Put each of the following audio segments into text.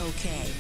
okay.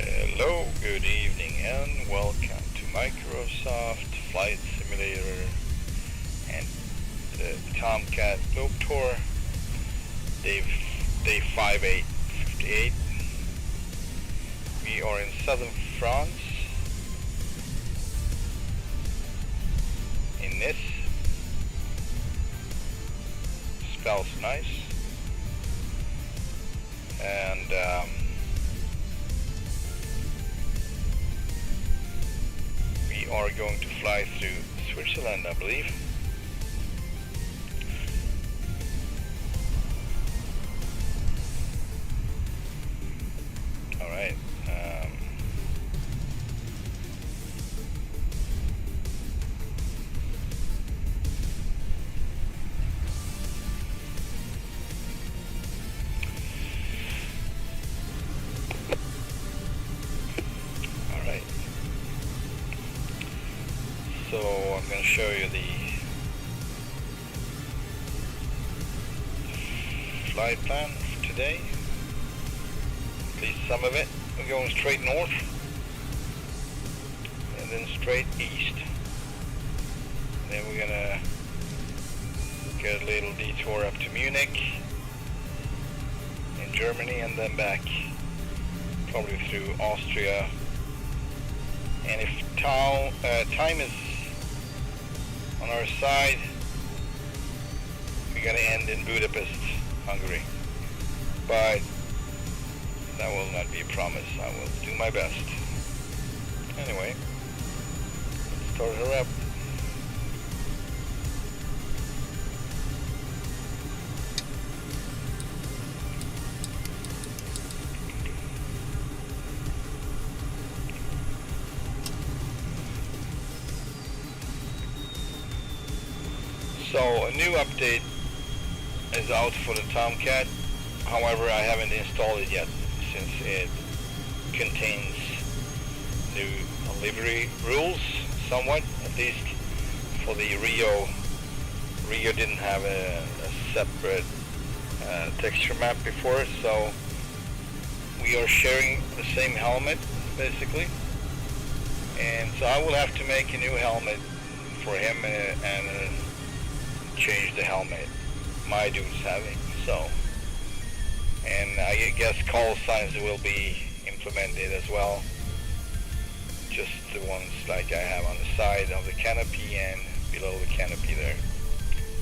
Hello, good evening and welcome to Microsoft Flight Simulator and the Tomcat Globe Tour, day 58. We are in southern France, in Nice. Smells nice, and we are going to fly through Switzerland, I believe. All right. So I'm going to show you the flight plan for today, at least some of it. We're going straight north and then straight east. And then we're going to get a little detour up to Munich in Germany and then back probably through Austria. And if time is on our side, we're going to end in Budapest, Hungary. But that will not be a promise. I will do my best. Anyway, let's start her up. So a new update is out for the Tomcat. However, I haven't installed it yet since it contains new livery rules somewhat, at least for the Rio. Rio didn't have a separate texture map before, so we are sharing the same helmet basically. And so I will have to make a new helmet for him and change the helmet my dude's having. So, and I guess call signs will be implemented as well, just the ones like I have on the side of the canopy and below the canopy there.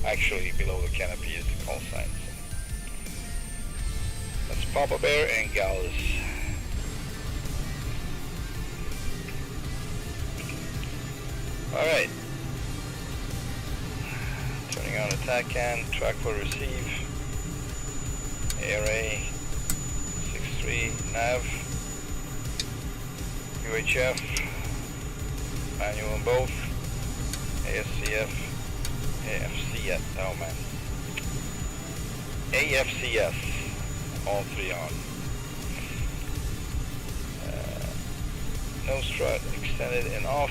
Actually below the canopy is the call signs. That's Papa Bear and Gallus. Alright, turning on attack can, track for receive, ARA 63 nav, UHF, manual on both, AFCF, oh man, AFCS, all three on. Nose strut extended and off,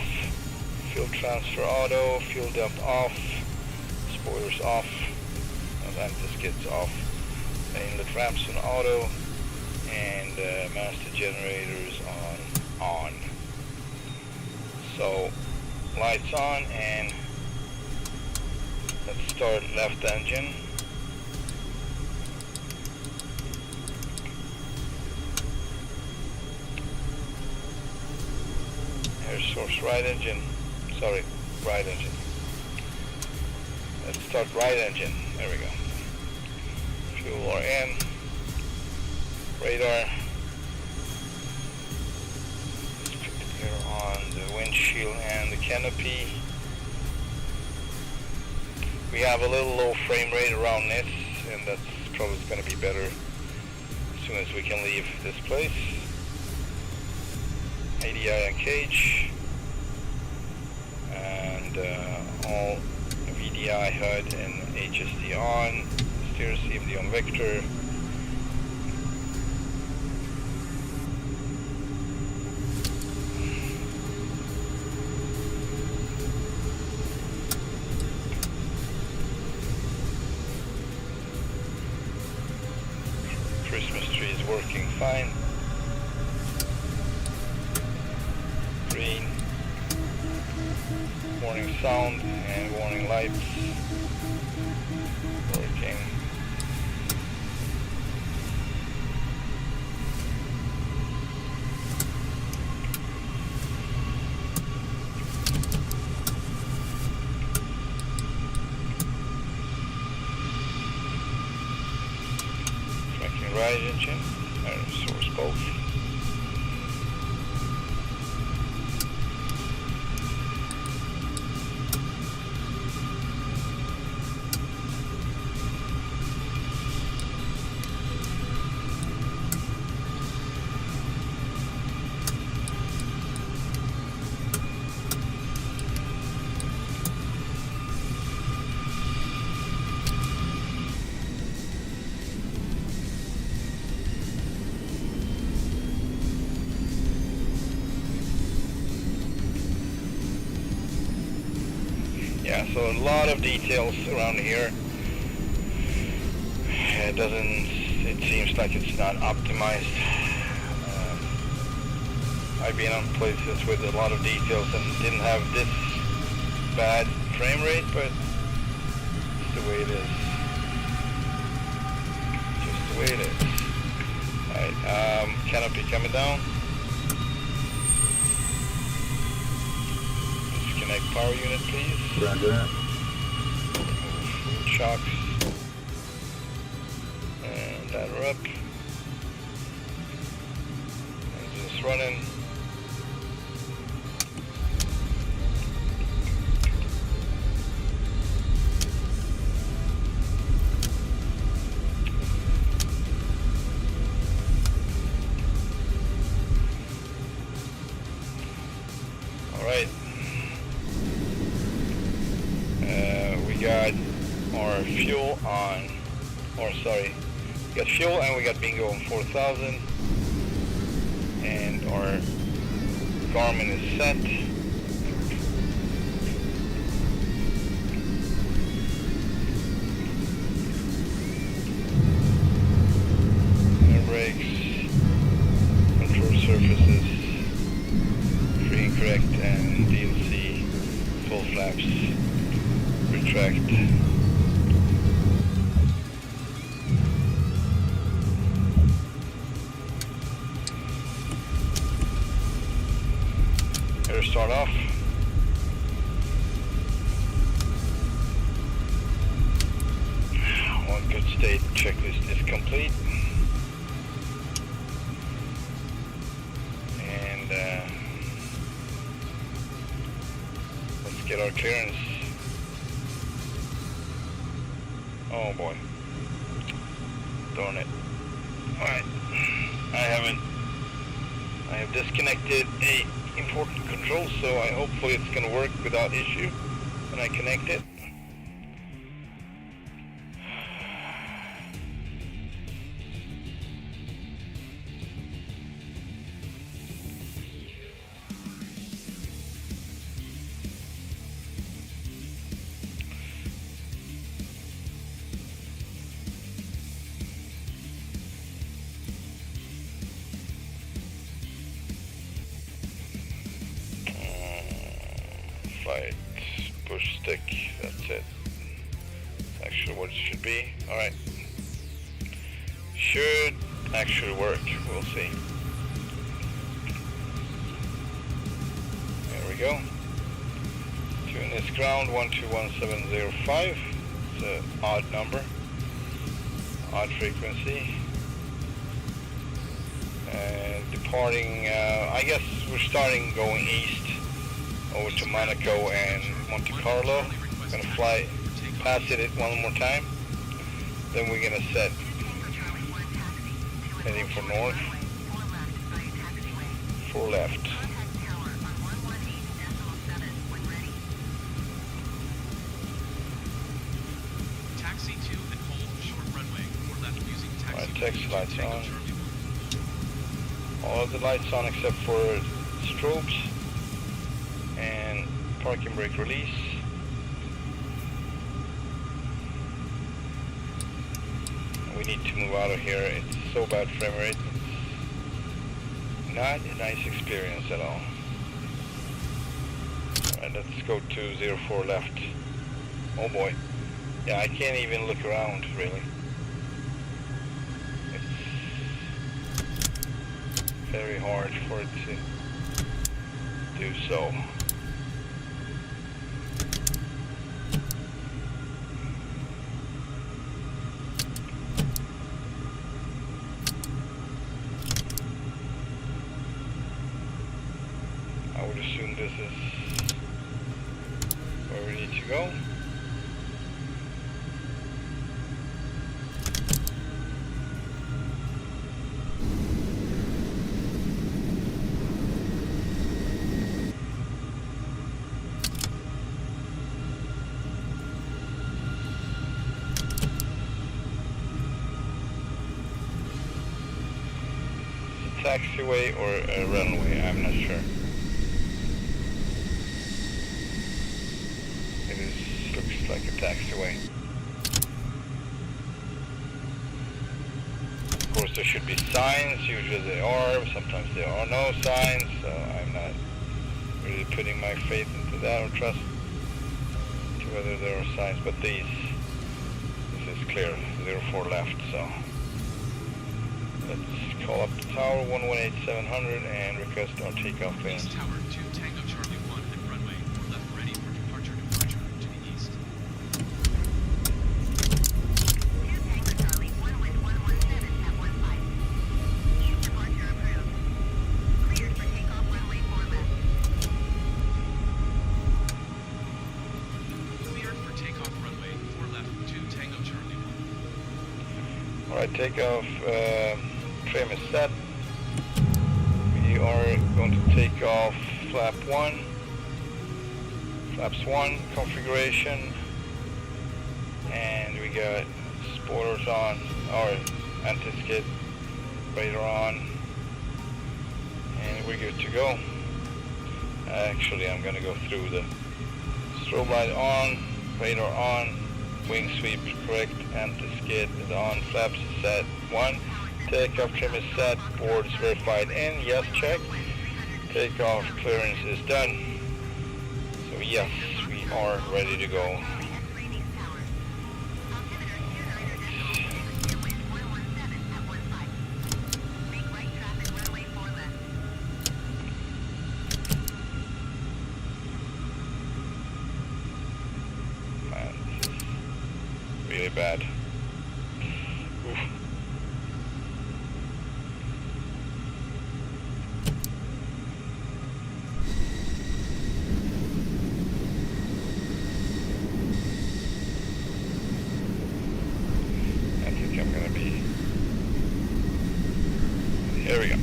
fuel transfer auto, fuel dump off, spoilers off, Atlantis skids off, inlet ramps on auto, and master generators on. So lights on, and let's start left engine. Air source right engine. Sorry, right engine. Let's start right engine. There we go. Fuel RN. Radar. Let's put it here on the windshield and the canopy. We have a little low frame rate around this, and that's probably going to be better as soon as we can leave this place. ADI on cage, and all VDI HUD and HSD on, steer CFD on vector. Christmas tree is working fine. Green. Warning sound and warning lights. Working. Right engine, source both. Yeah, so a lot of details around here. It seems like it's not optimized. I've been on places with a lot of details and didn't have this bad frame rate, but it's the way it is. Just the way it is. Alright, canopy coming down. Disconnect power unit, please. Roger. Shocks. And that are up. Engine's running. Alright. We got our fuel on, or sorry, we got fuel and we got bingo on 4000, and our Garmin is set. Air brakes, control surfaces, free and correct, and DLC, full flaps, retract. Here, start off. One good state checklist is complete. And let's get our clearance. Oh boy. Darn it. Alright. I have disconnected a important control, so hopefully it's going to work without issue when I connect it. Flight, push stick, that's it. That's actually what it should be. Alright. Should actually work, we'll see. There we go. Tune this ground 121705. It's an odd number. Odd frequency. And departing, I guess we're starting going east over to Monaco and Monte Carlo. Gonna fly pass it one more time. Then we're gonna set, heading for north, 4 left. Taxi 2 and hold short runway, 4 left using taxi. Alright, taxi lights on. All of the lights on except for strobes and parking brake release. We need to move out of here. It's so bad frame rate. It's not a nice experience at all. Alright, let's go to 04 left. Oh boy. Yeah, I can't even look around really. It's very hard for it to do so. I would assume this is where we need to go. Taxiway or a runway, I'm not sure. It looks like a taxiway. Of course there should be signs, usually there are, sometimes there are no signs, so I'm not really putting my faith into that or trust to whether there are signs, but this is clear, 04 left, so. Let's call up the tower 118700 and request our takeoff clearance. East Tower 2 Tango Charlie 1 and runway 4 left ready for departure to the east. 2 Tango Charlie 1 with 117 at 15. East departure approved. Cleared for takeoff runway 4 left. Cleared for takeoff runway 4 left 2 Tango Charlie 1. Alright, takeoff. Trim is set. We are going to take off flap 1, flaps 1 configuration, and we got spoilers on, or anti-skid radar on, and we're good to go. Actually, I'm going to go through the strobe light on, radar on, wing sweep correct, anti-skid is on, flaps is set 1. Takeoff trim is set, boards verified in, yes, check. Takeoff clearance is done. So yes, we are ready to go. Man, this is really bad. Oof. There we go.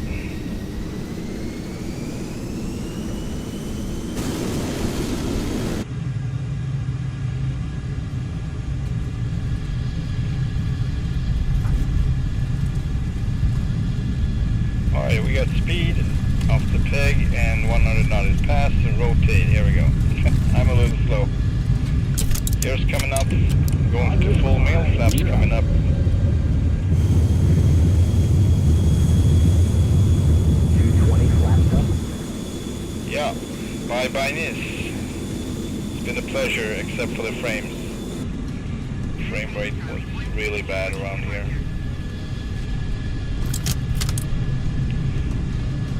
Alright, we got speed off the peg and 100 knot is passed and rotate. Here we go. I'm a little slow. Gears coming up, going to full mail, flaps coming up. Yeah, bye-bye Nis. It's been a pleasure, except for the frames. Frame rate was really bad around here.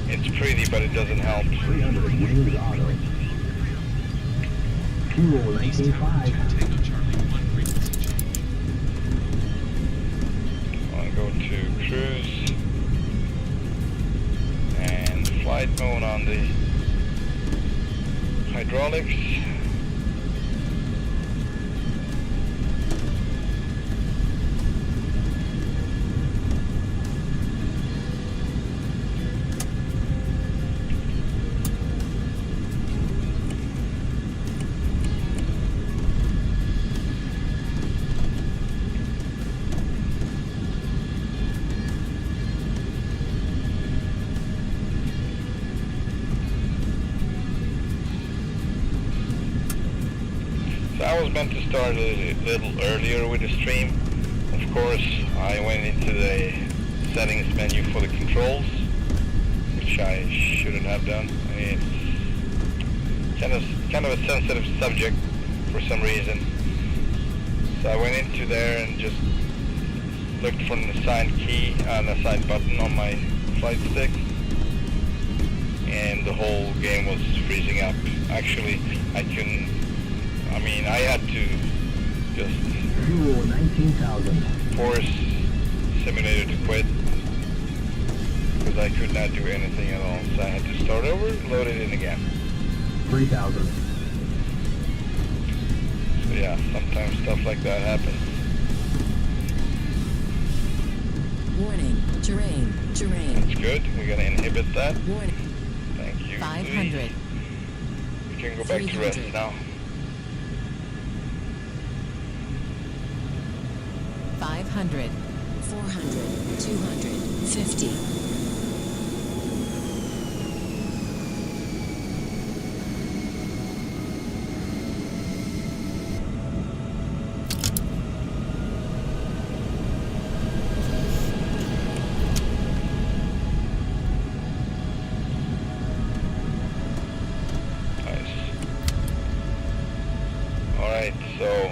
It's pretty, but it doesn't help. 300 wings auto. Fuel is East Tower 2 A5. Tango Charlie 1 frequency change. I'll go to cruise and flight mode on the hydraulics. I was meant to start a little earlier with the stream. Of course, I went into the settings menu for the controls, which I shouldn't have done. It's kind of a sensitive subject for some reason. So I went into there and just looked for an assigned key and assigned button on my flight stick, and the whole game was freezing up. Actually, I had to just Fuel 19,000. force simulator to quit because I could not do anything at all. So I had to start over, load it in again. 3,000. So yeah, sometimes stuff like that happens. Warning, terrain. That's good. We're gonna inhibit that. Warning, Thank you. 500. We can go back to rest 300. now. 500, 400, 250. Nice. Alright, so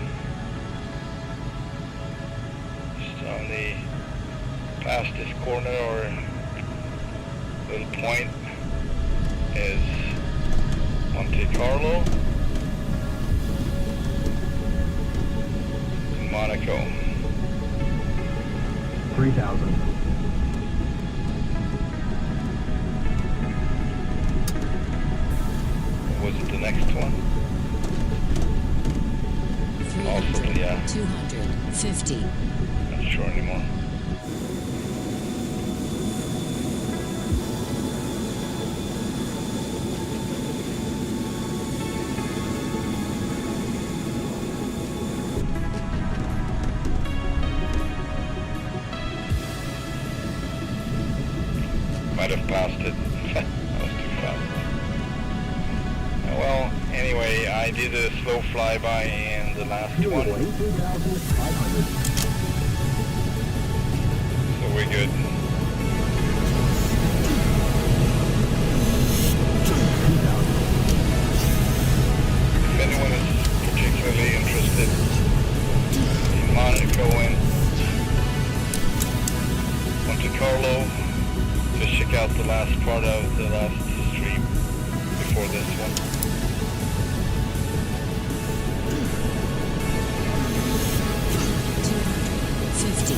just on the past this corner or little point is Monte Carlo in Monaco. 3,000. Was it the next one? 300, yeah. 250. Not sure anymore. Might have passed it. That was too fast. Well, anyway, I did a slow flyby in the last Fuel one, 18,500. so we're good. 2,000. If anyone is particularly interested in Monaco and Monte Carlo, just check out the last part of the last stream before this one. 250.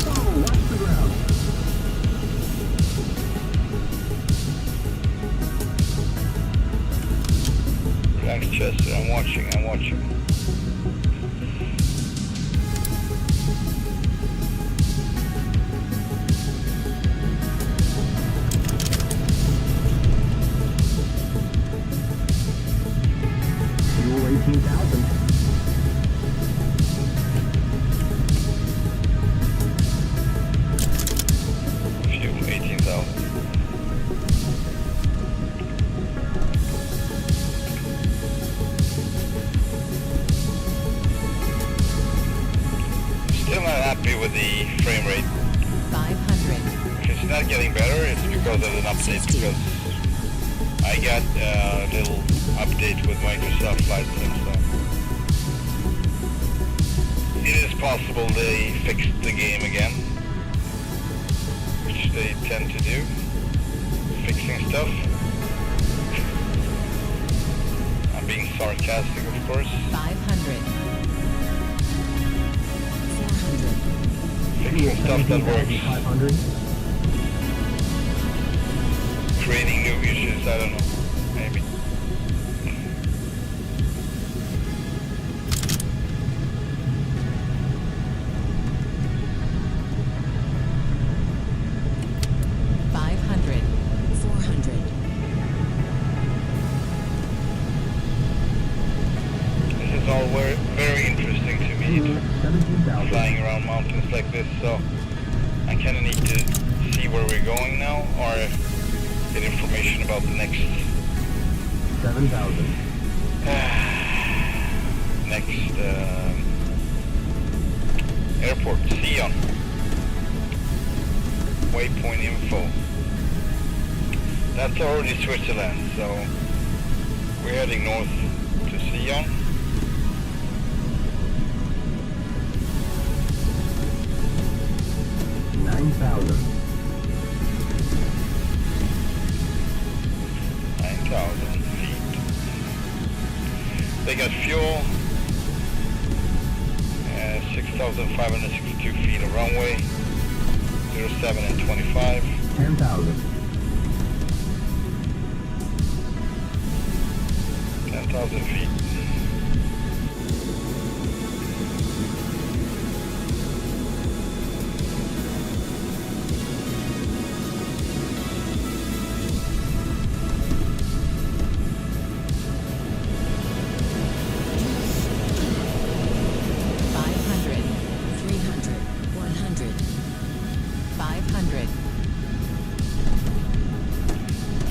Oh, watch the ground. Relax, Chester. I'm watching. Fuel 18,000. Fuel 18,000. Still not happy with the frame rate. 500. If it's not getting better, it's because of an update, because I got a little update with Microsoft Flight Sim, so it is possible they fixed the game again, which they tend to do, fixing stuff. I'm being sarcastic, of course. 500. 400. Fixing stuff that works, 500. creating new issues, I don't know, maybe. or get information about the next 7,000. next airport, Sion. Waypoint info. That's already Switzerland, so we're heading north to Sion. Nine thousand. 9,000 feet. They got fuel. 6,562 feet of runway. 07 and 25. 10,000. 10,000 feet.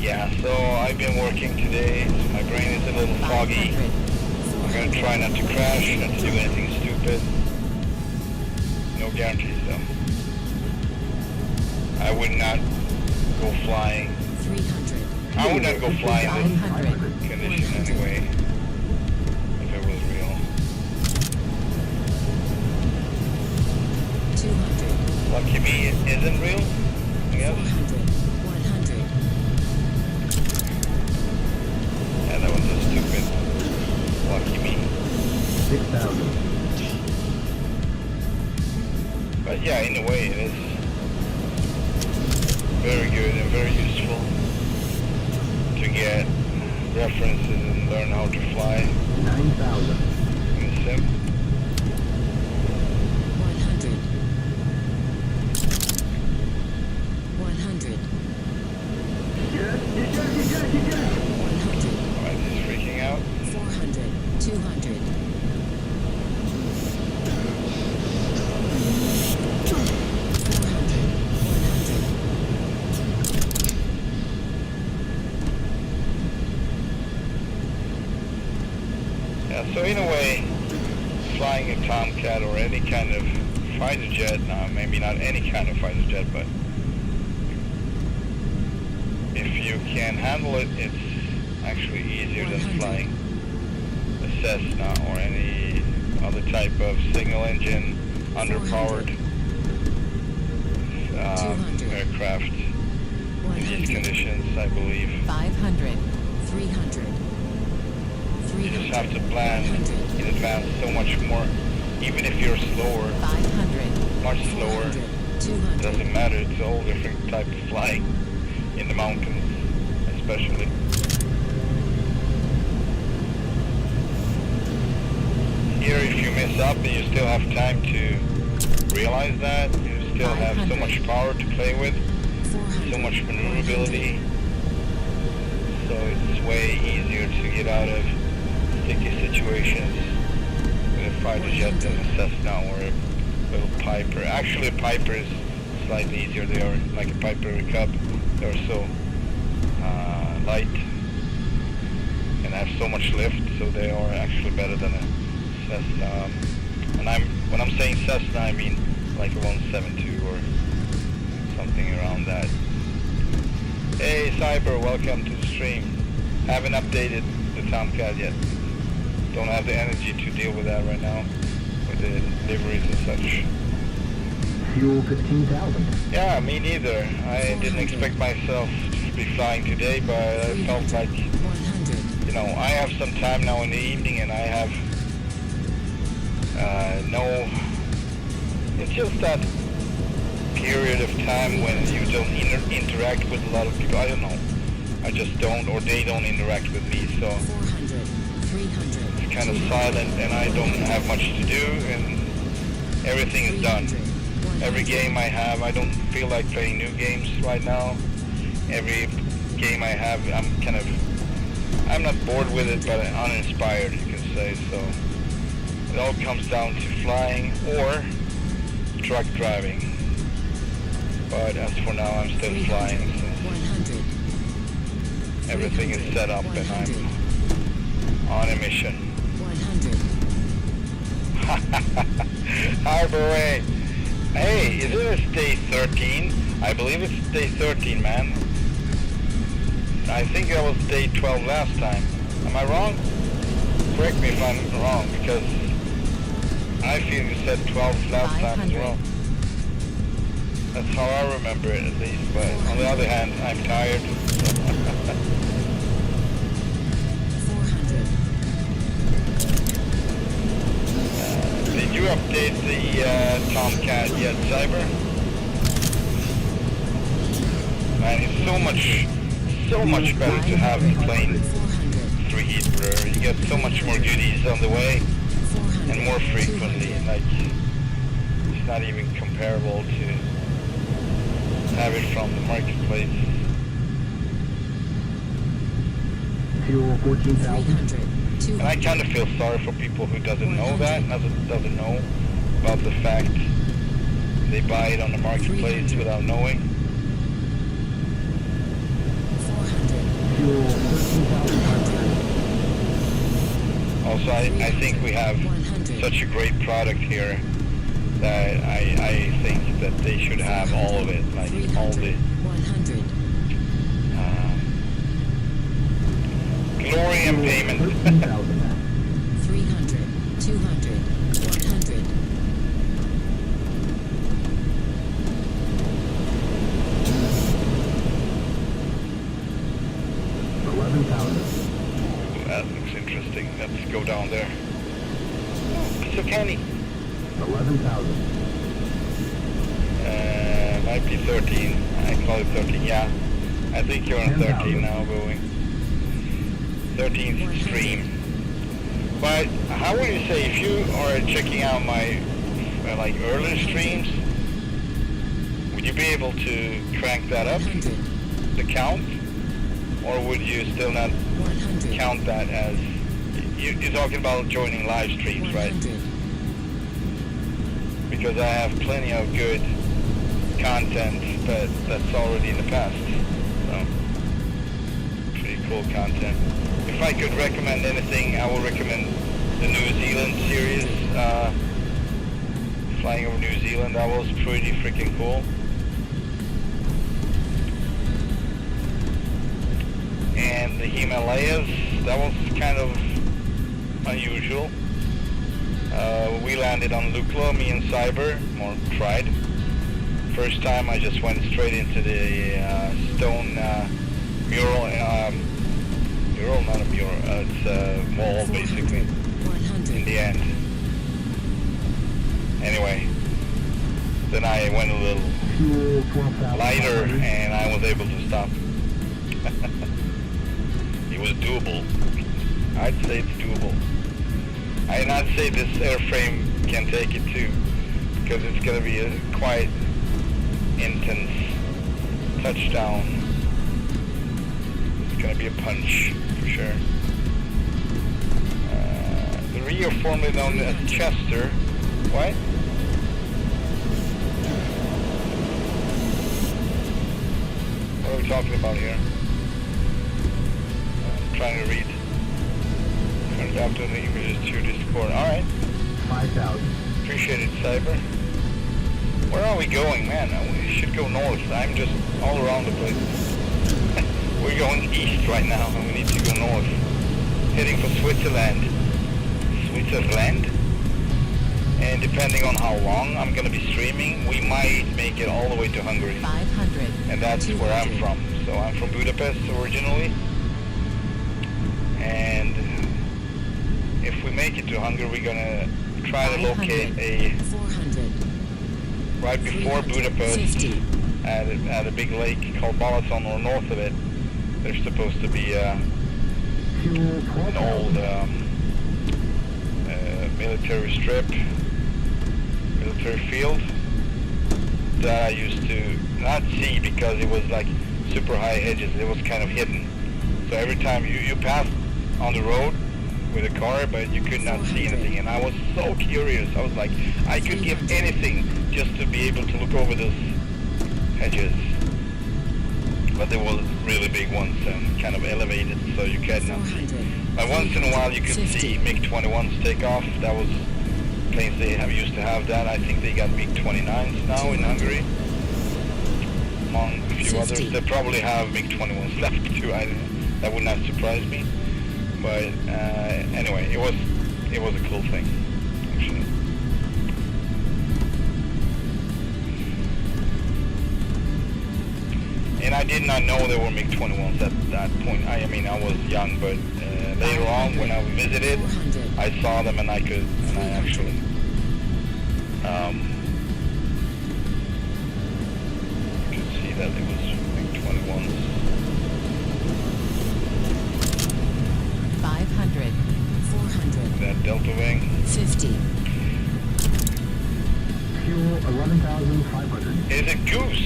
Yeah, so I've been working today, so my brain is a little foggy. I'm gonna try not to crash, not to do anything stupid. No guarantees though. I would not go flying. 300. I would not go flying in this 500. condition anyway, if it was real. 200. Lucky me, it isn't real, I guess. 400. 100. Yeah, that was so stupid. Lucky me. 6,000. But yeah, in a way it is very good and very useful to get references and learn how to fly 9,000. in sim. 100. 100. 100. Alright, he's freaking out. 400. 200. 400. 100. Yeah, so in a way, flying a Tomcat or any kind of fighter jet, maybe not any kind of fighter jet, but if you can handle it, it's actually easier than 100. flying a Cessna or any other type of single engine, underpowered 200. aircraft in these 100. conditions, I believe. 500. 300. You just 300. have to plan 100. in advance so much more. Even if you're slower, 500. much slower, 400. it 200. doesn't matter. It's a whole different type of flying in the mountains, especially. Here, if you mess up, and you still have time to realize that, you still have so 500. much power to play with, 400. so much maneuverability, so it's way easier to get out of sticky situations with a fighter jet than a Cessna or a little Piper. Actually, a Piper is slightly easier. They are like a Piper Cub. They are so light and have so much lift, so they are actually better than a Cessna. And when I'm saying Cessna, I mean like a 172 or something around that. Hey Cyber, welcome to the stream. Haven't updated the Tomcat yet. Don't have the energy to deal with that right now, with the liveries and such. Fuel 15,000. Yeah, me neither. I didn't expect myself to be flying today, but I felt like, 100. you know, I have some time now in the evening and I have it's just that period of time when you don't interact with a lot of people. I don't know. I just don't, or they don't interact with me, so 400. 300. it's kind of silent and I don't have much to do and everything is done. 300. Every game I have, I don't feel like playing new games right now. Every game I have, I'm not bored with it, but uninspired, you can say. So it all comes down to flying or truck driving. But as for now, I'm still flying since 100. everything is set up and I'm on a mission. 100. Harbor Way. Hey, is it day 13? I believe it's day 13, man. I think that was day 12 last time. Am I wrong? Correct me if I'm wrong, because I feel you said 12 last time as well. That's how I remember it, at least. But on the other hand, I'm tired. 400. Did you update the Tomcat yet, Cyber? Man, it's so much better to have the plane 400. through Heatblur. You get so much more goodies on the way 400. and more frequently. Like, it's not even comparable to have it from the marketplace. Fuel 14,000. 300. And I kind of feel sorry for people who doesn't know that, doesn't know about the fact they buy it on the marketplace without knowing. 400. Fuel 13,500. Also, I think we have 100. such a great product here that I think that they should have all of it, like all the 100. glory and payment. 13,000. 300. 200. 100. 11,000. That looks interesting. Let's go down there. Oh, piece of candy. 11,000. Might be 13. I call it 13. Yeah, I think you're on 13 now, going 13th stream. But how would you say if you are checking out my like earlier streams? Would you be able to crank that up, 100. the count, or would you still not 100. count that as you're talking about joining live streams, right? 100. Because I have plenty of good content, but that's already in the past. So, pretty cool content. If I could recommend anything, I would recommend the New Zealand series. Flying over New Zealand, that was pretty freaking cool. And the Himalayas, that was kind of unusual. We landed on Lukla, me and Cyber, or tried. First time I just went straight into the stone mural, not a mural, it's a wall basically, 100. in the end. Anyway, then I went a little Fuel 12,000. lighter and I was able to stop. It was doable. I'd say it's doable. I'd not say this airframe can take it too, because it's going to be a quite intense touchdown. It's going to be a punch for sure. The Rio, formerly known as Jester. What? What are we talking about here? I'm trying to read. Turns out to the images to Discord. Alright. 5,000. Appreciate it, Cyber. Where are we going, man? We should go north. I'm just all around the place. We're going east right now, and we need to go north. Heading for Switzerland. Switzerland? And depending on how long I'm going to be streaming, we might make it all the way to Hungary. 500. And that's where I'm from. So I'm from Budapest originally. And if we make it to Hungary, we're going to try to locate a 400. right before Budapest 50. at a big lake called Balaton, or north of it. There's supposed to be Fuel an 12,000. old military strip, military field that I used to not see because it was like super high edges. It was kind of hidden. So every time you passed on the road with a car, but you could not see anything. And I was so curious. I was like, I could give anything just to be able to look over this edges. But they were really big ones and kind of elevated, so you cannot see. 400. But once in a while you could 50. see MiG-21s take off. That was planes they used to have that. I think they got MiG-29s now in Hungary, among a few 50. others. They probably have MiG-21s left too. That would not surprise me. But anyway, it was a cool thing, actually. And I did not know there were MiG-21s at that point. I mean, I was young, but later on when I visited, 400. I saw them and I actually could see that it was MiG-21s. 500. 400. That Delta Wing. 50. Fuel 11,500. Is it Goose?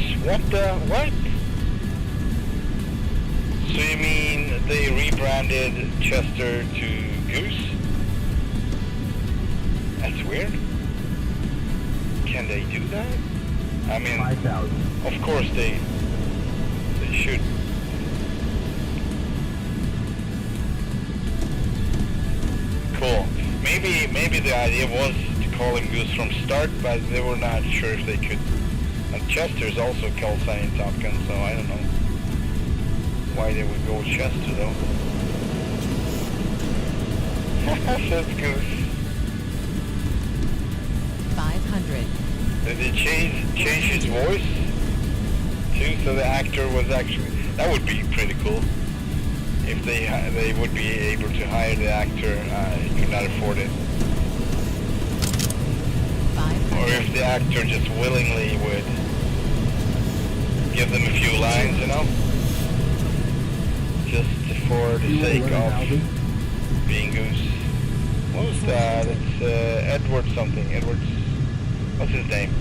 What? So you mean they rebranded Jester to Goose? That's weird. Can they do that? I mean, 5,000. of course they should. Cool. Maybe the idea was to call him Goose from start, but they were not sure if they could. And Chester's also called sign in Top Gun, so I don't know why they would go with Jester though. That's Goose. 500. Did they change his voice too? So the actor was actually, that would be pretty cool. If they would be able to hire the actor, he could not afford it. 500. Or if the actor just willingly would give them a few lines, you know? Just for the Fuel sake 11,000. of being Goose. What was that? It's Edward something. Edwards. What's his name?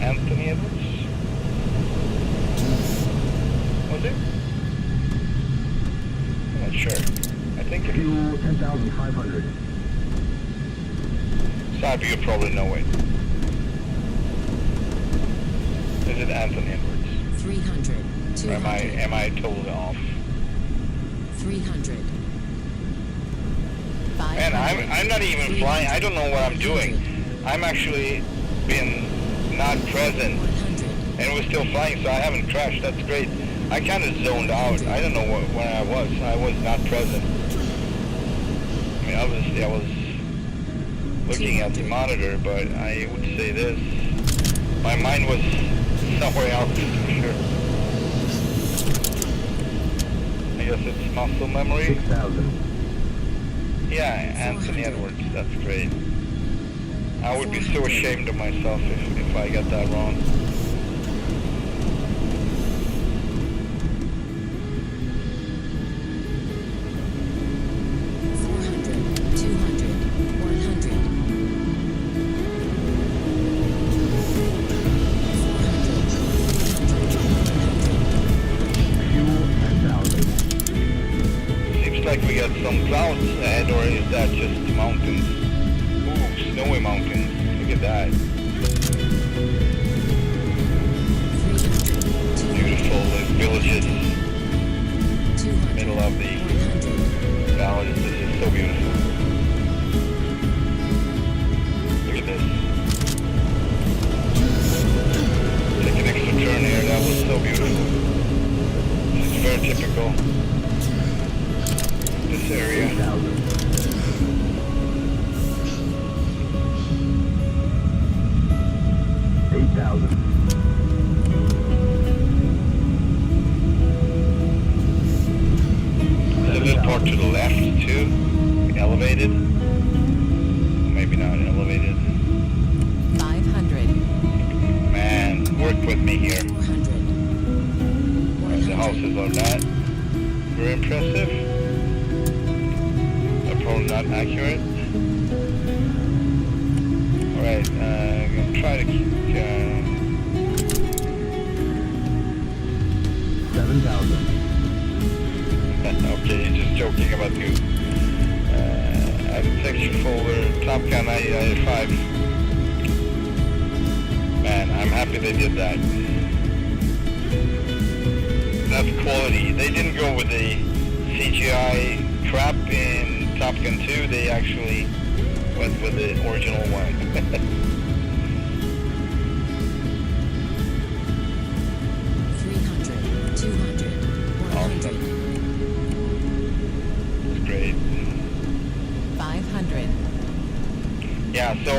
Anthony Edwards? Was it? I'm not sure. I think it is. Fuel 10,500. Sabi, you probably know it. Is it Anthony Edwards? 300. Or 200. am I totally off? 300. Man, I'm not even flying. I don't know what I'm doing. I'm actually been not present, 100. and we're still flying, so I haven't crashed. That's great. I kind of zoned out. I don't know where I was. I was not present. I mean, obviously I was looking at the monitor, but I would say this. My mind was somewhere else, for sure. I guess it's muscle memory. 6,000. Yeah, Anthony Edwards. That's great. I would be so ashamed of myself if I got that wrong. Like we got some clouds ahead, or is that just mountains? Ooh, snowy mountains. Look at that. Beautiful villages. Middle of the valley. This is so beautiful. Look at this. Take an extra turn here. That was so beautiful. This is very typical. This area. 8,000. 8,000. There's a little part to the left too, elevated. Maybe not elevated. 500. Man, work with me here. 400. The houses are not very impressive. Probably not accurate. Alright, I'm going to try to keep... 7,000. Okay, you're just joking about you. Add a texture folder, Tomcat 95. Man, I'm happy they did that. That's quality. They didn't go with the CGI crap in Top Gun 2. They actually went with the original one. 300, 200, 100, It's great. 500, Yeah, so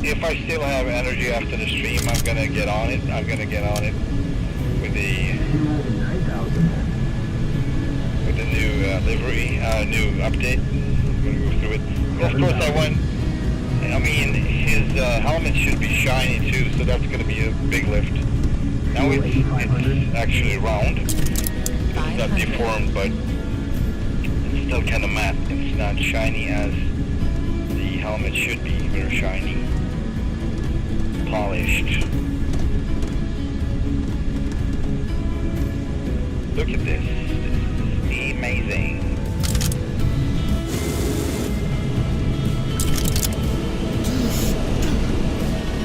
if I still have energy after the stream, I'm gonna get on it. I'm gonna get on it with the Fuel 9,000. new livery, new update. I'm gonna go through it. Well, of course, I mean, his helmet should be shiny too, so that's gonna be a big lift. Now it's actually round. It's not deformed, but it's still kind of matte. It's not shiny as the helmet should be. Very shiny, polished. Look at this. This is amazing.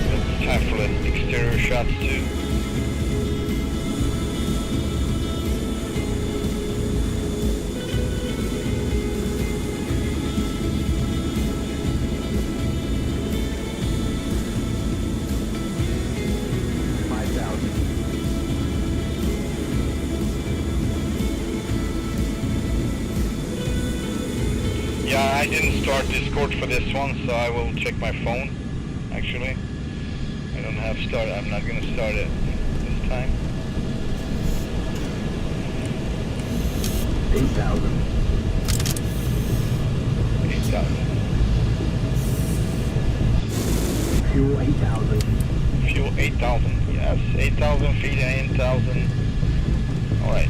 It's time for the exterior shots too. Yeah, I didn't start Discord for this one, so I will check my phone, actually. I don't have start, I'm not going to start it this time. 8,000. 8,000. Fuel 8,000. Fuel 8,000, yes, 8,000 feet and 8,000. Alright,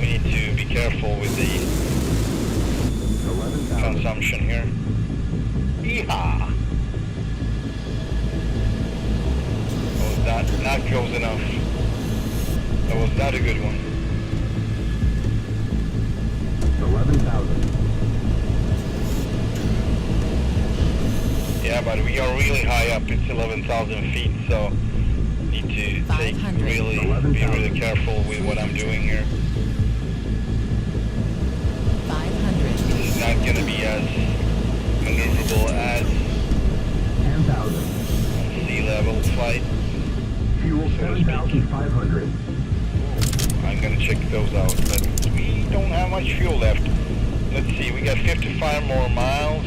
we need to be careful with the 11,000. consumption here. Yeehaw! That was not close enough. That was not a good one. 11,000. Yeah, but we are really high up. It's 11,000 feet, so need to be 500. really careful with what I'm doing here. 500, It's not going to be as maneuverable as 10,000. sea level flight. Fuel So to speak. 7,500. I'm going to check those out, but we don't have much fuel left. Let's see, we got 55 more miles.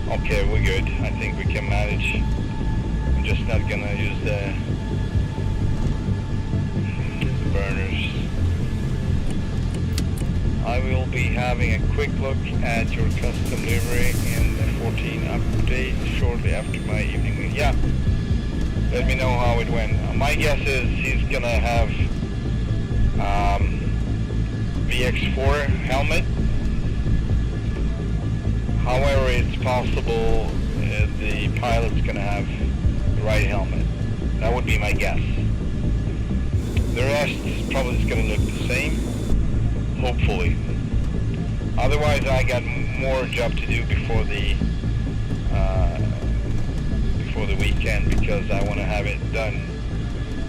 Okay, we're good. I think we can manage. I'm just not going to use the burners. I will be having a quick look at your custom livery in the 14 update shortly after my evening meal. Yeah, let me know how it went. My guess is he's gonna have VX4 helmet. However, it's possible the pilot's gonna have the right helmet. That would be my guess. The rest is probably just gonna look the same. Hopefully. Otherwise, I got more job to do before the weekend, because I want to have it done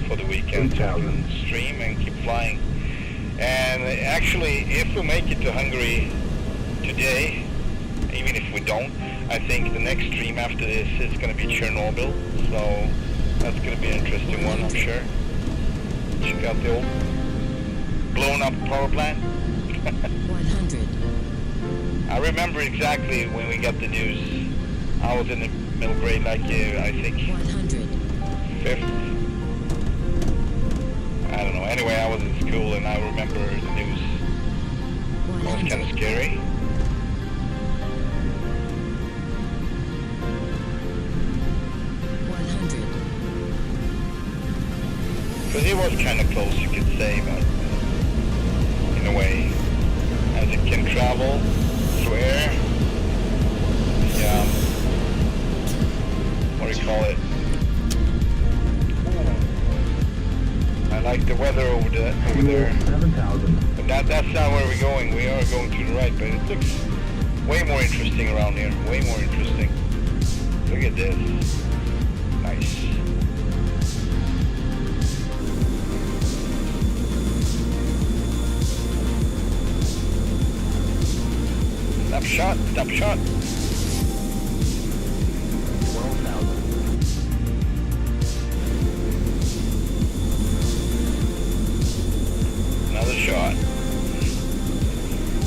for the weekend so I can stream and keep flying. And actually, if we make it to Hungary today, even if we don't, I think the next stream after this is going to be Chernobyl. So that's going to be an interesting one, I'm sure. Check out the old blown up power plant. 100, I remember exactly when we got the news. I was in the middle grade, like I think 100, 5th. I don't know. Anyway, I was in school and I remember the news. It was kind of 100, scary. 100, Because it was kind of close, you could say, but in a way, as it can travel through air, yeah, what do you call it? I like the weather over there. Fuel 7,000. But that's not where we're going. We are going to the right, but it looks way more interesting around here. Way more interesting. Look at this. Nice. shot, stop shot. 12,000. Another shot.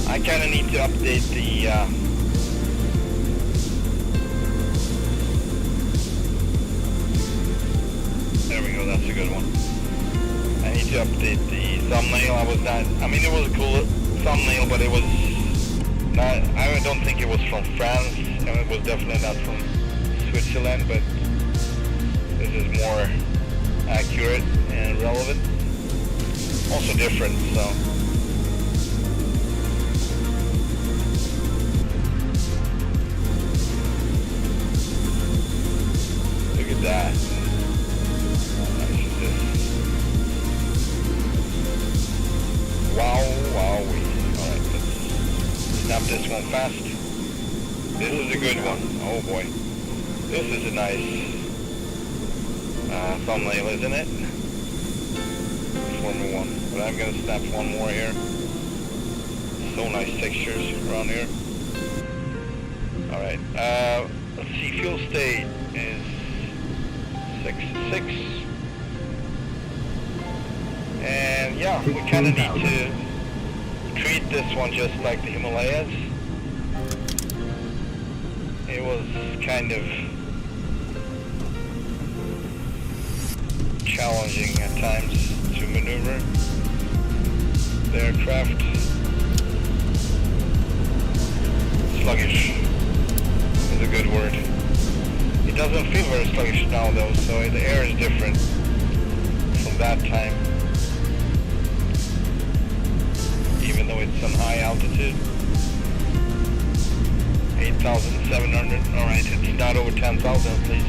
I kind of need to update the there we go, that's a good one. I need to update the thumbnail. I mean, it was a cool thumbnail, but it was not, I don't think it was from France, and it was definitely not from Switzerland, but this is more accurate and relevant. Also different, so. Look at that. Wow, wowee. Alright, let's snap this one fast. This is a good one. Oh boy. This is a nice thumbnail, isn't it? Formula 1. But I'm gonna snap one more here. So nice textures around here. Alright, let's see, fuel state is 6. And yeah, we kind of need to treat this one just like the Himalayas. It was kind of challenging at times to maneuver the aircraft. Sluggish is a good word. It doesn't feel very sluggish now though, so the air is different from that time. Even though it's on high altitude. 8,700, alright, it's not over 10,000 at least.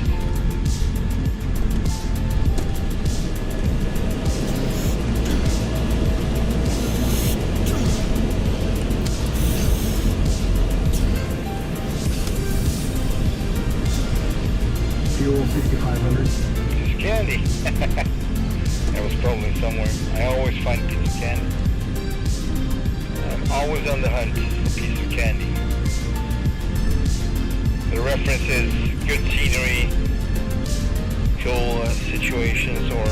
Fuel 6,500. Piece of candy. That was probably somewhere. I always find a piece of candy. I'm always on the hunt for a piece of candy. The reference is good scenery, cool situations or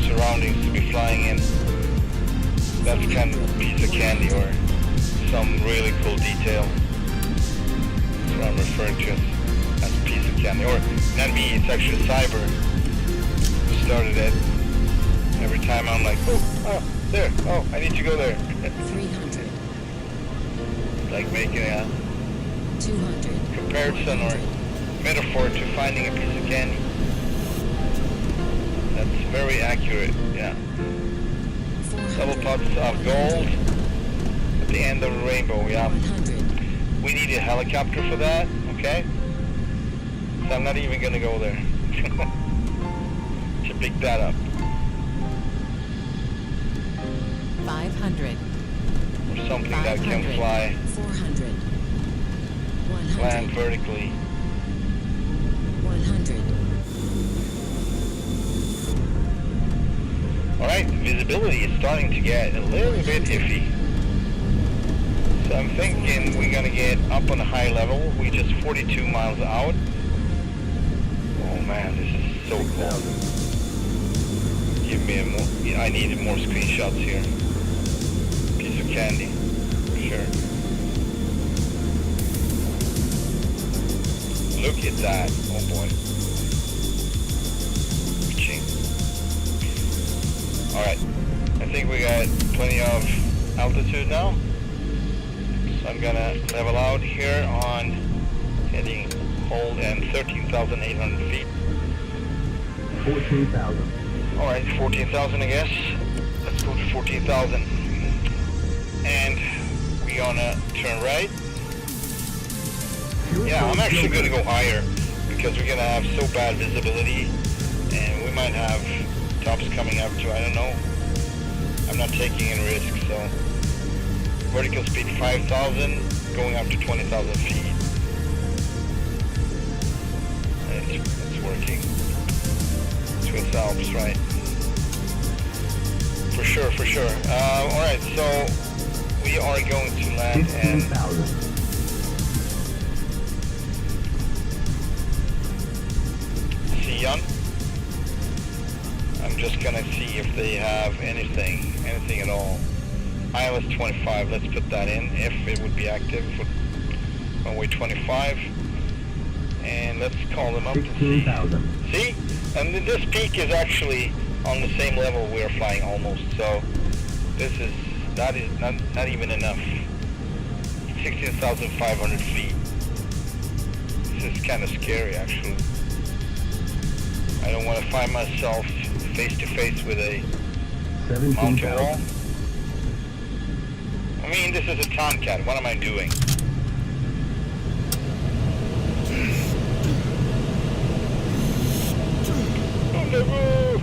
surroundings to be flying in. That's kind of a piece of candy or some really cool detail. That's what I'm referring to as a piece of candy. Or not me, it's actually Cyber who started it. Every time I'm like, oh, there, oh, I need to go there. 300. Like making a 200. comparison or metaphor to finding a piece of candy. That's very accurate, yeah. 400. Double pots of gold at the end of the rainbow, yeah. 100. We need a helicopter for that, okay? So I'm not even gonna go there to pick that up. 500. Or something that can fly, 400. 100. land vertically. 100. Alright, visibility is starting to get a little bit iffy. So I'm thinking we're gonna get up on a high level. We're just 42 miles out. Oh man, this is so cool. Give me a more, I needed more screenshots here. Piece of candy, for sure. Look at that, oh boy. Reaching. Alright, I think we got plenty of altitude now. So I'm gonna level out here on heading hold and 13,800 feet. 14,000. Alright, 14,000 I guess. Let's go to 14,000. And we're gonna turn right. Yeah, I'm actually gonna go higher because we're gonna have so bad visibility and we might have tops coming up to, I don't know. I'm not taking any risk, so vertical speed 5,000 going up to 20,000 feet. It's working. Swiss Alps, right? For sure, for sure. Alright, so we are going to land and 15,000. Neon. I'm just gonna see if they have anything at all. ILS 25, let's put that in, if it would be active for runway 25. And let's call them up and see. 16,000. See? And this peak is actually on the same level we are flying almost, so this is not even enough. 16,500 feet. This is kind of scary actually. I don't want to find myself face to face with a mountain wall. 17,000. I mean, this is a Tomcat. What am I doing? On the roof!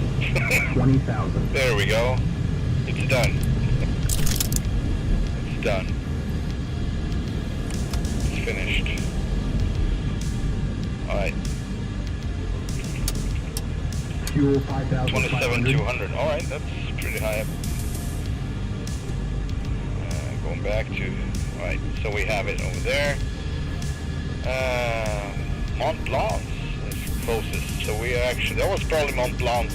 20,000. There we go. It's done. It's done. It's finished. Alright. Fuel 5,500. 27,200. Alright, that's pretty high up. Going back to... Alright, so we have it over there. Mont Blanc is closest. So we are actually... That was probably Mont Blanc.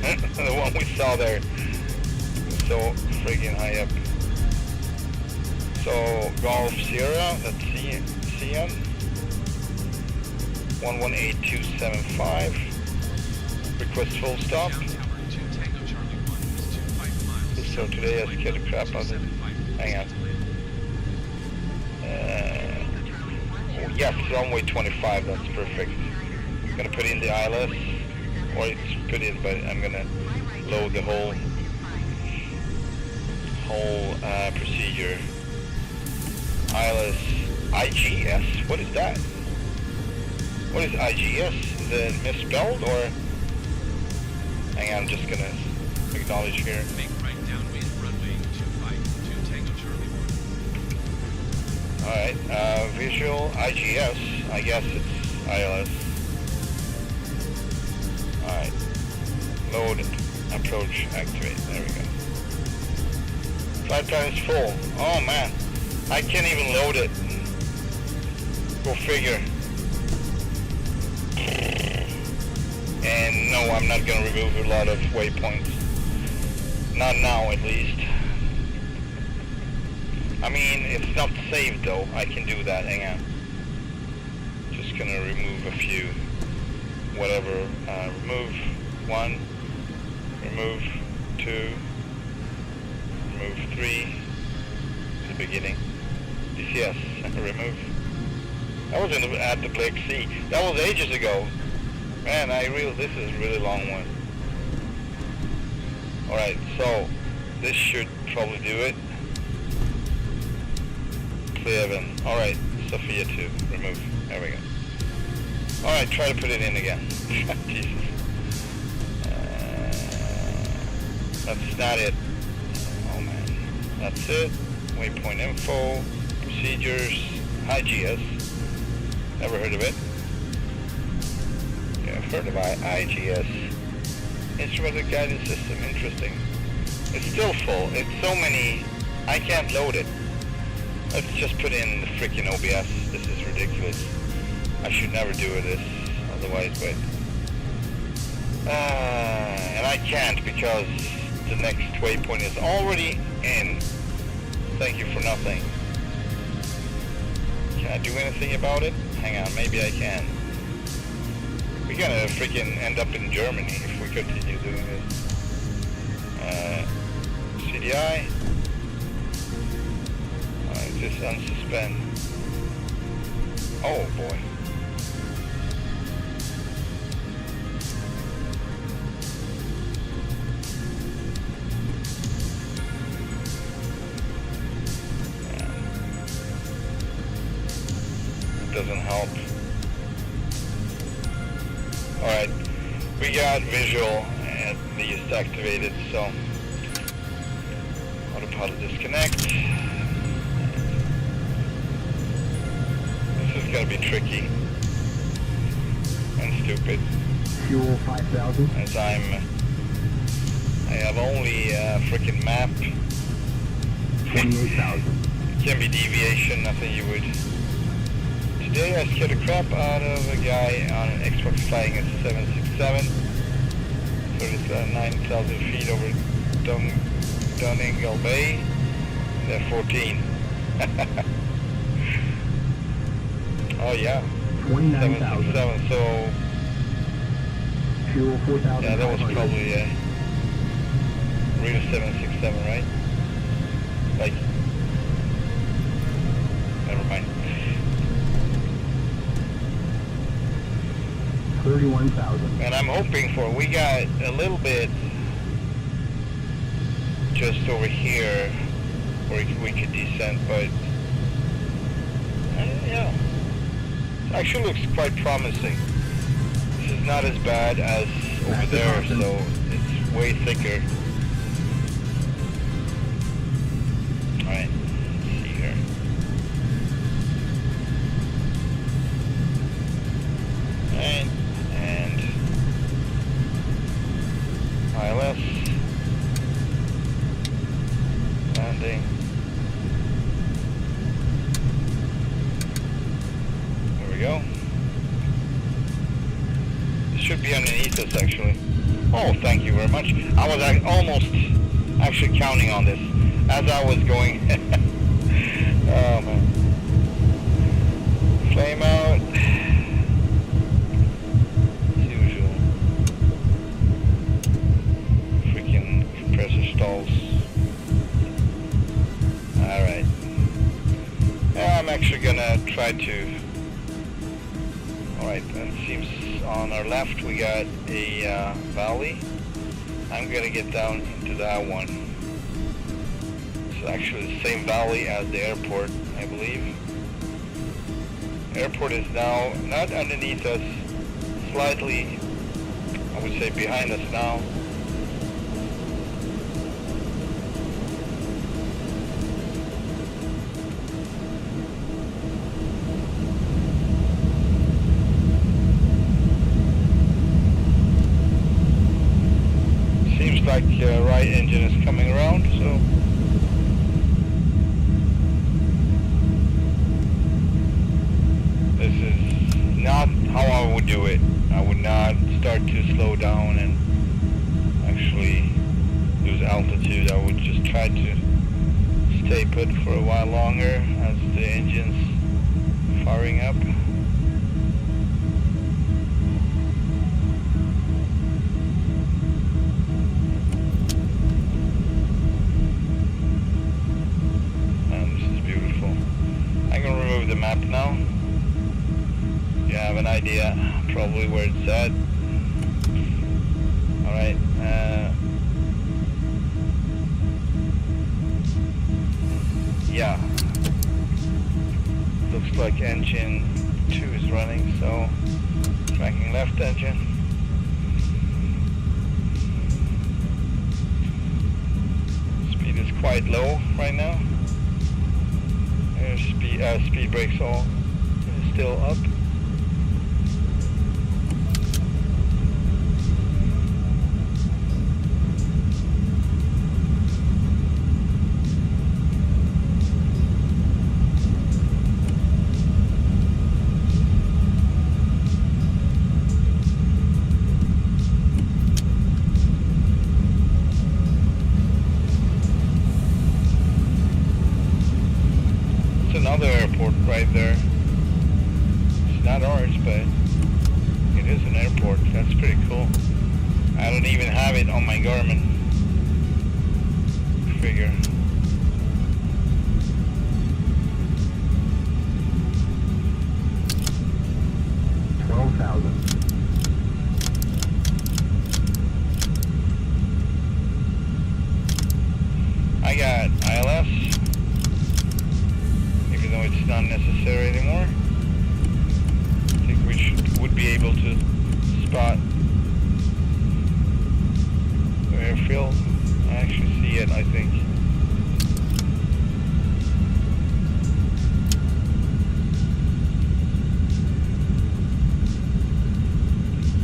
The one we saw there. So friggin' high up. So Golf Sierra, let's see, CN 118275. Request full stop. Down tower 2 Tango Charlie 1 is 25 miles. So today I scared the crap out of it. Hang on. Oh yes, runway 25, that's perfect. I'm gonna put in the ILS, or it's put in, but I'm gonna load the whole procedure. ILS, IGS, what is that? What is IGS? Is it misspelled or? Hang on, I'm just gonna acknowledge here. Make right downwind runway 252 Tango Charlie 1. Alright, visual IGS, I guess it's ILS. Alright, load, approach, activate, there we go. Flight plan is full. Oh man, I can't even load it. Go figure. And no, I'm not gonna remove a lot of waypoints. Not now, at least. I mean, it's not saved though. I can do that. Hang on. Just gonna remove a few. Whatever. Remove 1. Remove 2. Remove 3. The beginning. DCS. Remove. That was at the Black Sea. That was ages ago. Man, this is a really long one. Alright, so this should probably do it. Cleven. Alright, Sophia 2. Remove. There we go. Alright, try to put it in again. Jesus. That's not it. Oh man. That's it. Waypoint info. Procedures. IGS. Never heard of it. Yeah, I've heard of IGS. Instrumented guidance system. Interesting. It's still full. It's so many. I can't load it. Let's just put in the freaking OBS. This is ridiculous. I should never do this. Otherwise, wait. And I can't because the next waypoint is already in. Thank you for nothing. Can I do anything about it? Hang on, maybe I can. We're gonna freaking end up in Germany if we continue doing this. CDI. Alright, just unsuspend. Oh boy. Doesn't help. Alright, we got visual at least activated, so autopilot disconnect. This is gonna be tricky and stupid. Fuel 5,000. As I have only a freaking map. 28,000. It can be deviation, nothing you would. Today I scared the crap out of a guy on an Xbox flying a 767 767. So it's 9,000 feet over Donegal Bay. The F14. Oh yeah. 29,000. 767. So Fuel 4,500. yeah, that was probably a real 767, right? Like, never mind. 31,000. And I'm hoping for, we got a little bit just over here where we could descend, but yeah, it actually looks quite promising. This is not as bad as over there, so it's way thicker. Alright, let's see here. Alright, and ILS. Landing. There we go. It should be underneath us actually. Oh, thank you very much. I was almost actually counting on this as I was going. Oh man. Flame out. As usual. Freaking compressor stalls. Alright. Yeah, I'm actually gonna try to... Alright, it seems on our left we got a valley. I'm gonna get down into that one. It's actually the same valley as the airport, I believe. Airport is now not underneath us, slightly, I would say behind us now. Like right engine is coming around, so this is not how I would do it. I would not start to slow down and actually lose altitude. I would just try to stay put for a while longer as the engine's firing up. The map now. You have an idea probably where it's at. Alright, yeah, looks like engine 2 is running, so tracking left engine. Speed is quite low right now. Speed brakes all still up. Another airport right there. It's not ours, but it is an airport. That's pretty cool. I don't even have it on my Garmin. Figure. I got ILS. Even though it's not necessary anymore. I think we would be able to spot the airfield. I actually see it, I think.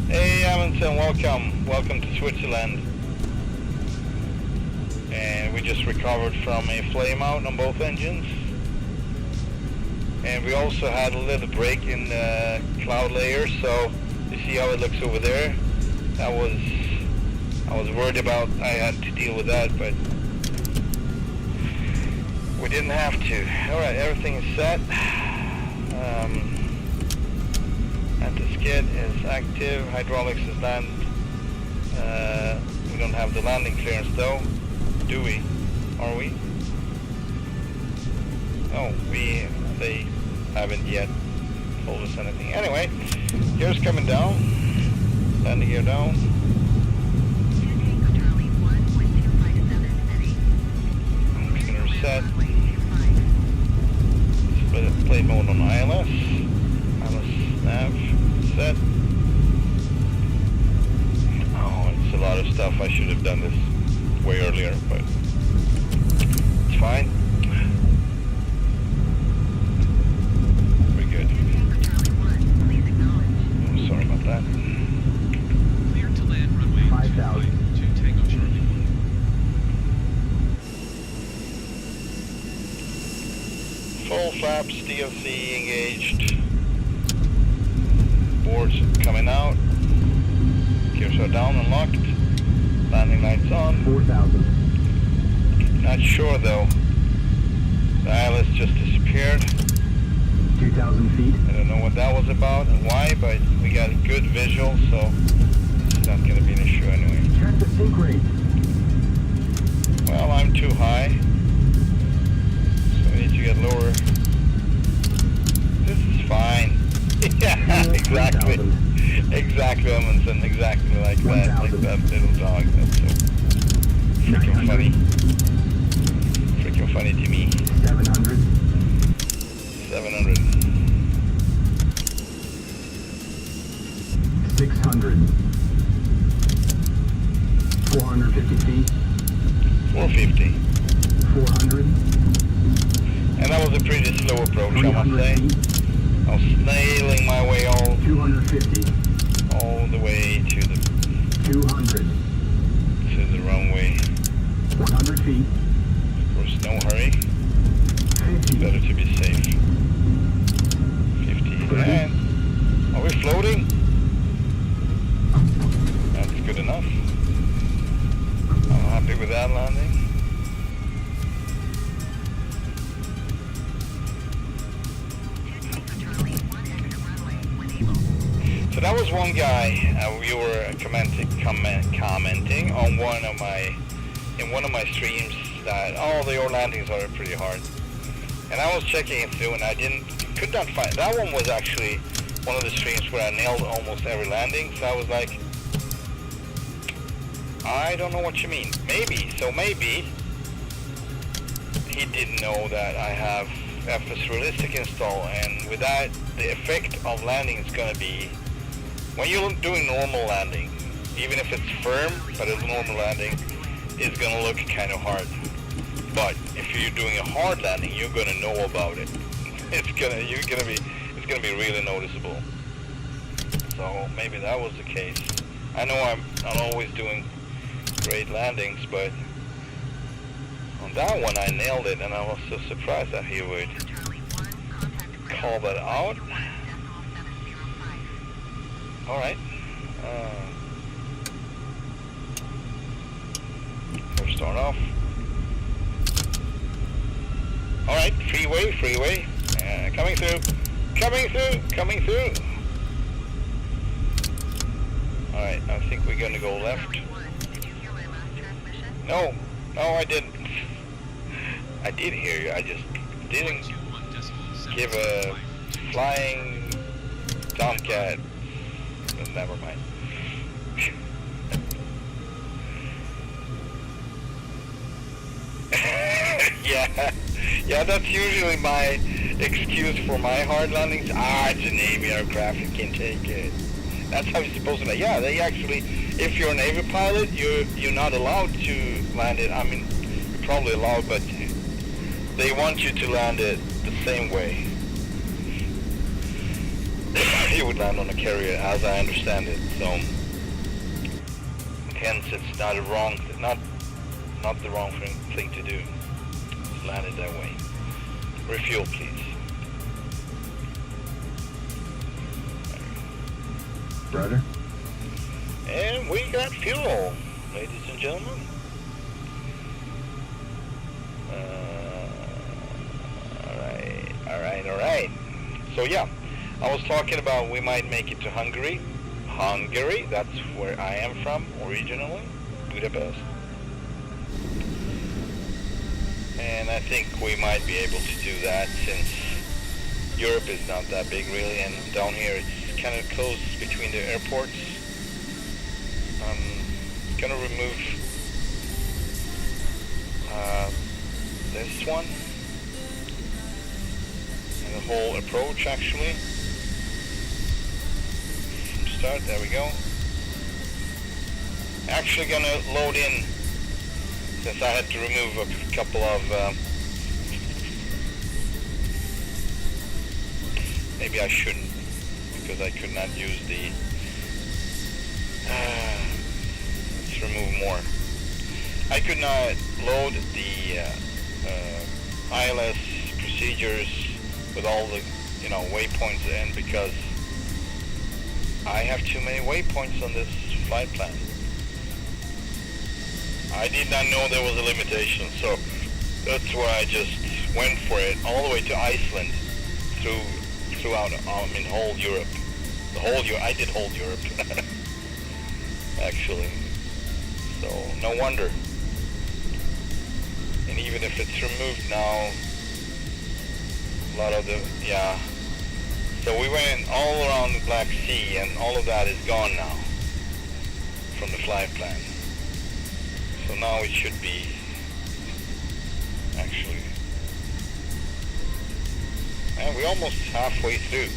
Hey Amundsen, welcome. Welcome to Switzerland. And we just recovered from a flame out on both engines. And we also had a little break in the cloud layer, so you see how it looks over there. I was worried about I had to deal with that, but we didn't have to. Alright, everything is set. Anti-skid is active, hydraulics is landed. We don't have the landing clearance though, do we? Are we? No, they haven't yet told us anything. Anyway, gear's coming down, landing gear down. Spinner set. Split plate mode on ILS. ILS nav set. Oh, it's a lot of stuff. I should have done this way earlier, but it's fine. We're good. I'm sorry about that. Cleared to land runway 5,000. 2 Tango Charlie 1. Full flaps, DLC engaged. Boards coming out. Gears are down and locked. Landing lights on. 4,000. Not sure though. The ILS just disappeared. 2,000 feet. I don't know what that was about and why, but we got a good visual, so it's not going to be an issue anyway. Check the sync rate. Well, I'm too high, so we need to get lower. This is fine. Yeah, exactly. 3,000. Exactly, Amundsen, exactly like that. Like that little dog. That's so freaking 900. funny. Freaking funny to me. 700. 700. 600. 450 feet. 450. 400. And that was a pretty slow approach, I must 300 say. feet. I was snailing my way all 250. the way to the 200. runway. 100 feet. Of course, no hurry. 50. Better to be safe. 50. And are we floating? That's good enough. I'm happy with that landing. So that was one guy. We were commenting on one of my streams that your landings are pretty hard. And I was checking it through, and could not find. That one was actually one of the streams where I nailed almost every landing. So I was like, I don't know what you mean. Maybe he didn't know that I have FS Realistic install, and with that, the effect of landing is going to be, when you're doing normal landing, even if it's firm, but it's normal landing, it's going to look kind of hard. But if you're doing a hard landing, you're going to know about it. It's going to be really noticeable. So maybe that was the case. I know I'm not always doing great landings, but on that one I nailed it, and I was so surprised that he would call that out. Alright. First start off. Alright, freeway. Coming through. Alright, I think we're gonna go left. No, I didn't. I did hear you, I just didn't give a flying Tomcat. Never mind. Yeah, that's usually my excuse for my hard landings. It's a Navy aircraft, you can take it. That's how you're supposed to land. Yeah, they actually, if you're a Navy pilot, you're not allowed to land it. I mean, you're probably allowed, but they want you to land it the same way you would land on a carrier, as I understand it. So hence, it's not the wrong thing to do. Just land it that way. Refuel, please. Brother. And we got fuel, ladies and gentlemen. Alright. So yeah, I was talking about we might make it to Hungary. That's where I am from originally, Budapest. And I think we might be able to do that since Europe is not that big really, and down here it's kind of close between the airports. I'm gonna remove this one and the whole approach actually. From start, there we go. Actually gonna load in, since I had to remove a couple of maybe I shouldn't, because I could not use the let's remove more. I could not load the ILS procedures with all the waypoints in, because I have too many waypoints on this flight plan. I did not know there was a limitation, so that's why I just went for it all the way to Iceland, throughout whole Europe. I did whole Europe actually. So no wonder. And even if it's removed now, a lot of the So we went all around the Black Sea, and all of that is gone now from the flight plan. So now it should be actually, and we're almost halfway through.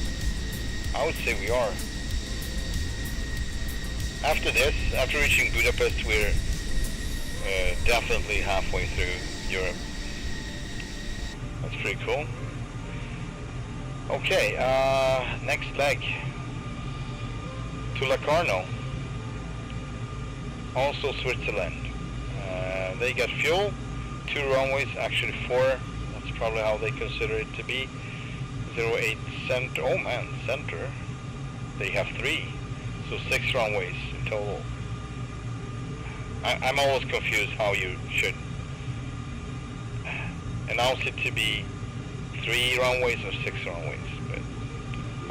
I would say we are. After this, after reaching Budapest, we're definitely halfway through Europe. That's pretty cool. Okay, next leg to Locarno, also Switzerland. They got fuel, 2 runways, actually 4. That's probably how they consider it to be. 08 center. Oh man, center. They have 3, so 6 runways in total. I'm always confused how you should announce it to be 3 runways or 6 runways, but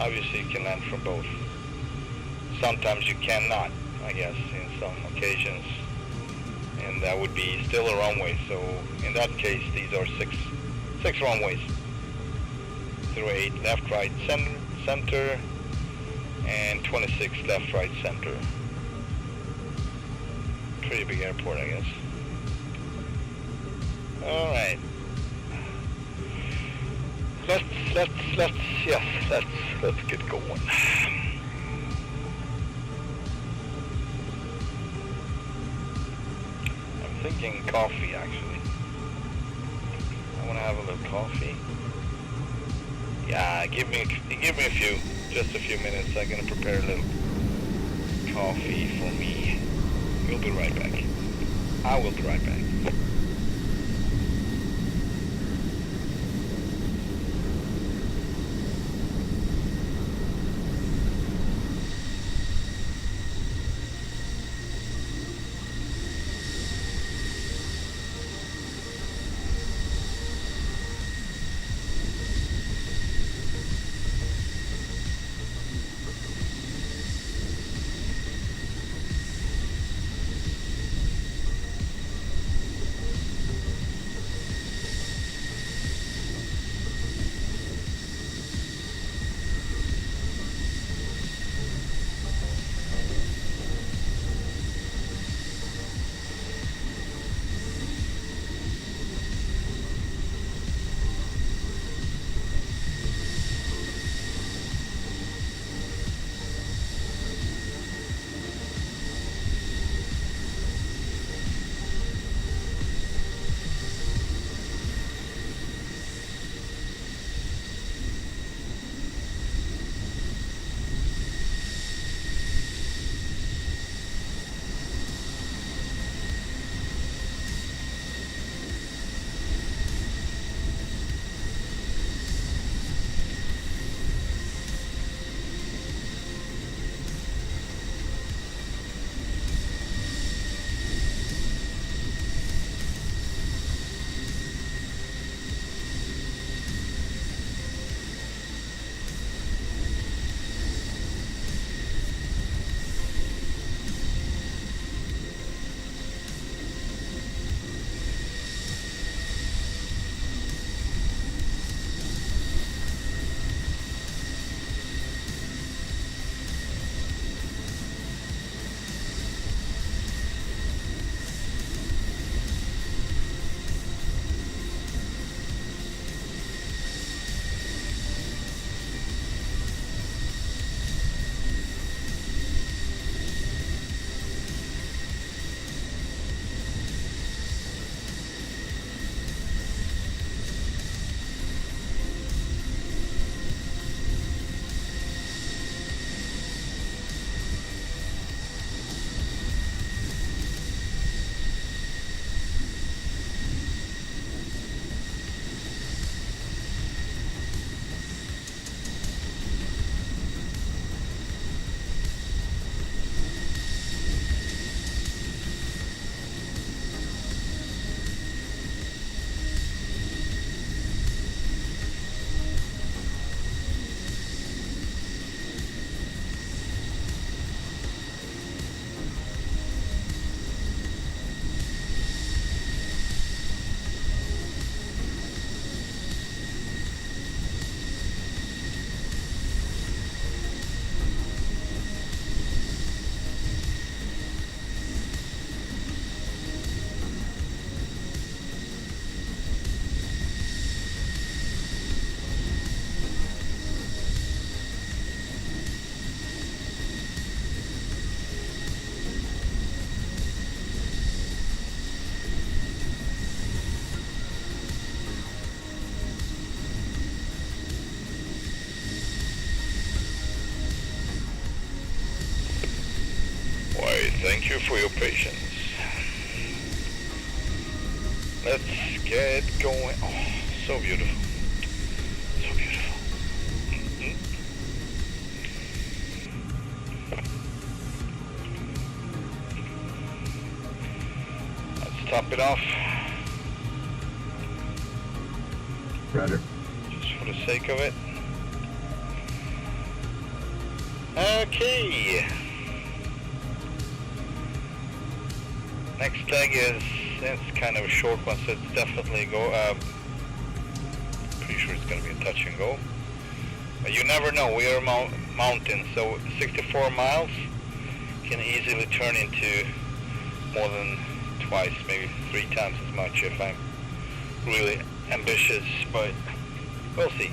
obviously you can land from both. Sometimes you cannot, I guess, in some occasions, and that would be still a runway. So in that case, these are 6 runways. 08 left, right, center, and 26 left, right, center. Pretty big airport, I guess. All right. Let's get going. I'm thinking coffee, actually. I want to have a little coffee. Yeah, give me a few, just a few minutes. I'm gonna prepare a little coffee for me. We'll be right back. I will be right back. you for your patience. Let's get going. Oh, so beautiful. So beautiful. Let's top it off. Roger. Just for the sake of it. Okay. Next leg is, it's kind of a short one, so it's definitely pretty sure it's going to be a touch and go. But you never know, we are mountains, so 64 miles can easily turn into more than twice, maybe 3 times as much if I'm really ambitious, but we'll see.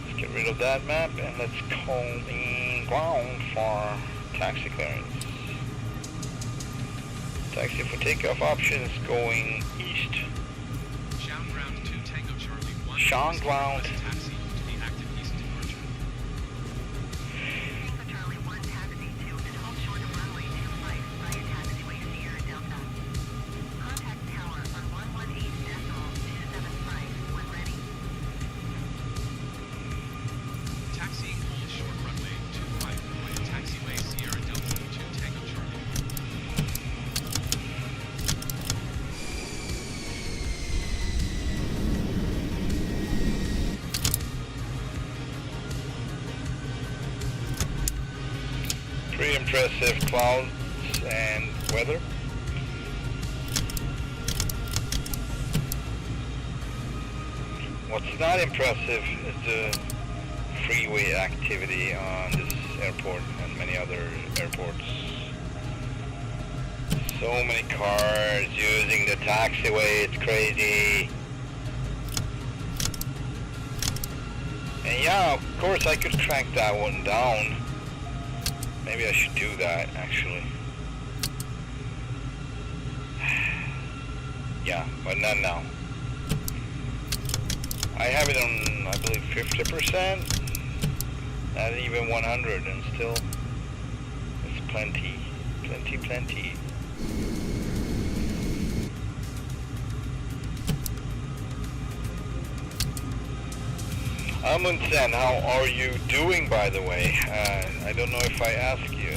Let's get rid of that map and let's call in ground for taxi clearance. Taxi for takeoff options going east. Sound ground 2 Tango Charlie 1. Sound ground. Taxi to the active east departure. Tango Charlie 1 taxi to and hold short of runway 25 via taxiway Sierra Delta. Contact tower on 118.275 when ready. Taxiing hold short runway 25 via taxiway Sierra Delta 2 Tango Charlie. Pretty impressive clouds and weather. What's not impressive is the freeway activity on this airport and many other airports. So many cars using the taxiway, it's crazy. And yeah, of course I could crank that one down. Maybe I should do that, actually. Yeah, but not now. I have it on, I believe, 50%. Not even 100, and still, it's plenty. Plenty. Amundsen, how are you doing, by the way? I don't know if I asked you.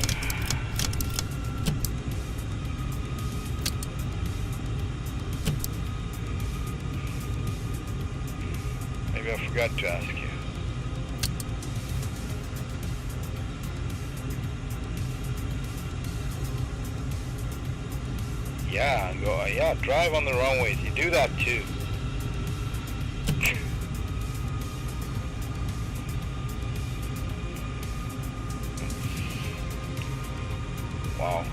Maybe I forgot to ask you. Yeah, drive on the runways. You do that too. Wow.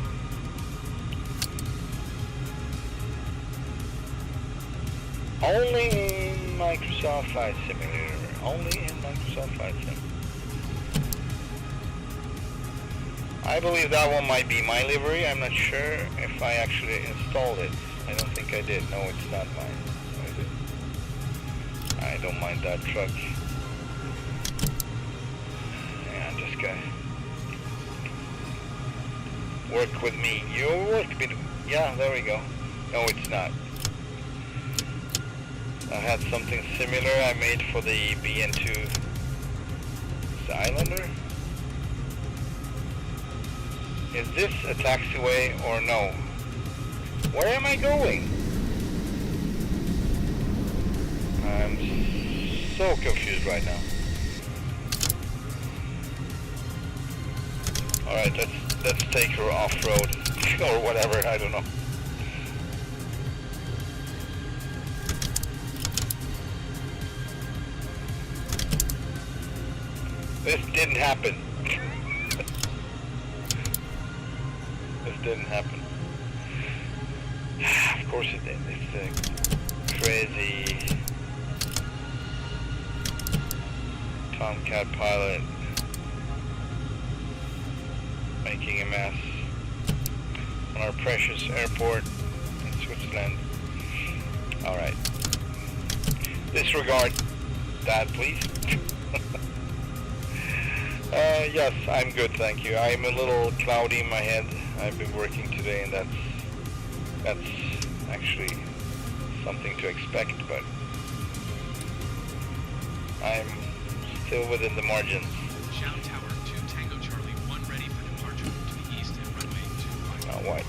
Only in Microsoft Flight Simulator. Only in Microsoft Flight Sim. I believe that one might be my livery. I'm not sure if I actually installed it. I don't think I did. No, it's not mine. I don't mind that truck. Yeah, just gonna work with me. You work with me. Yeah, there we go. No, it's not. I had something similar I made for the BN2 Islander. Is this a taxiway or no? Where am I going? I'm so confused right now. Alright, let's take her off-road or whatever, I don't know. This didn't happen. This didn't happen. Of course it did. It's a crazy Tomcat pilot making a mess on our precious airport in Switzerland. Alright. Disregard that, please. Yes, I'm good, thank you. I'm a little cloudy in my head. I've been working today, and that's actually something to expect, but I'm still within the margins. Shout Tower 2 Tango Charlie 1 ready for departure to the east and runway 25. Now what?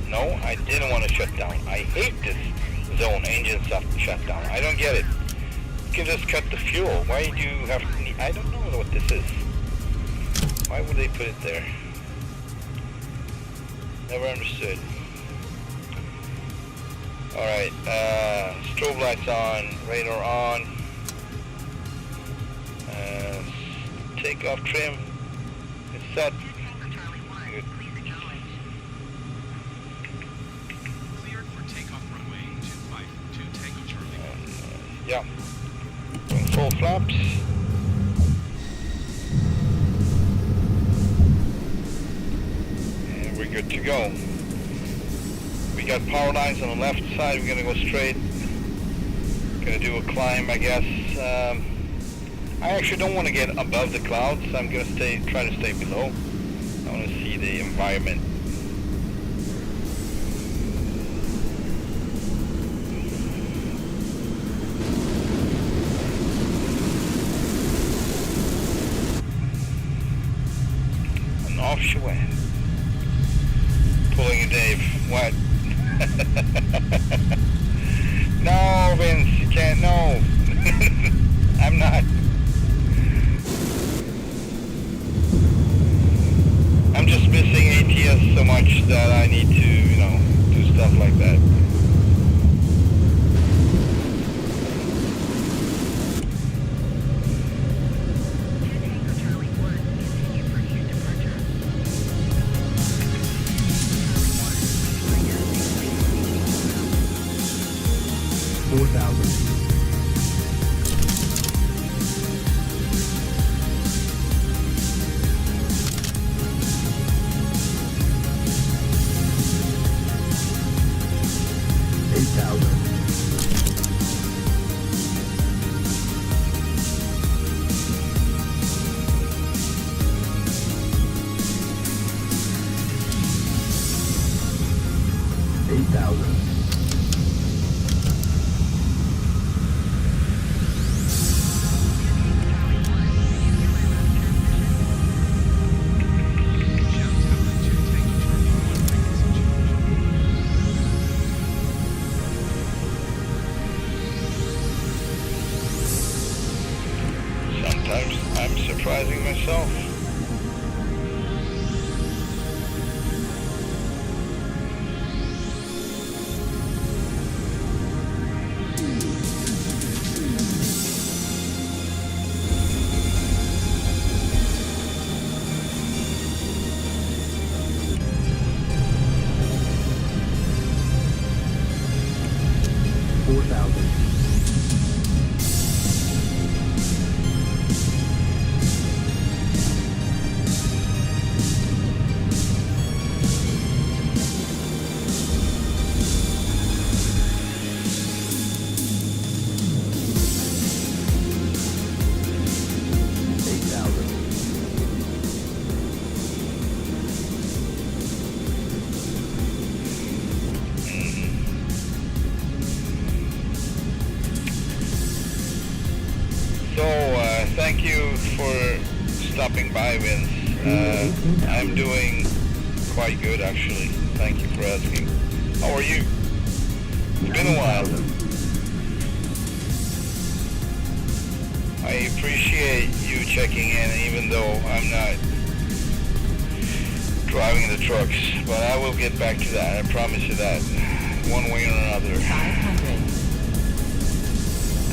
No, I didn't want to shut down. I hate this zone engine shut down. I don't get it. You can just cut the fuel. Why do you have to need, I don't know what this is. Why would they put it there? Never understood. Alright, strobe lights on, radar on. Takeoff trim is set. Good. Cleared for takeoff runway 252 Tango Charlie. Yeah. Going full flaps. And we're good to go. We got power lines on the left side. We're gonna go straight. Gonna do a climb, I guess. I actually don't want to get above the clouds. I'm gonna try to stay below. I want to see the environment. And off she went. Pulling a Dave. What? No, Vince, you can't. No. I'm not. I'm just missing ATS so much that I need to, you know, do stuff like that. Tango Charlie 1, continue for east departure. Charlie 1, 4,000. 8,000. Thank you for stopping by, Vince. I'm doing quite good, actually. Thank you for asking. How are you? It's been a while. I appreciate you checking in, even though I'm not driving the trucks, but I will get back to that. I promise you that, one way or another. 500.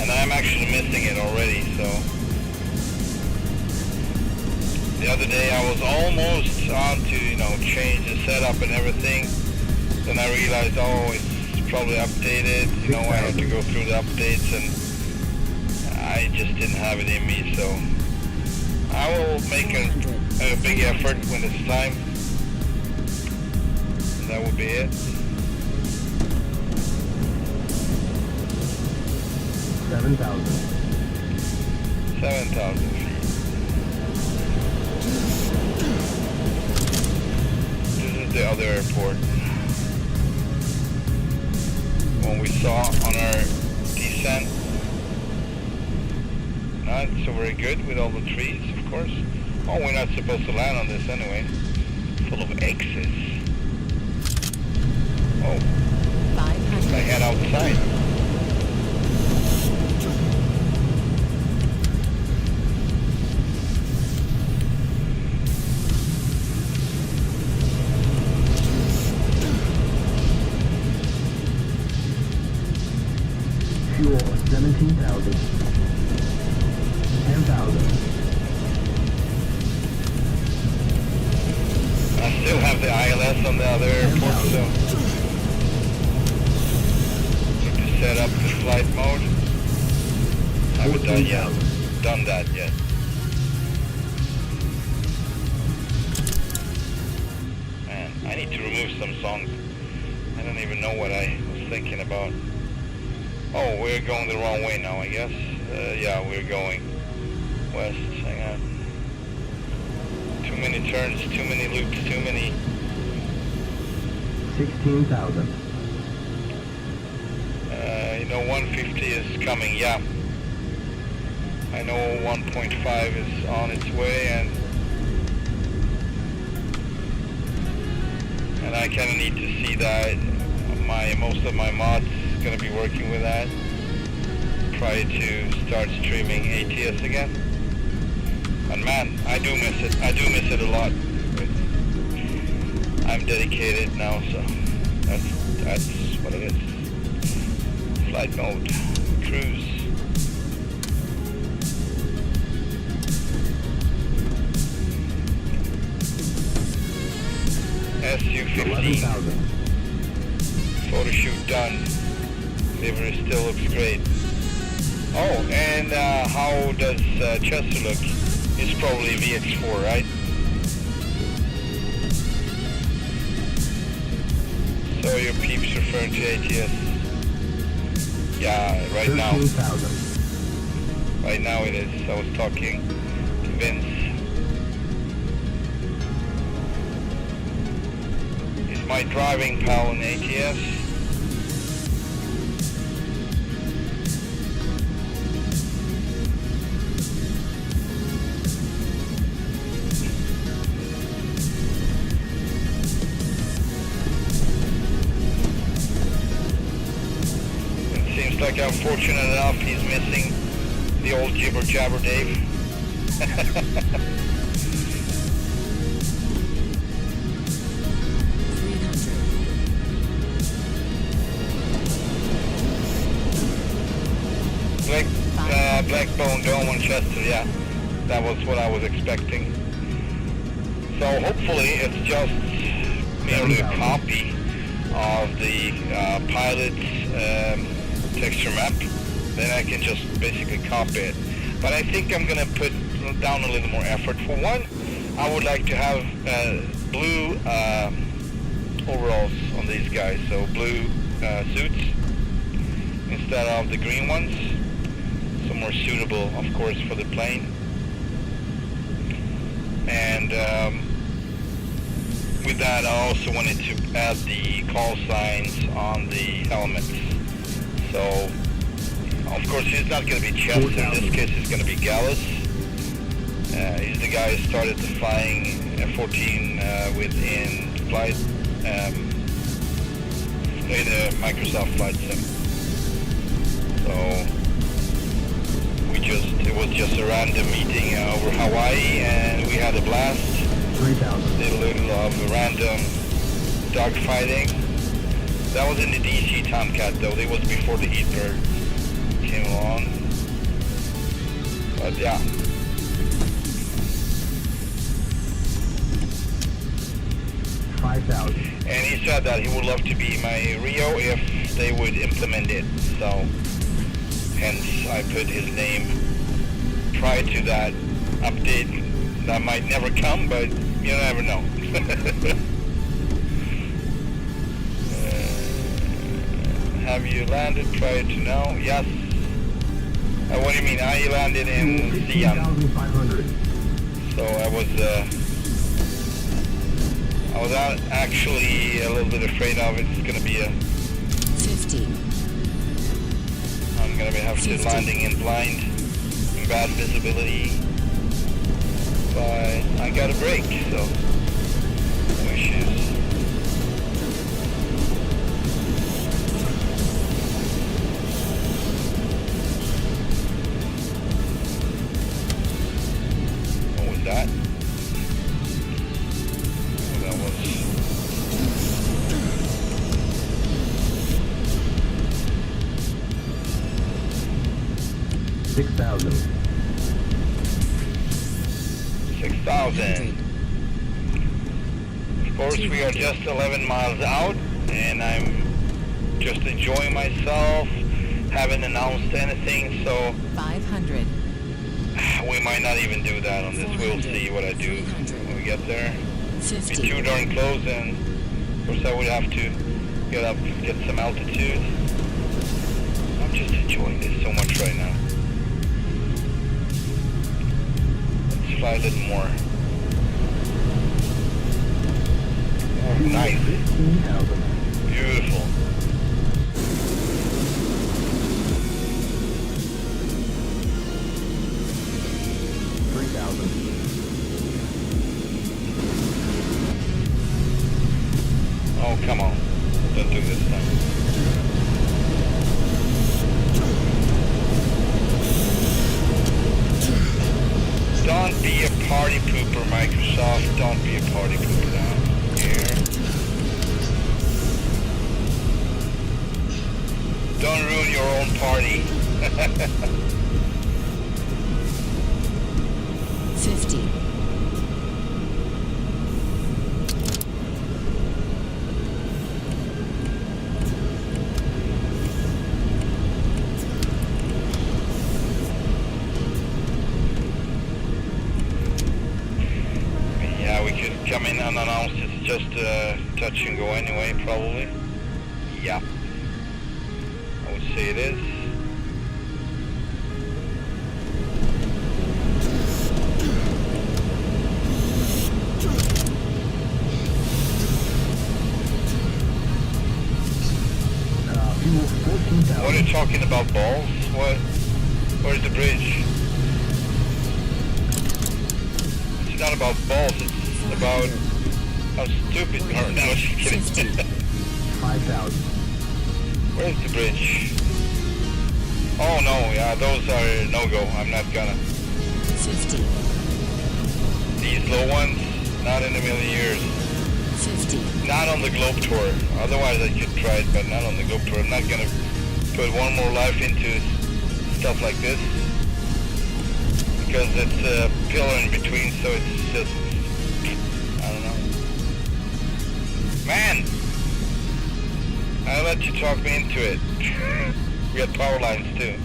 And I'm actually missing it already, so. The other day I was almost on to, you know, change the setup and everything. Then I realized, oh, it's probably updated. You know, I had to go through the updates and I just didn't have it in me, so I will make a big effort when it's time. And that will be it. 7,000. 7,000 feet. the other airport. One we saw on our descent. Not so very good with all the trees, of course. Oh, we're not supposed to land on this anyway. Full of X's. Oh, 500. I head outside. Fuel 17,000. 10,000. I still have the ILS on the other airport, so need to set up the flight mode. I haven't done that yet. Man, I need to remove some songs. I don't even know what I was thinking about. Oh, we're going the wrong way now, I guess. Yeah, we're going west. Hang on. Too many turns, too many loops, too many. 16,000. You know, 150 is coming, yeah. I know 1.5 is on its way, and I kind of need to see that most of my mods going to be working with that prior to start streaming ATS again. And man, I do miss it. I do miss it a lot. I'm dedicated now, so that's what it is. Flight mode, cruise. SU-15. 11,000. Photo shoot done. Livery still looks great. Oh, and how does Jester look? It's probably VX4, right? So your peeps referring to ATS? Yeah, right now. 13,000. Right now it is. I was talking to Vince. He's my driving pal in ATS. Like I'm fortunate enough he's missing the old jibber jabber Dave. Black bone dome on Chester, yeah. That was what I was expecting. So hopefully it's just merely a copy of the pilot's texture map, then I can just basically copy it. But I think I'm gonna put down a little more effort. For one, I would like to have blue overalls on these guys, so blue suits instead of the green ones, so more suitable, of course, for the plane. And with that, I also wanted to add the call signs on the helmets. So, of course, he's not going to be Chester. In this case, it's going to be Gallus. He's the guy who started the flying F14 within flight, in the Microsoft Flight Sim. So, it was just a random meeting over Hawaii, and we had a blast. 3,000. Did a little of random dogfighting. That was in the DC Tomcat though, it was before the Heatblur came along. But yeah. $5,000. And he said that he would love to be my Rio if they would implement it. So, hence I put his name prior to that update. That might never come, but you never know. Have you landed prior to now? Yes. What do you mean? I landed in Xi'an. 15,500. So I I was actually a little bit afraid of it. It's gonna be a 50, I'm gonna have to 50. landing in blind, in bad visibility, but I got a break, so no issues. What was that? Oh, that was 6,000. 6,000. Of course, we are just 11 miles out, and I'm just enjoying myself. Haven't announced anything, so 500, we might not even do that on this. We'll see what I do when we get there. Be 50, too darn close, and of course I would have to get up, get some altitude. I'm just enjoying this so much right now. Let's fly a little more. Oh, nice. 15,000. Beautiful. Oh, come on. Don't do this now. Don't be a party pooper, Microsoft. Don't be a party pooper down here. Don't ruin your own party. 50, Yeah, we could come in unannounced. It's just touch and go anyway, probably. Yeah. I would say it is. Fuel 14,000. What are you talking about, balls? What? Where's the bridge? It's not about balls, it's about how stupid. Or, no, just kidding. 5,000. Where's the bridge? Oh no, yeah, those are no-go. I'm not gonna. 50, These low ones, not in a million years. 50, Not on the Globe Tour. Otherwise I could try it, but not on the Globe Tour. I'm not gonna put one more life into stuff like this. Because it's a pillar in between, so it's just, I don't know. Man! I let you talk me into it. We got power lines too.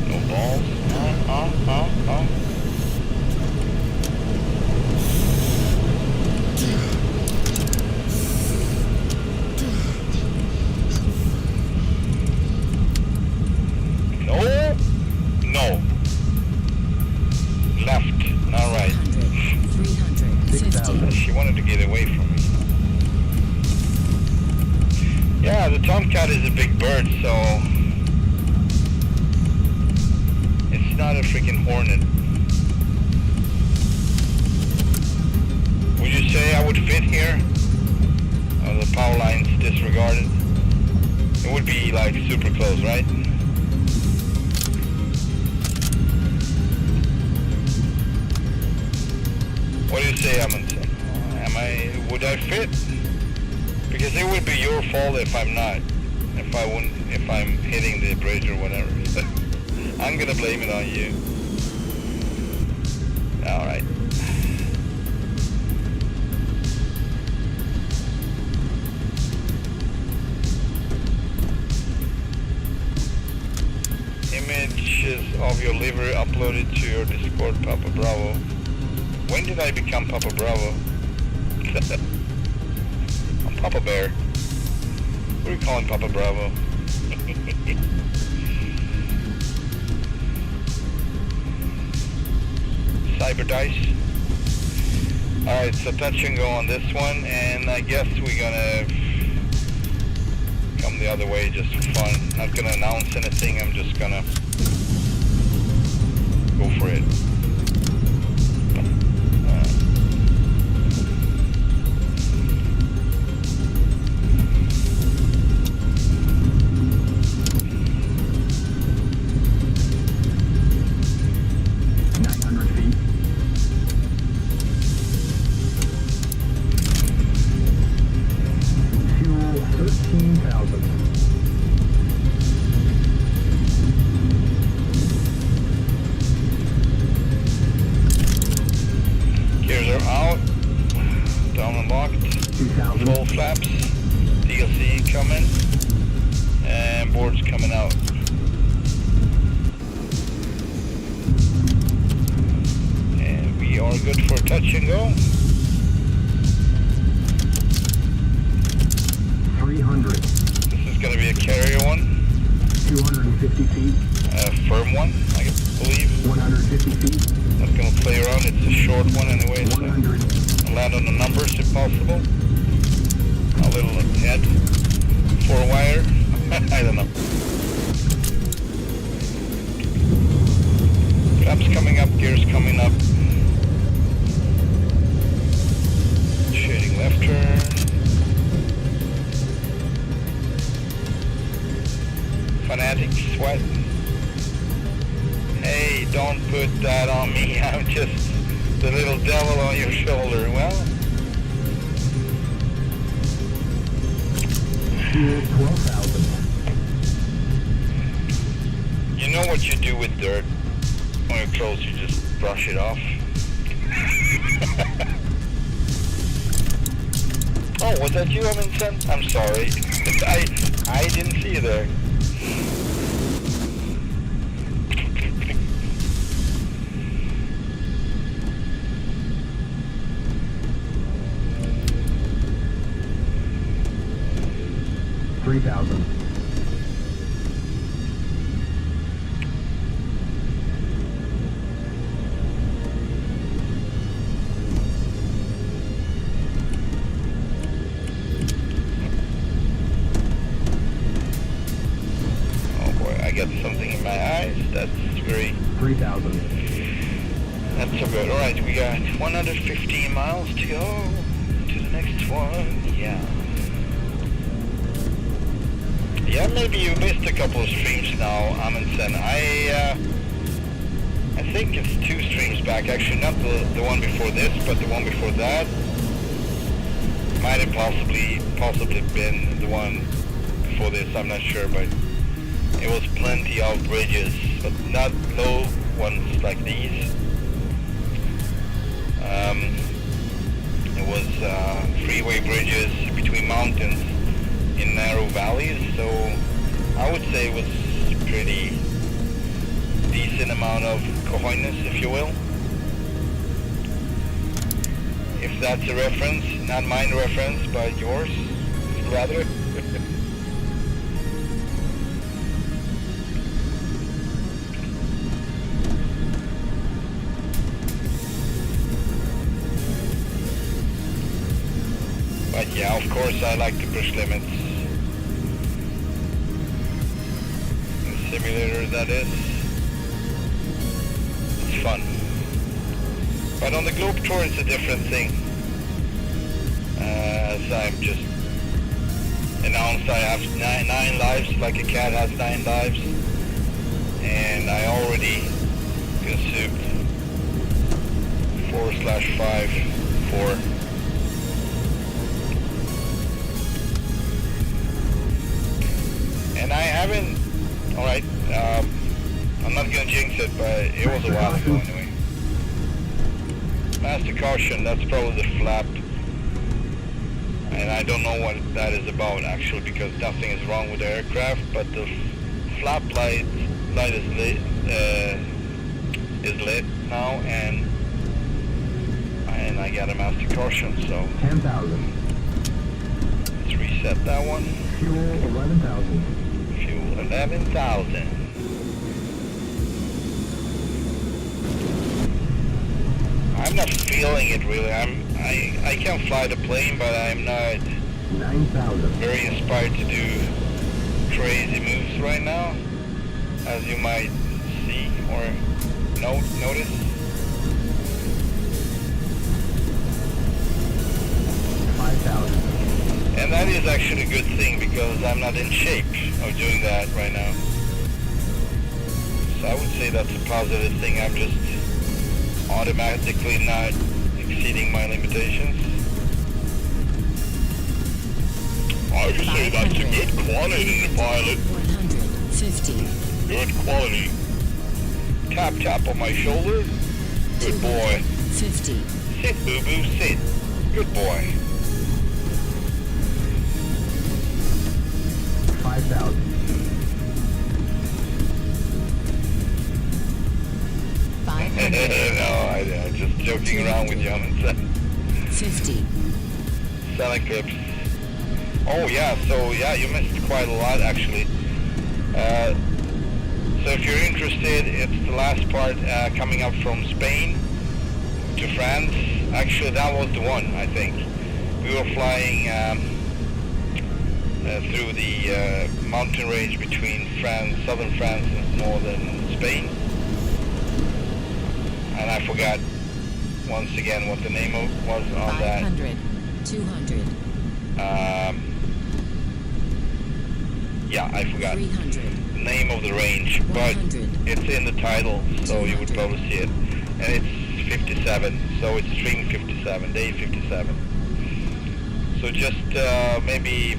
No balls? No. No. Left, not right. 100, 300, 50, She wanted to get away from me. Yeah, the Tomcat is a big bird, so it's not a freaking Hornet. Would you say I would fit here? Oh, the power line's disregarded. It would be like super close, right? What do you say, Amundsen? Would I fit? Because it would be your fault if I'm not. If I'm hitting the bridge or whatever. I'm gonna blame it on you. Alright. Images of your livery uploaded to your Discord, Papa Bravo. When did I become Papa Bravo? I'm Papa Bear. What are you calling Papa Bravo? Cyber Dice. Alright, so touch and go on this one, and I guess we're gonna come the other way just for fun. Not gonna announce anything, I'm just gonna go for it. 900 feet. Fuel 13,000. Gears are out. Down and locked. 2,000. Full flaps. DLC coming. And boards coming out. And we are good for touch and go. 300. This is going to be a carrier one. 250 feet. A firm one, I believe. 150 feet. Not going to play around. It's a short one anyway. So 100. I'll land on the numbers if possible. A little head. 4-wire. I don't know. Flaps coming up, gears coming up. Shading left turn. Fanatic sweat. Hey, don't put that on me. I'm just the little devil on your shoulder. Well, Fuel 12,000. you know what you do with dirt on your clothes, you just brush it off. Oh, was that you, Amundsen? I'm sorry. I didn't see you there. $3,000. Oh boy, I got something in my eyes. That's very... 3,000. That's so good. Alright, we got 115 miles to go to the next one. Yeah. Yeah, maybe you missed a couple of streams now, Amundsen. I think it's 2 streams back. Actually, not the one before this, but the one before that. Might have possibly been the one before this. I'm not sure, but it was plenty of bridges, but not low ones like these. It was freeway bridges between mountains in narrow valleys, so I would say it was pretty decent amount of cojones, if you will. If that's a reference, not mine reference, but yours, rather. But yeah, of course I like to push limits. The simulator, that is. It's fun. But on the Globe Tour it's a different thing. As I've just announced, I have 9 lives, like a cat has 9 lives. And I already consumed 4/5 for and I haven't, alright, I'm not gonna jinx it, but it was a while ago anyway. Master caution, that's probably the flap. And I don't know what that is about actually, because nothing is wrong with the aircraft, but the flap light is lit now, and I got a master caution, so 10,000. let's reset that one. Fuel 11,000. Fuel 11,000. I'm not feeling it really. I can fly the plane, but I'm not 9,000. very inspired to do crazy moves right now, as you might see or notice. 5,000. And that is actually a good thing because I'm not in shape of doing that right now. So I would say that's a positive thing. I'm just automatically not exceeding my limitations. I would say that's a good quality, pilot. 150. Good quality. Tap tap on my shoulder. Good boy. 50. Sit, boo-boo, sit. Good boy. 5,000. No, I'm just joking around with you. I'm 50. selling clips. Oh yeah, so yeah, you missed quite a lot actually. So if you're interested, it's the last part coming up from Spain to France. Actually, that was the one, I think. We were flying through the mountain range between France, southern France and northern Spain. And I forgot once again what the name was on that. 500. 200. Yeah, I forgot 300. the name of the range, but 100. it's in the title, so you would probably see it. And it's 57, so it's stream 57, day 57. So just maybe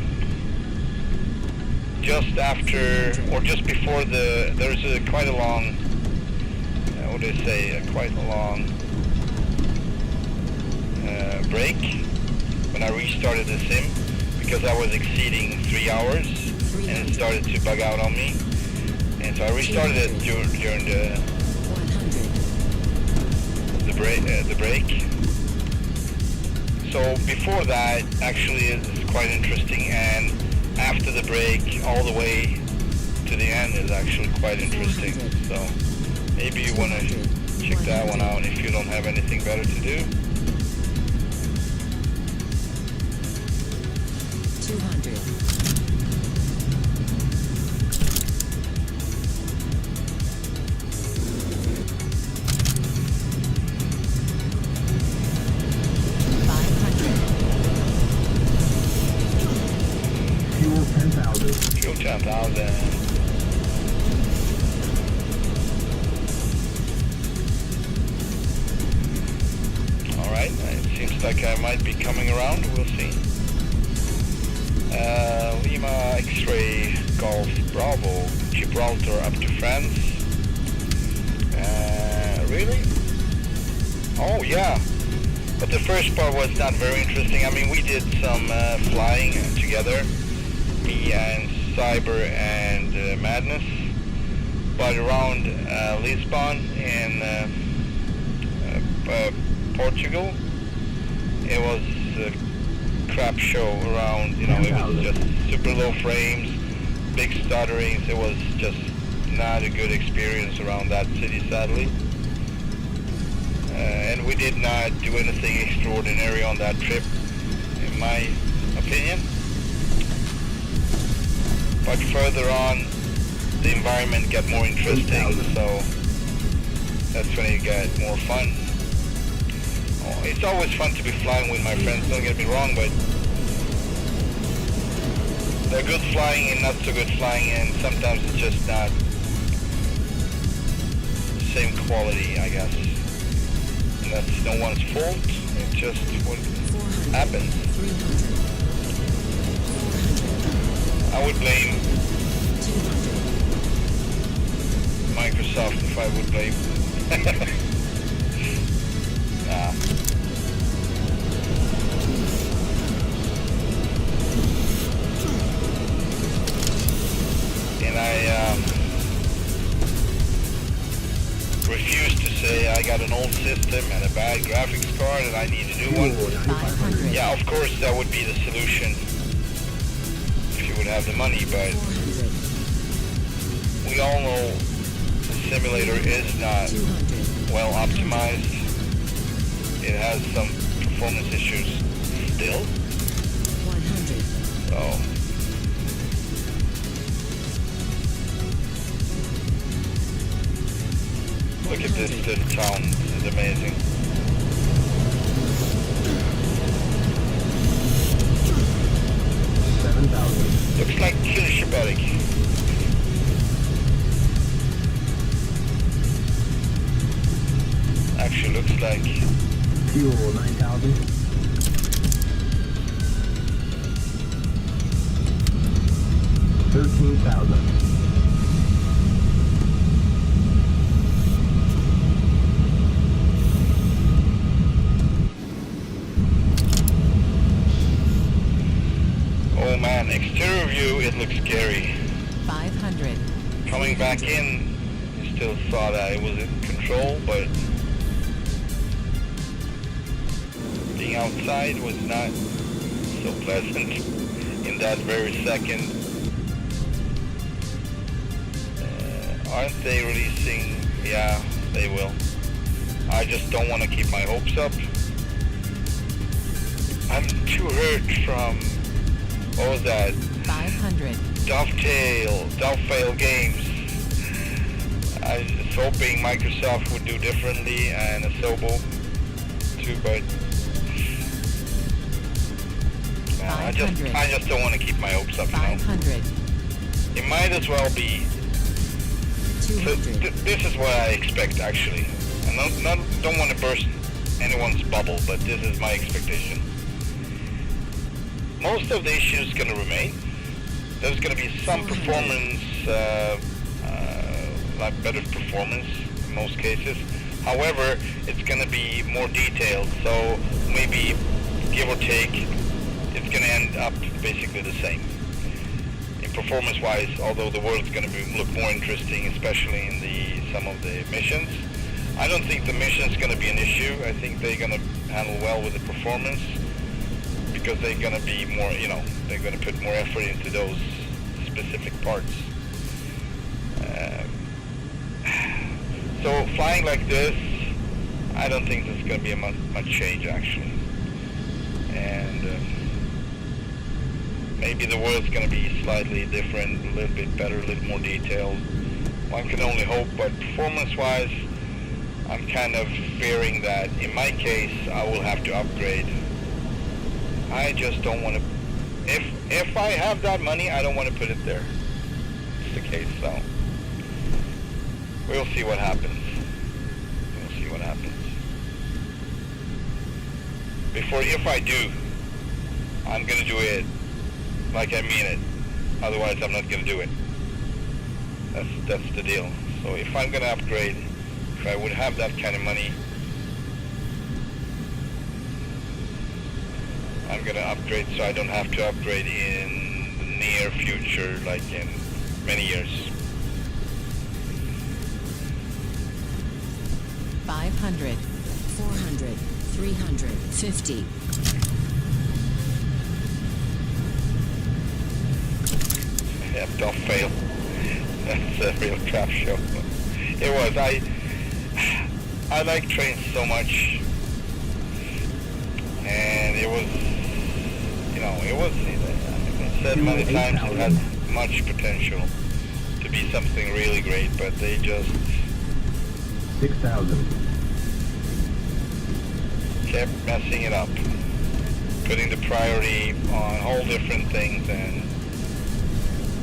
just after or just before there's quite a long, what do I say, quite a long break when I restarted the sim because I was exceeding 3 hours and it started to bug out on me. And so I restarted it during the 100. break. So before that, actually, it's quite interesting, and after the break, all the way to the end is actually quite interesting. So maybe you want to check that one out if you don't have anything better to do. 200. 500. Fuel 10,000. Fuel 10,000. Alright, it seems like I might be coming around, we'll see. Lima X-Ray Golf Bravo, Gibraltar up to France. Really? Oh yeah, but the first part was not very interesting. I mean, we did some flying together, me and Cyber and Madness, but around Lisbon in Portugal, it was a crap show around, you know, it was just super low frames, big stutterings. It was just not a good experience around that city, sadly. And we did not do anything extraordinary on that trip, in my opinion. But further on, the environment got more interesting, so that's when it got more fun. Oh, it's always fun to be flying with my friends, don't get me wrong, but they're good flying and not so good flying, and sometimes it's just not the same quality, I guess. And that's no one's fault, it's just what happens. 300. I would blame 200. Microsoft if I would blame. Nah. And I refuse to say I got an old system and a bad graphics card and I need a new one. 500. Yeah, of course that would be the solution if you would have the money, but 400. we all know the simulator is not 200. well optimized. It has some performance issues still. 100. So look at this little town, it's amazing. 7,000. Looks like Kilishiberik. Actually looks like Fuel 9,000. 13,000. oh man, exterior view, it looks scary. 500. Coming back in, you still saw that it was in control, but being outside was not so pleasant in that very second. Aren't they releasing? Yeah, they will. I just don't want to keep my hopes up. I'm too hurt from, what was that? 500. Dovetail games. I was hoping Microsoft would do differently and Asobo too, but I just don't want to keep my hopes up, you know. 500. It might as well be. So 200. this is what I expect actually. I don't want to burst anyone's bubble, but this is my expectation. Most of the issues going to remain. There's going to be some performance, like better performance in most cases. However, it's going to be more detailed, so maybe give or take, it's going to end up basically the same. In performance-wise, although the world's going to look more interesting, especially in some of the missions. I don't think the mission's going to be an issue. I think they're going to handle well with the performance, because they're going to be more, you know, they're going to put more effort into those specific parts. So flying like this, I don't think there's going to be much change actually. And maybe the world's going to be slightly different, a little bit better, a little more detailed. One can only hope, but performance-wise, I'm kind of fearing that in my case, I will have to upgrade. I just don't want to, if I have that money, I don't want to put it there. It's the case, so we'll see what happens. We'll see what happens. If I do, I'm going to do it like I mean it. Otherwise, I'm not going to do it. That's the deal. So if I'm going to upgrade, if I would have that kind of money, I'm going to upgrade so I don't have to upgrade in the near future, like in many years. 500. 400. 350. Yeah, don't fail. That's a real crap show. It was. I like trains so much, and it was, you know, it was. I said many times it had much potential to be something really great, but they just 6,000. kept messing it up, putting the priority on whole different things and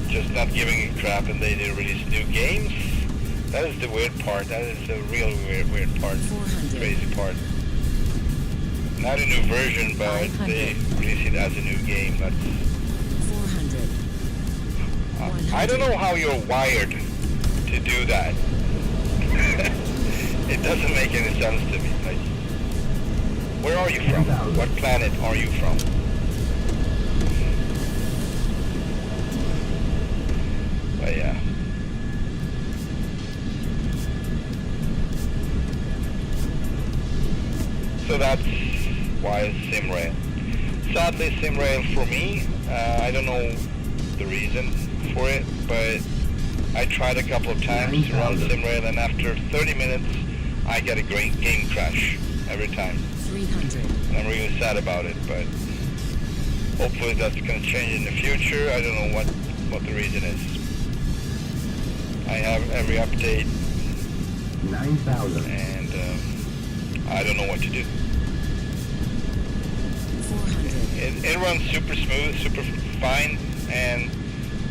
just not giving a crap. And they did release new games. That is the weird part. That is the real weird part, 400. crazy part. Not a new version, but 500. they release it as a new game. That's 400. I don't know how you're wired to do that. It doesn't make any sense to me. Like, where are you from? 10,000. What planet are you from? But yeah. So that's why SimRail. Sadly, SimRail for me, I don't know the reason for it, but I tried a couple of times to run SimRail, and after 30 minutes, I get a great game crash. every time. 300. And I'm really sad about it, but hopefully that's going to change in the future. I don't know what the reason is. I have every update 9,000. and I don't know what to do. 400. It runs super smooth, super fine, and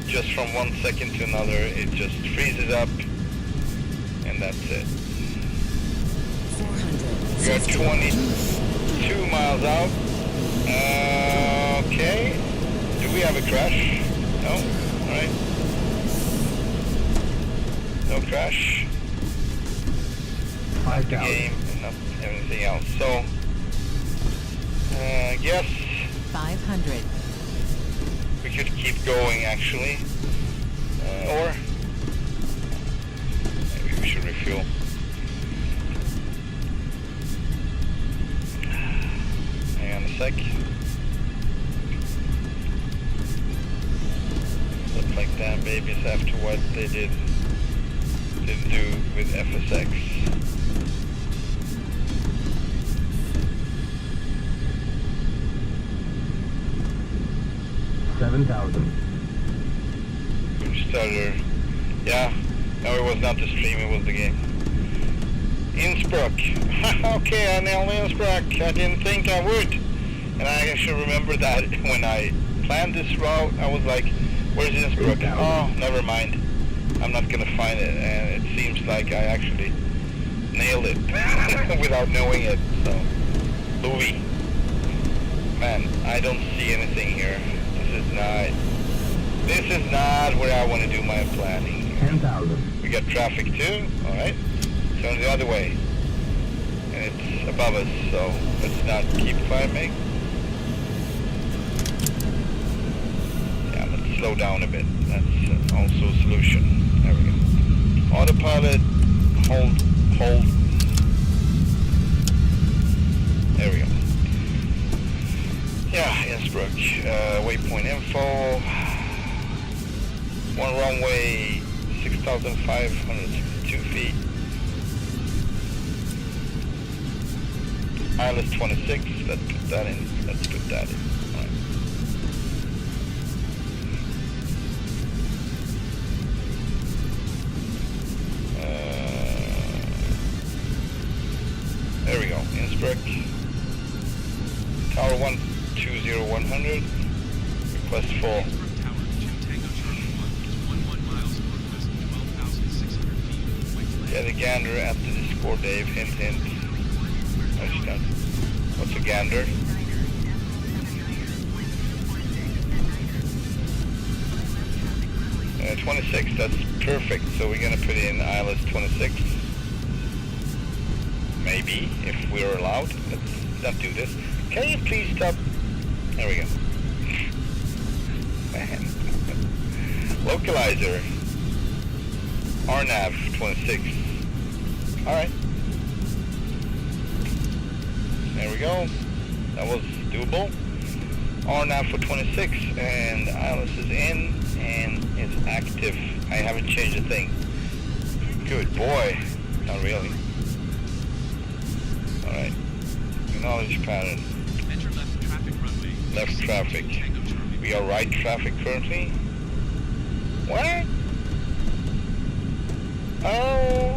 just from 1 second to another it just freezes up, and that's it. 400. We are 22 miles out. Okay. Do we have a crash? No? Alright. No crash. Not the 5,000. game and not anything else. So, yes, 500. we could keep going actually. Or maybe we should refuel. Hang on a sec. Look like damn babies after what they didn't do with FSX. $7,000. Starter. Yeah. No, it was not the stream, it was the game. Innsbruck. Okay, I nailed Innsbruck. I didn't think I would. And I actually remember that when I planned this route, I was like, where's Innsbruck? Oh, never mind. I'm not gonna find it. And it seems like I actually nailed it without knowing it. So, Louise. Man, I don't see anything here. This is not where I want to do my planning. 10,000. We got traffic too, alright. Turn the other way. And it's above us, so let's not keep climbing. Yeah, let's slow down a bit. That's also a solution. There we go. Autopilot, hold. There we go. Yeah, Innsbruck. Waypoint info. One runway, 6,562 feet. ILS 26, let's put that in. All right. There we go, Innsbruck. Tower 120-100. Request full. Innsbruck Tower, 2 Tango Charlie 1 is 11 miles northwest of 12,600 feet. Wait for Get a gander after the score, Dave. Hint, hint. Understand. What's a gander? 26, that's perfect. So we're gonna put in ILS 26. Maybe, if we're allowed. Let's not do this. Can you please stop? There we go. Man. Localizer. RNAV 26. Alright. There we go. That was doable. RNAV for 26 and ILS is in and it's active. I haven't changed a thing. Good boy. Not really. Alright. Acknowledge pattern. Enter left traffic runway. Left traffic. Tango Charlie. We are right traffic currently. What? Oh,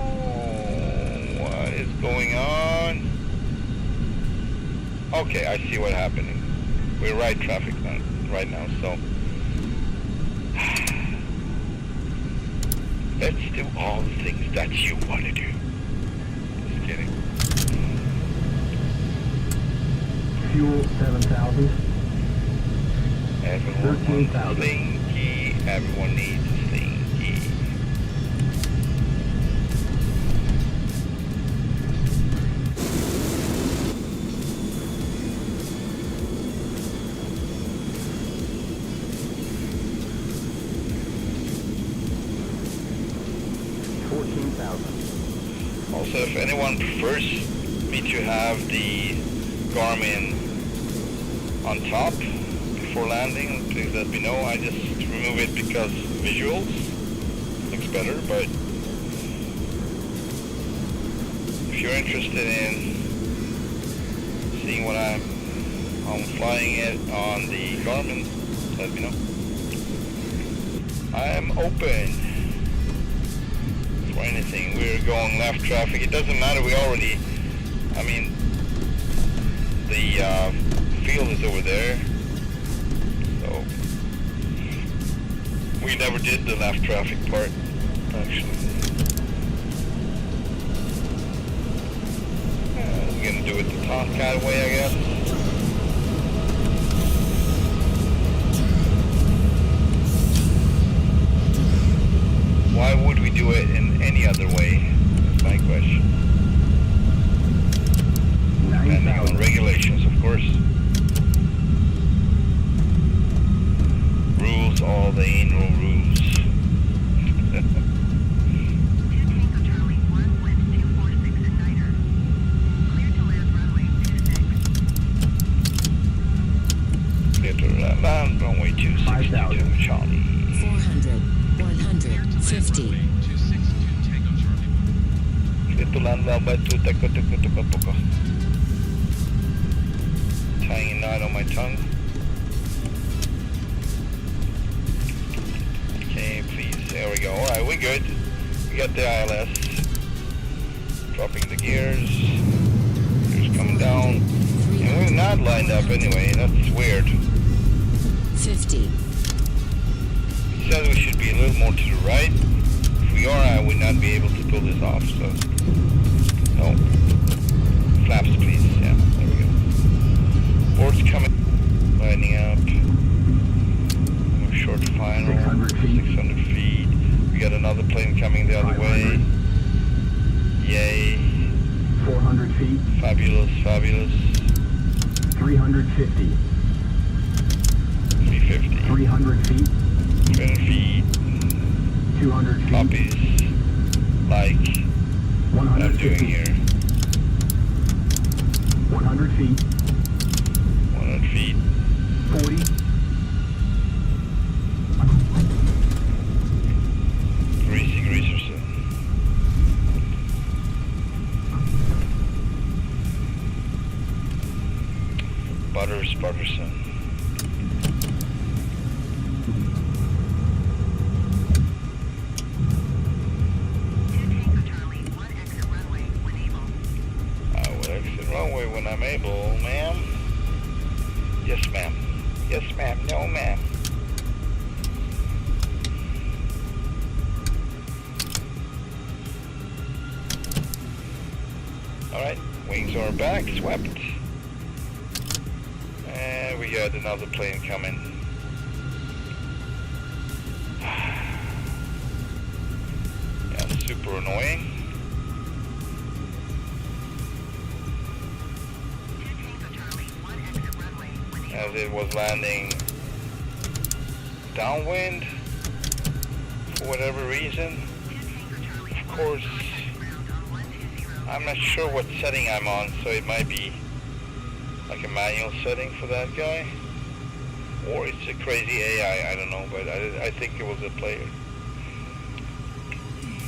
what is going on? Okay, I see what's happening. We're right traffic now, right now, so let's do all the things that you want to do. Just kidding. Fuel 7,000. Everyone wants a 13,000. slinky. Everyone needs a slinky. Also, if anyone prefers me to have the Garmin on top before landing, please let me know. I just remove it because visuals looks better, but if you're interested in seeing what I'm flying it on the Garmin, let me know. I am open for anything. We're going left traffic. It doesn't matter. We already, I mean, the field is over there. So we never did the left traffic part, actually. We're gonna do it the Tomcat way, I guess. Why would we do it in any other way? That's my question. Depending on regulations, of course. Rules, all the anal rules. 2 Tango Charlie 1 with 246 igniter. Clear to land runway 26. Clear to land runway 26 to Charlie. 400, 150. Runway 26 to Tango Charlie 1. Clear to land runway 26 to tying a knot on my tongue. Okay, please. There we go. Alright, we're good. We got the ILS. Dropping the gears. Gears coming down. And we're not lined up anyway. That's weird. 50. He said we should be a little more to the right. If we are, I would not be able to pull this off. So, no. Flaps, please. Yeah, there we go. Board's coming. Lining up. We're short final. 600 feet. 600 feet. We got another plane coming the other way. Yay. 400 feet. Fabulous, fabulous. 350. 350. 300 feet. 300 feet. 200 feet. Copies. Like what I'm 150 doing feet. here. 100 feet. 100 feet. 40. 3 degrees or so. Butterson. 2 Tango Charlie 1 exit runway when able. I will exit runway when I'm able, ma'am. Yes, ma'am. Yes, ma'am. No, ma'am. Alright, wings are back, swept. And we got another plane coming. Yeah, super annoying. 2 Tango Charlie 1 exit runway when able. As it was landing downwind for whatever reason. 2 Tango Charlie Of course, ground on 120. I'm not sure what setting I'm on, so it might be like a manual setting for that guy. Or it's a crazy AI, I don't know, but I think it was a player.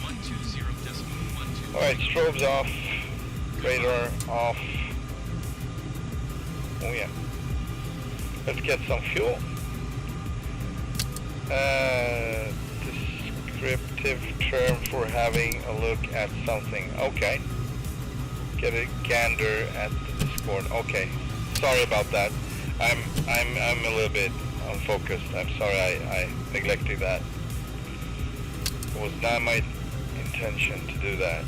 120.12. Alright, strobes off, radar off. Oh yeah. Let's get some fuel. Descriptive term for having a look at something. Okay. Get a gander at the Discord. Okay. Sorry about that. I'm a little bit unfocused. I'm sorry I neglected that. It was not my intention to do that.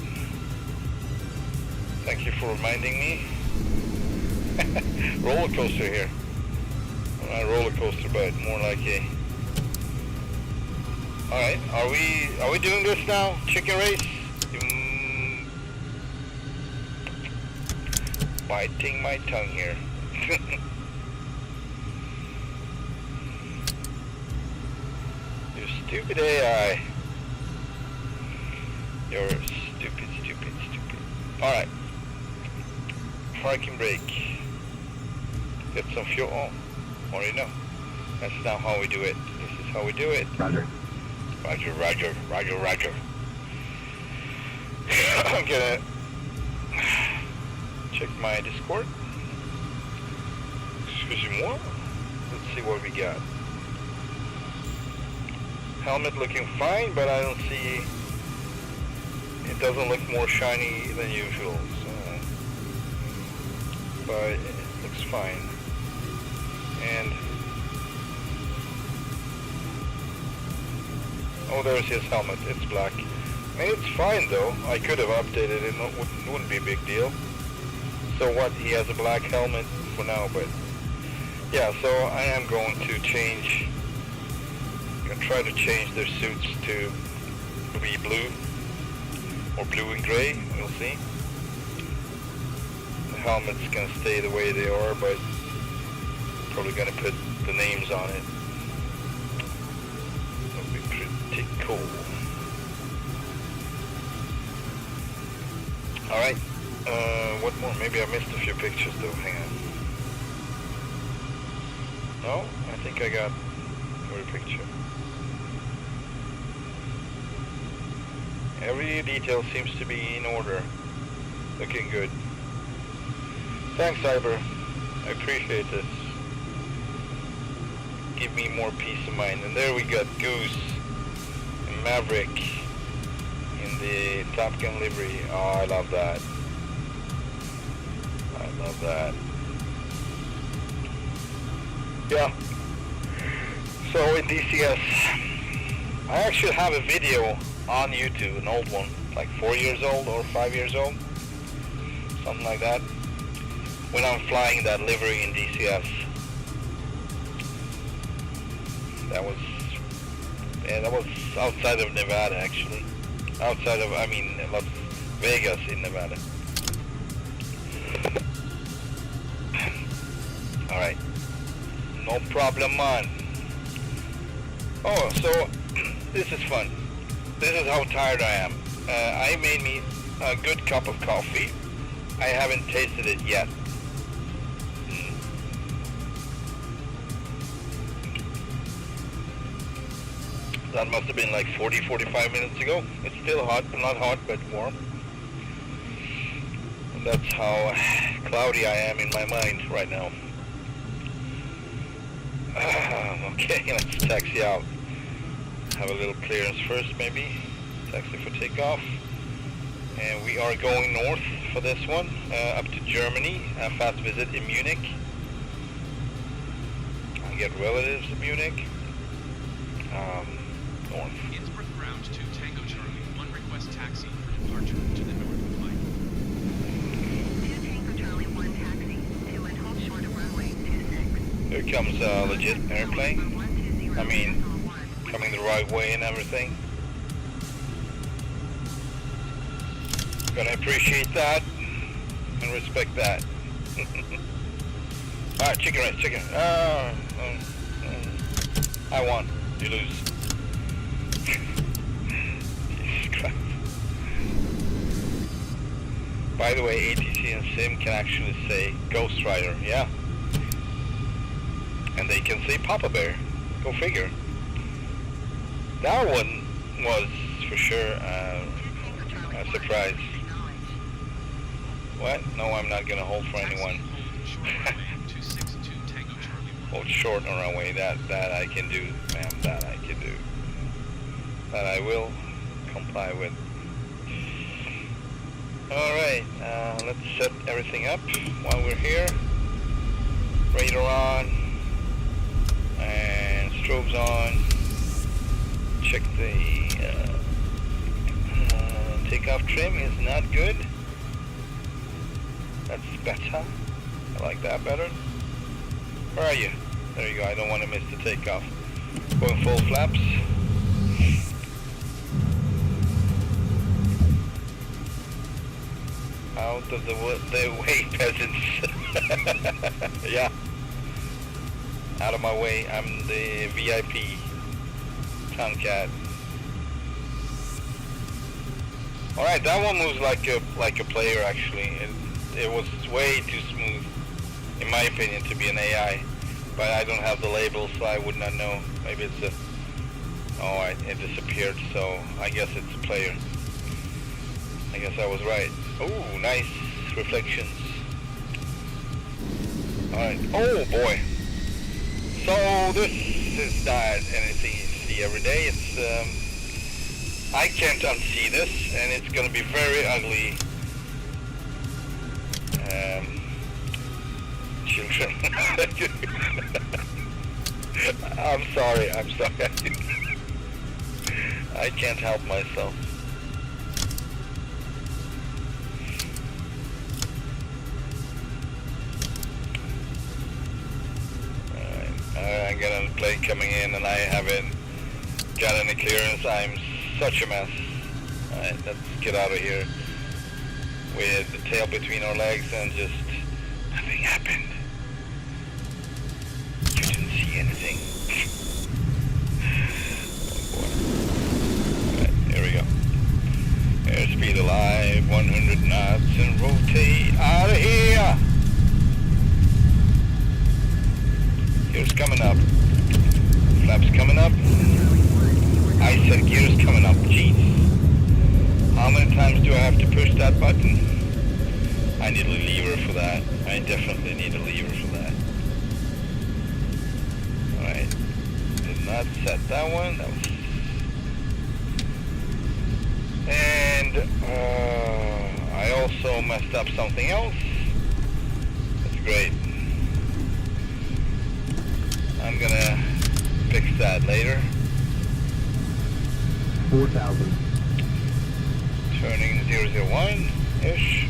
Thank you for reminding me. Roller coaster here. Well, not a roller coaster, but more like a. All right, are we doing this now? Chicken race? Biting my tongue here. You stupid AI. You're stupid. All right. Parking brake. Get some fuel. Oh, already know. That's not how we do it. This is how we do it. Roger. Roger. I'm gonna check my Discord. pushing more. Let's see what we got. Helmet looking fine, but I don't see, it doesn't look more shiny than usual, so, but it looks fine. And oh, there's his helmet, it's black. I mean, it's fine though. I could have updated it, it wouldn't be a big deal. So what, he has a black helmet for now, but yeah, so I am going to change, I'm going to try to change their suits to be blue, or blue and gray, we'll see. The helmet's going to stay the way they are, but probably going to put the names on it. That'll be pretty cool. Alright, what more? Maybe I missed a few pictures though, hang on. No, I think I got every picture. Every detail seems to be in order. Looking good. Thanks, Cyber. I appreciate this. Give me more peace of mind. And there we got Goose and Maverick in the Top Gun livery. Oh, I love that. I love that. Yeah. So in DCS, I actually have a video on YouTube, an old one, like 4 years old or 5 years old, something like that, when I'm flying that livery in DCS. That was outside of Nevada, actually. Outside of, I mean, Las Vegas in Nevada. Alright. No problem, man. Oh, so this is fun. This is how tired I am. I made me a good cup of coffee. I haven't tasted it yet. That must have been like 40-45 minutes ago. It's still hot, not hot, but warm. And that's how cloudy I am in my mind right now. Okay, let's taxi out. Have a little clearance first, maybe. Taxi for takeoff. And we are going north for this one, up to Germany. A fast visit in Munich. I get relatives in Munich. North. Innsbruck ground to Tango Charlie. One request taxi for departure to the north flight. 2 Tango Charlie, 1 taxi to and hold short of runway 26. Here comes a legit airplane. I mean, coming the right way and everything. Gonna appreciate that and respect that. Alright, chicken race, chicken. I won. You lose. Jesus Christ. By the way, ATC and Sim can actually say Ghost Rider, yeah. And they can say Papa Bear. Go figure. That one was for sure a surprise. What? No, I'm not gonna hold for anyone. Hold short on runway. That I can do, ma'am. That I can do. That I will comply with. All right. Let's set everything up while we're here. Radar on and strobes on. Check the takeoff trim is not good. That's better. I like that better. Where are you? There you go. I don't want to miss the takeoff. Going full flaps. Out of the way, peasants. Yeah. Out of my way. I'm the VIP Tomcat. All right, that one moves like a player actually. It was way too smooth, in my opinion, to be an AI. But I don't have the label, so I would not know. Maybe it's a... Oh, it disappeared, so I guess it's a player. I guess I was right. Oh, nice reflections. Alright, oh boy. So this is not anything you see every day. It's, I can't unsee this, and it's gonna be very ugly. Children. I'm sorry. I can't help myself. I got a plane coming in and I haven't got any clearance. I'm such a mess. Alright, let's get out of here with the tail between our legs and just nothing happened. You didn't see anything. Oh boy. Alright, here we go. Airspeed alive, 100 knots and rotate out of here! Gears coming up. Flaps coming up. I said gears coming up. Jeez. How many times do I have to push that button? I need a lever for that. I definitely need a lever for that. Alright. Did not set that one. That was... And I also messed up something else. That's great. I'm gonna fix that later. 4,000. Turning 001-ish.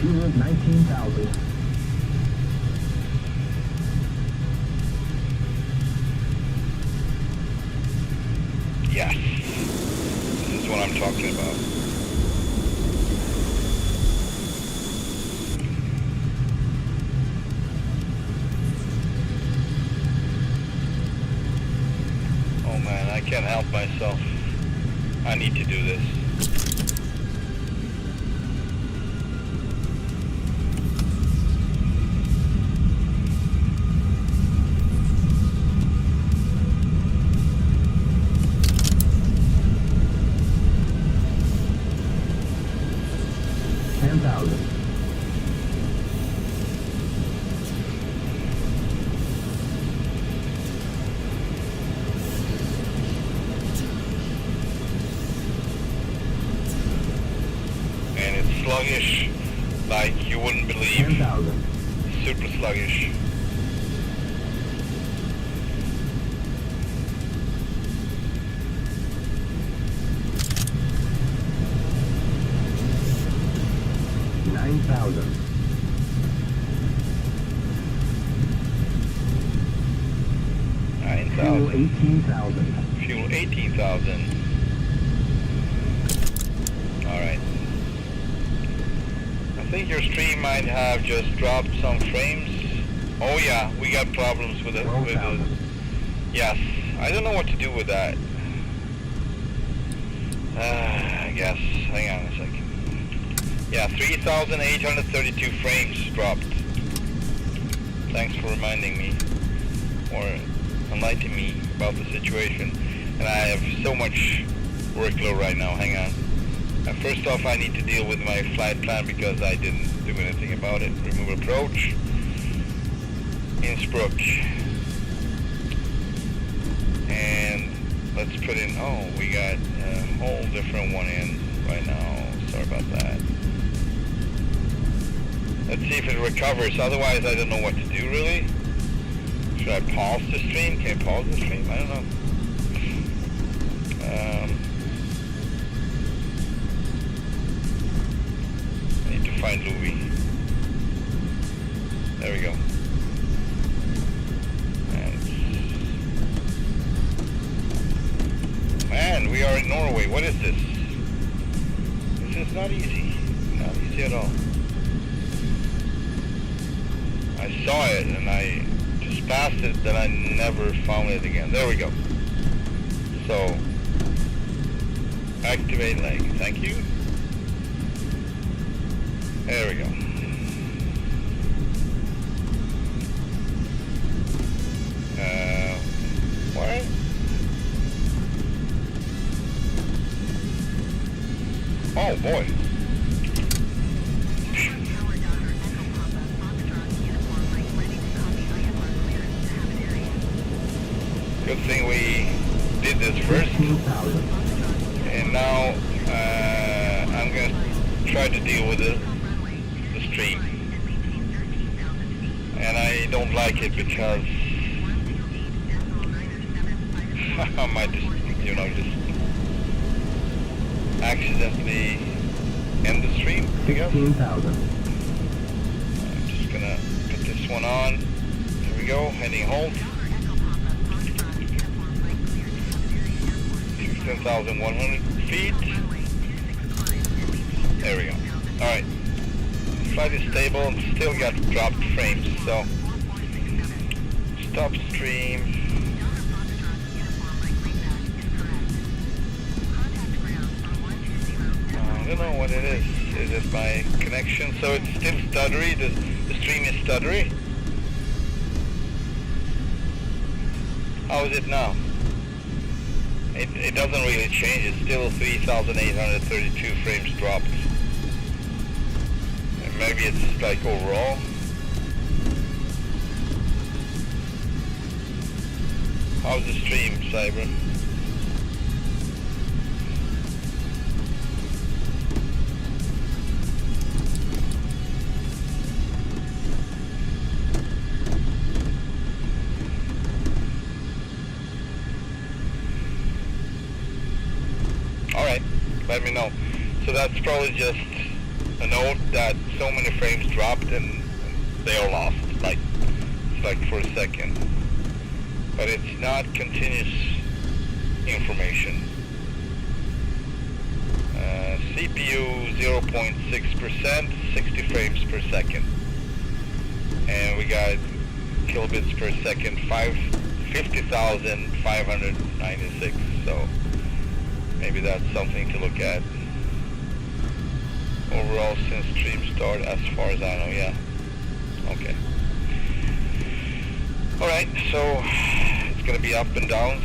Fuel 19,000. Yes. This is what I'm talking about. Oh man, I can't help myself. I need to do this. Sluggish, like you wouldn't believe. 10,000. Super sluggish. $9,000. Fuel 18,000. Fuel 18,000. Alright. I think your stream might have just dropped some frames. Oh yeah, we got problems with it. Yes, I don't know what to do with that. I guess, hang on a second. Yeah, 3,832 frames dropped. Thanks for reminding me, or enlightening me about the situation. And I have so much workload right now, hang on. First off, I need to deal with my flight plan because I didn't do anything about it. Remove approach. Innsbruck. And let's put in, oh, we got a whole different one in right now. Sorry about that. Let's see if it recovers. Otherwise, I don't know what to do really. Should I pause the stream? Can I pause the stream? I don't know. Find Louise. There we go. And man, we are in Norway. What is this? This is not easy. Not easy at all. I saw it and I just passed it, then I never found it again. There we go. So, activate leg. Thank you. There we go. Good thing we did this first. 15,000. And now I'm gonna try to deal with the stream. And I don't like it because I might just, just accidentally end the stream, I guess. 15,000. I'm just gonna put this one on. There we go, heading home. 16,100 feet. There we go. Alright. Flight is stable and still got dropped frames, so stop stream. I don't know what it is. Is it my connection? So it's still stuttery. The stream is stuttery. How is it now? It doesn't really change. It's still 3,832 frames dropped. And maybe it's like overall. How's the stream, Cyber? Alright, let me know. So that's probably just a note that so many frames dropped and they are lost, like for a second. But it's not continuous information. CPU 0.6%, 60 frames per second. And we got kilobits per second, 50,596. So maybe that's something to look at. Overall, since stream start, as far as I know, yeah. Okay. Alright, so it's gonna be up and downs.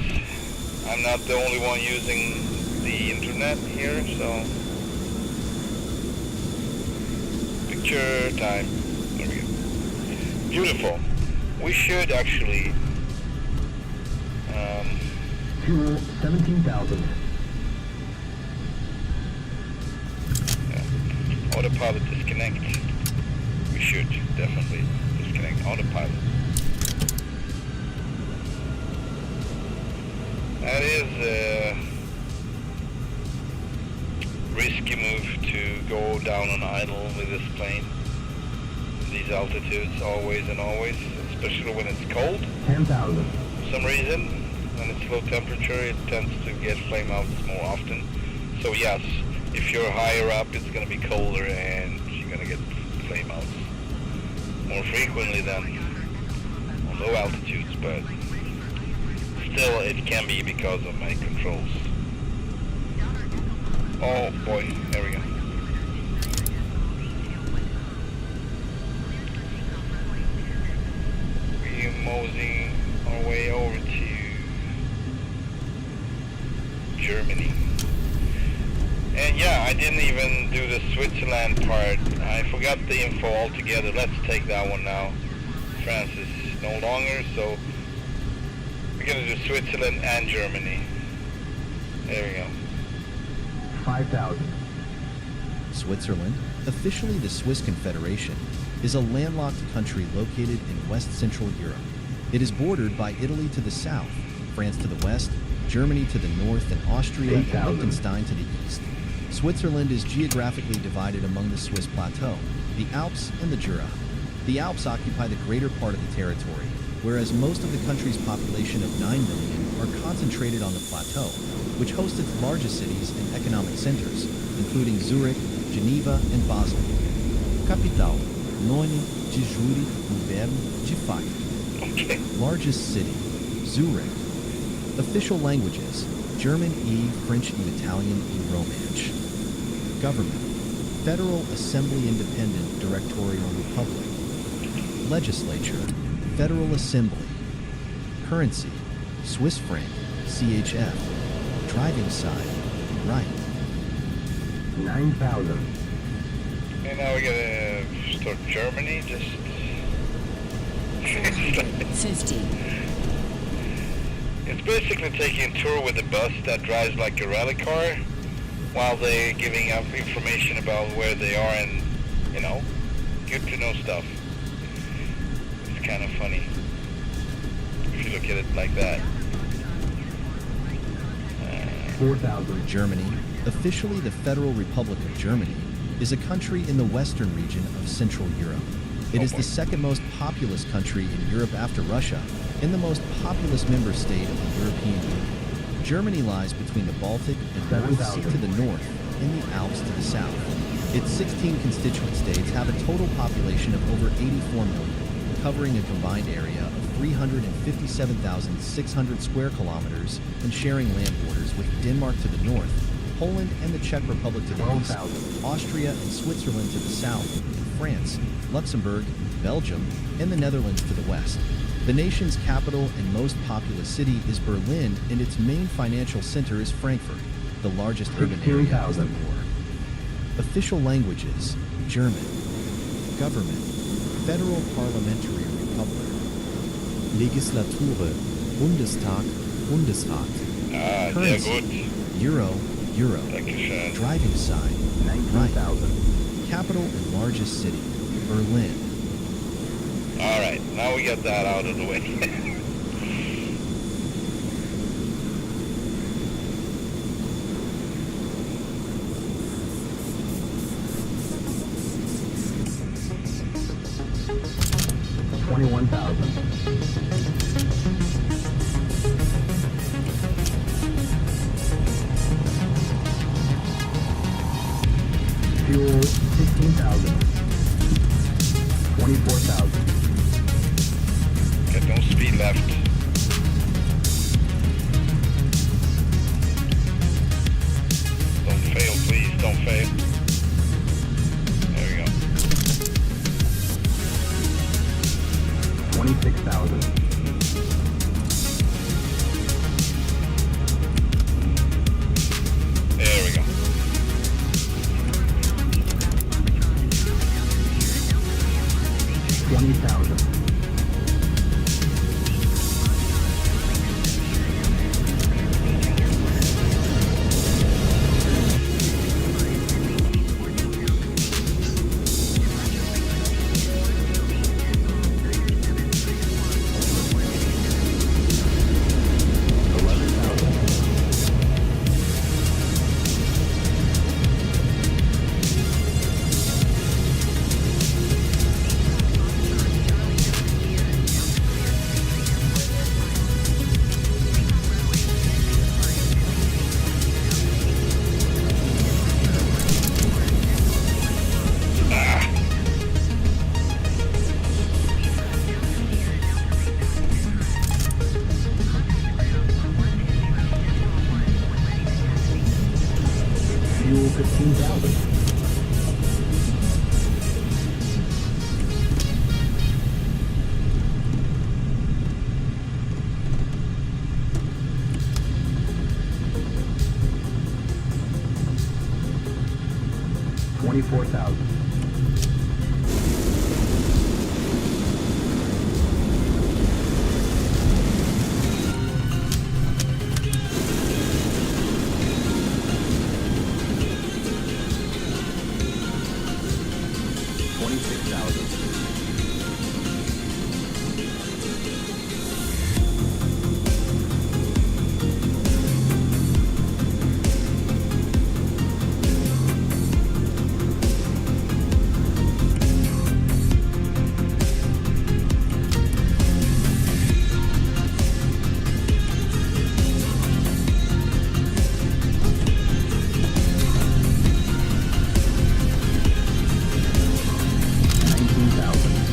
I'm not the only one using the internet here, so picture time. There we go. Beautiful. We should actually Fuel 17,000. autopilot disconnect. We should definitely disconnect autopilot. That is a risky move to go down on idle with this plane. These altitudes, always and always, especially when it's cold. 10,000. For some reason, when it's low temperature, it tends to get flame outs more often. So yes, if you're higher up, it's going to be colder and you're going to get flame outs more frequently than on low altitudes, but still it can be because of my controls. Oh boy, there we go. We're moseying our way over to Germany. And yeah, I didn't even do the Switzerland part. I forgot the info altogether. Let's take that one now. France is no longer, so we're gonna do Switzerland and Germany. There we go. 5,000. Switzerland, officially the Swiss Confederation, is a landlocked country located in West Central Europe. It is bordered by Italy to the south, France to the west, Germany to the north, and Austria and 8,000. Liechtenstein to the east. Switzerland is geographically divided among the Swiss plateau, the Alps, and the Jura. The Alps occupy the greater part of the territory, whereas most of the country's population of 9 million are concentrated on the plateau, which hosts its largest cities and economic centers, including Zurich, Geneva, and Basel. Capital, nome de júri do verbo de facto. Okay. Largest city, Zurich. Official languages, German E, French and Italian E Romansh. Government, Federal Assembly Independent Directorial Republic. Legislature, Federal Assembly. Currency, Swiss franc, CHF. Driving side, right. 9,000. And now we're gonna start Germany, just 50. It's basically taking a tour with a bus that drives like a rally car while they're giving up information about where they are and, you know, good to know stuff. It's kind of funny if you look at it like that. 4,000. Germany, officially the Federal Republic of Germany, is a country in the western region of Central Europe. It is the second most populous country in Europe after Russia, and the most populous member state of the European Union. Germany lies between the Baltic and North Sea to the north and the Alps to the south. Its 16 constituent states have a total population of over 84 million, covering a combined area of 357,600 square kilometers and sharing land borders with Denmark to the north, Poland and the Czech Republic to the east, Austria and Switzerland to the south, France, Luxembourg, Belgium, and the Netherlands to the west. The nation's capital and most populous city is Berlin, and its main financial center is Frankfurt, the largest urban area is the Ruhr. Official languages: German. Government: Federal Parliamentary Republic. Legislatur: Bundestag, Bundesrat. Sehr Currency: gut. Euro, Euro. Dankeschön. Driving side: 19,000. Capital and largest city: Berlin. Alright, now we got that out of the way. Fuel, 16,000. 24,000. Get no speed left. Don't fail, please, don't fail. There we go. 26,000. There we go. 20,000. 15,000. $24,000. $19,000.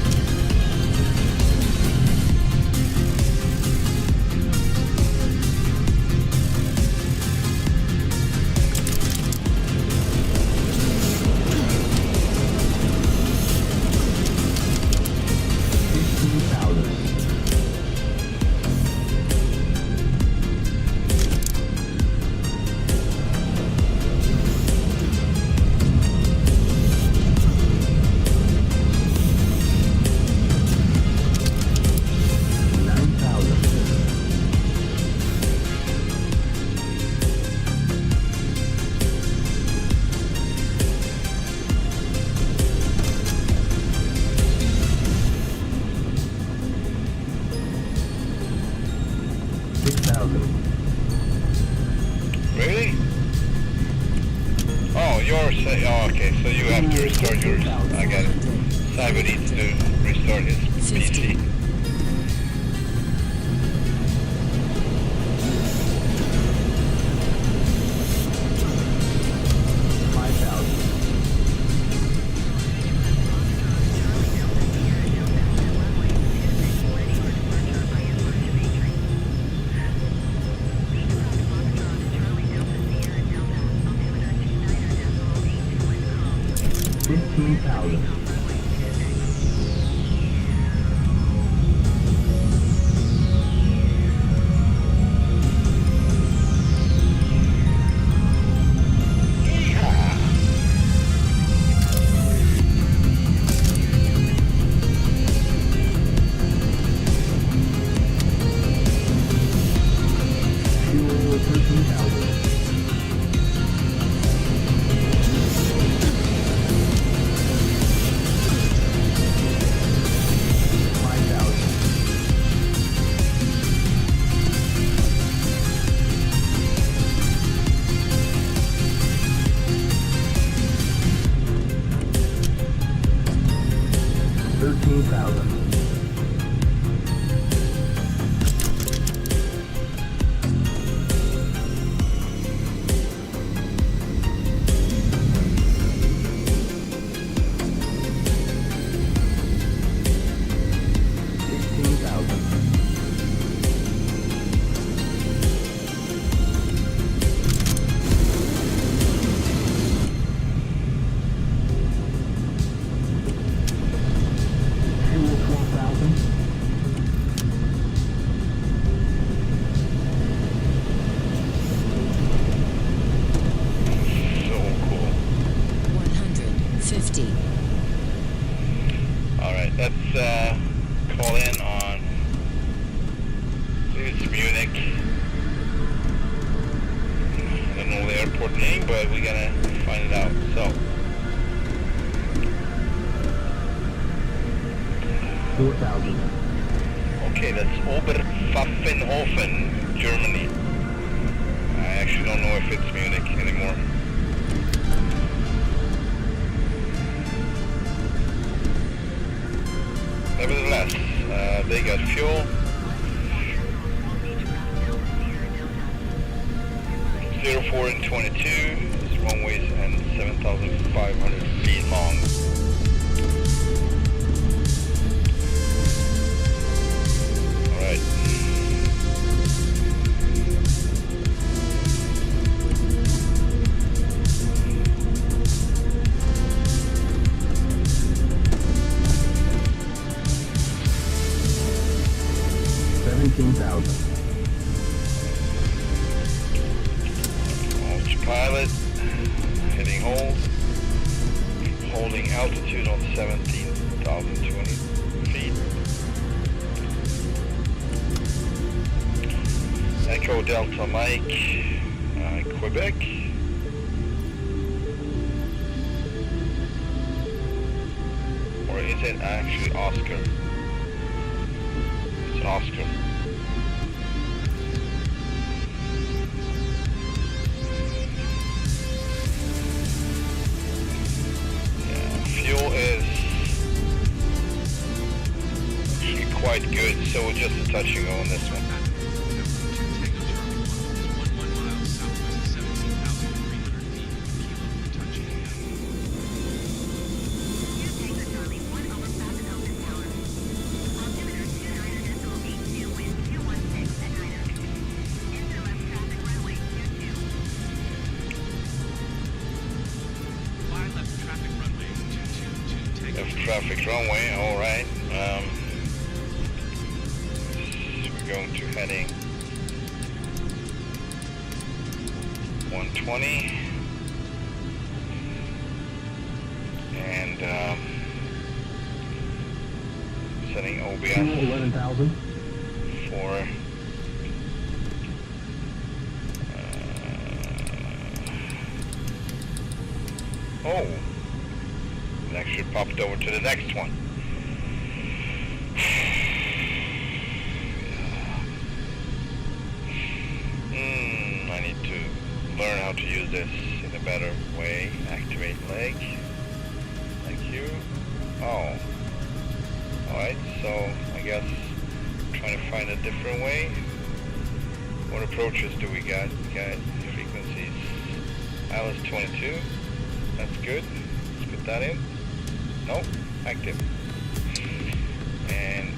you have to restart yours. I got it. Cyber needs to restart his PC. 15,000. Fuel 13,000. 13,000. Fuel 12,000. So cool. 150. Alright, let's call in on, I believe it's Munich. I don't know the airport name, but we're gonna find it out. So, 4,000. okay, that's Oberpfaffenhofen, Germany. I actually don't know if it's Munich anymore. Nevertheless, they got fuel. 04 and 22 is runways and 7,500 feet long. Alright. Autopilot, hitting hold, holding altitude on 17,020 feet. Echo Delta Mike, Quebec. Or is it actually Oscar? It's Oscar. Fuel is actually quite good, so we're just a touching on this one. F14 Tomcat is 11 miles southwest, 17,300 feet, kilo for touching. Tango Charlie, 1 over Falcon Open Tower. Altimeter 29.82, wind 216 at 900. Into left traffic runway 22. Fly left traffic runway 222 Tango. Left traffic runway, alright. We're going to heading 120. And setting Fuel OBS 11,000. for oh, it actually popped over to the next one. I need to learn how to use this in a better way. Activate leg. so I guess trying to find a different way. What approaches do we got? We got frequencies. ILS 22, that's good. Let's put that in. Nope, active. And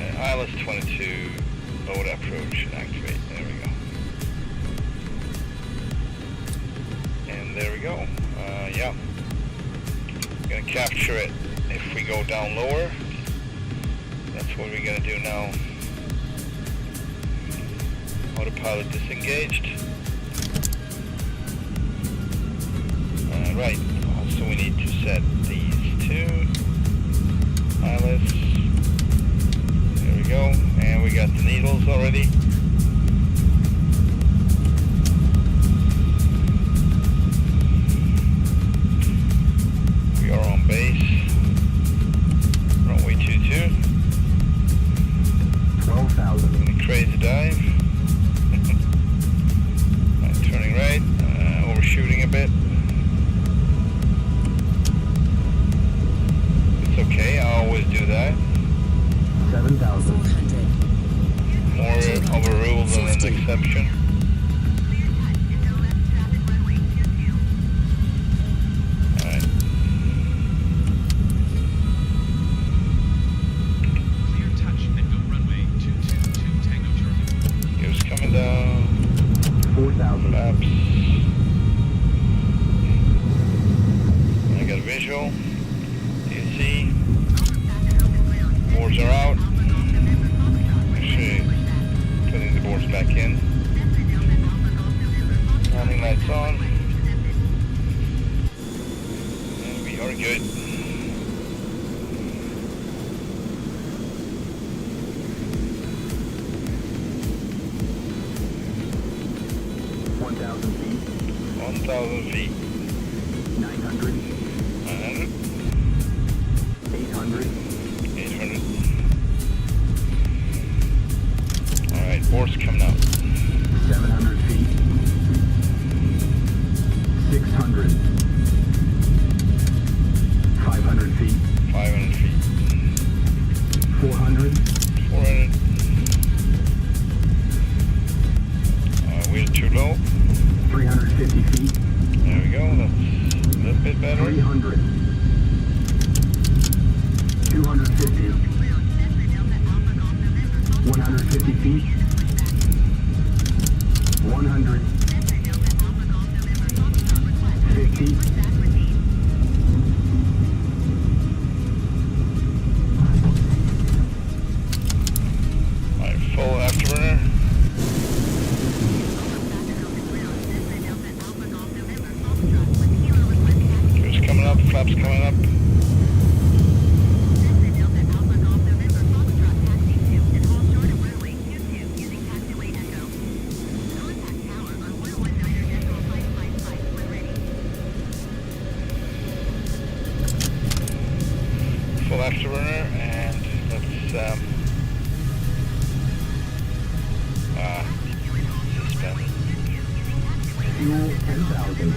ILS 22, load approach, activate. There we go. And there we go. Yeah. Gonna capture it if we go down lower. That's what we're gonna do now. Autopilot disengaged. Right. Also we need to set these two. ILS. There we go. And we got the needles already. We are on base. Runway 22. 12,000. And a crazy dive. Turning right. Overshooting a bit. It's okay. I always do that. 7,000. 400. More of a rule than an 50. exception. Alright. Clear touch and go runway 222 Tango Charlie. Gears coming down. 4,000. Flaps. I got a visual. Do you see? Boards are out. Actually, putting the boards back in. Landing lights on. And we are good. feet. 1,000 feet. 900. 900. 800. 800. Alright, boards coming out. 700 feet. 600. 500 feet. 500 feet. 400. 400. We're too low. 350 feet. There we go. That's a little bit better. 300. 250. 150 feet. 100. 50. Alright, full afterburner. Gears coming up, flaps coming up. Full afterburner, and let's suspend. Fuel 10,000.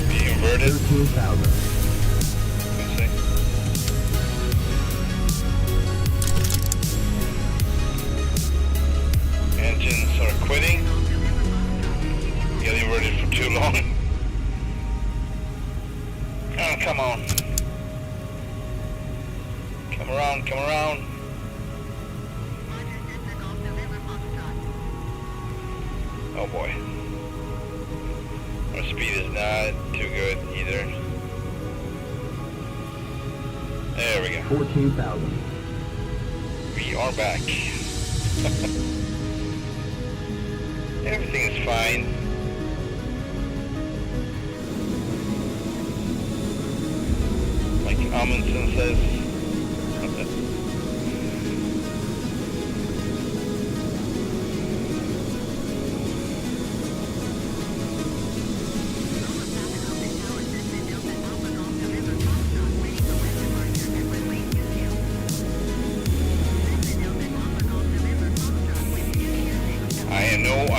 Be inverted. 13,000. Let's see. Engines are quitting. Got inverted for too long. Oh, come on. Come around, come around. Oh boy. Our speed is not too good either. There we go. 14,000. We are back. Everything is fine. Like Amundsen says.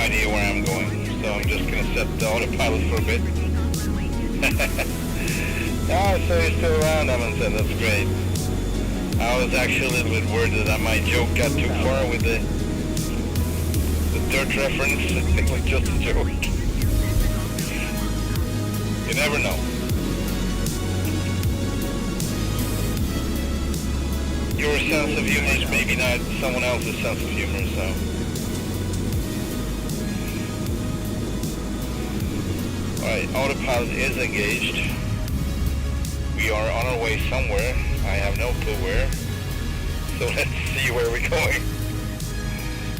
idea where I'm going, so I'm just gonna set the autopilot for a bit. Oh, so you're still around, Amundsen, that's great. I was actually a little bit worried that my joke got too far with the dirt reference. It was just a joke. You never know. Your sense of humor is maybe not someone else's sense of humor, so. Alright, autopilot is engaged. We are on our way somewhere. I have no clue where. So let's see where we're going.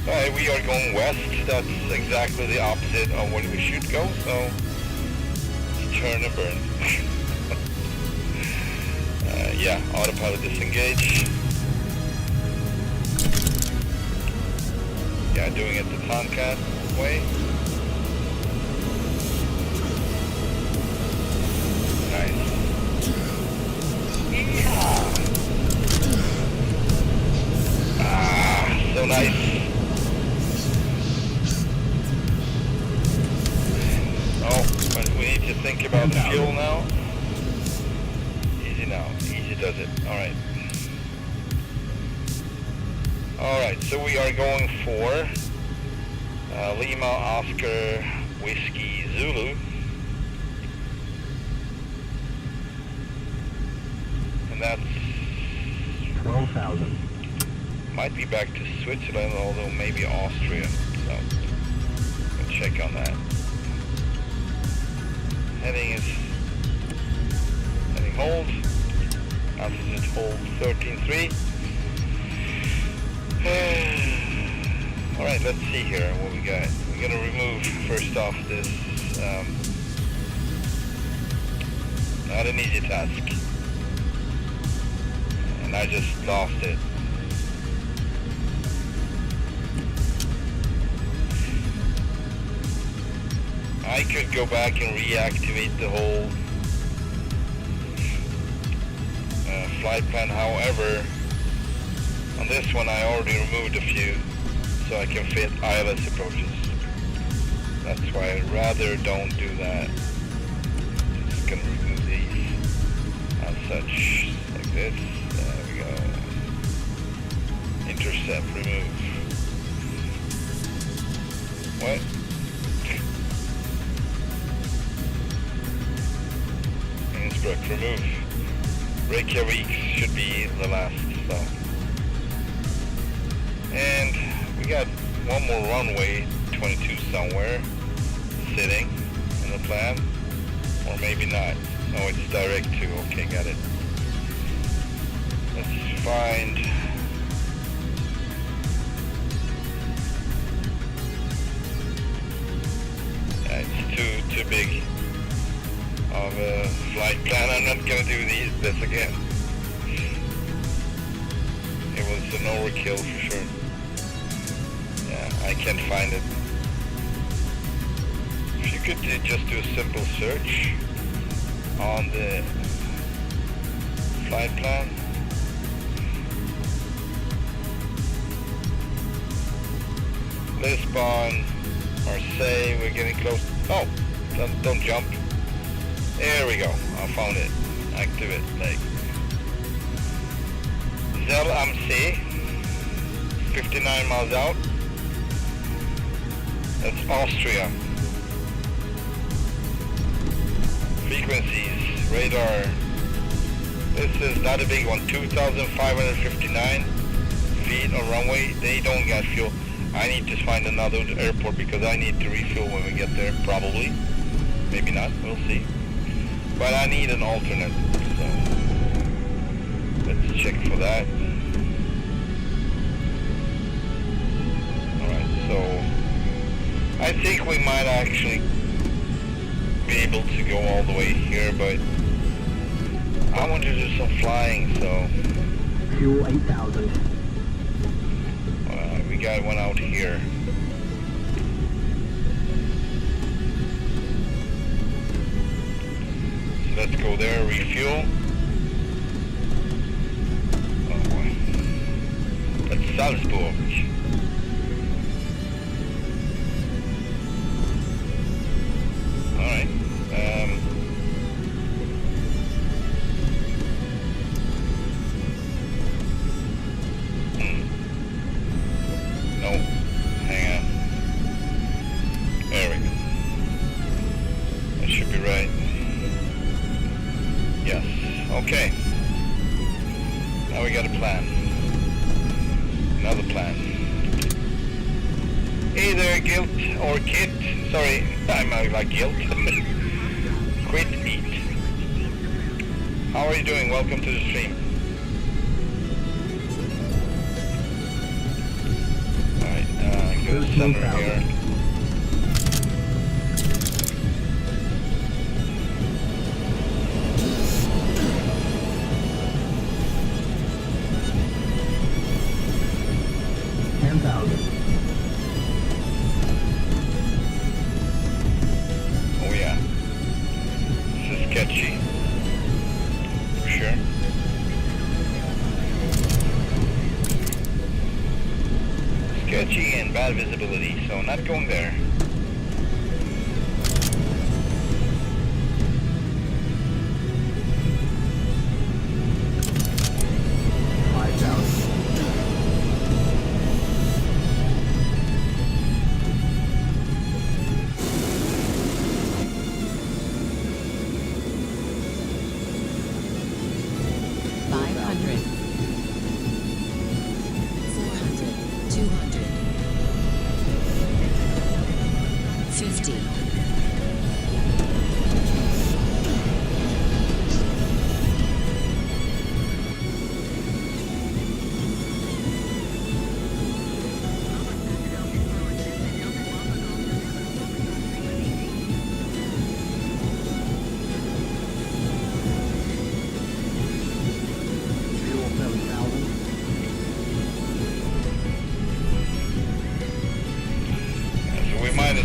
Alright, we are going west. That's exactly the opposite of where we should go, so let's turn and burn. Yeah, autopilot disengage. Yeah, doing it the Tomcat way. Nice. Yeehaw. Ah, so nice. Oh, but we need to think about the fuel now. Easy now. Easy does it. Alright. Alright, so we are going for Lima Oscar Whiskey Zulu. And that's 12,000. might be back to Switzerland, although maybe Austria. So we'll check on that. Heading is heading hold. Altitude hold 13.3. Alright, let's see here what we got. We're gonna remove first off this not an easy task. And I just lost it. I could go back and reactivate the whole flight plan. However, on this one I already removed a few so I can fit ILS approaches. That's why I'd rather don't do that. Just gonna remove these as such, like this. There we go. Intercept, remove. What? Innsbruck, remove. Reykjavik should be the last, so. And we got one more runway, 22 somewhere, sitting in the plan. Or maybe not. Oh, it's direct to, okay, got it. Let's find... Yeah, it's too big of a flight plan. I'm not gonna do this again. It was an overkill for sure. Yeah, I can't find it. If you could just do a simple search on the flight plan. Lisbon, Marseille, we're getting close. Oh, don't jump. There we go. I found it. Active it. Like Zell am See, 59 miles out. That's Austria. Frequencies, radar. This is not a big one. 2,559 feet on runway. They don't get fuel. I need to find another airport because I need to refuel when we get there. Probably. Maybe not. We'll see. But I need an alternate, so let's check for that. Alright, so I think we might actually be able to go all the way here, but I want to do some flying, so... Fuel 8,000. We got one out here. Let's go there, refuel. Oh boy. That's Salzburg. plan. Another plan. Hey there, Guilt or Kit. Sorry, I'm like Guilt. Quit Eat. How are you doing? Welcome to the stream. Alright, go to center here. Oh yeah. This is sketchy. For sure. Sketchy and bad visibility, so not going there.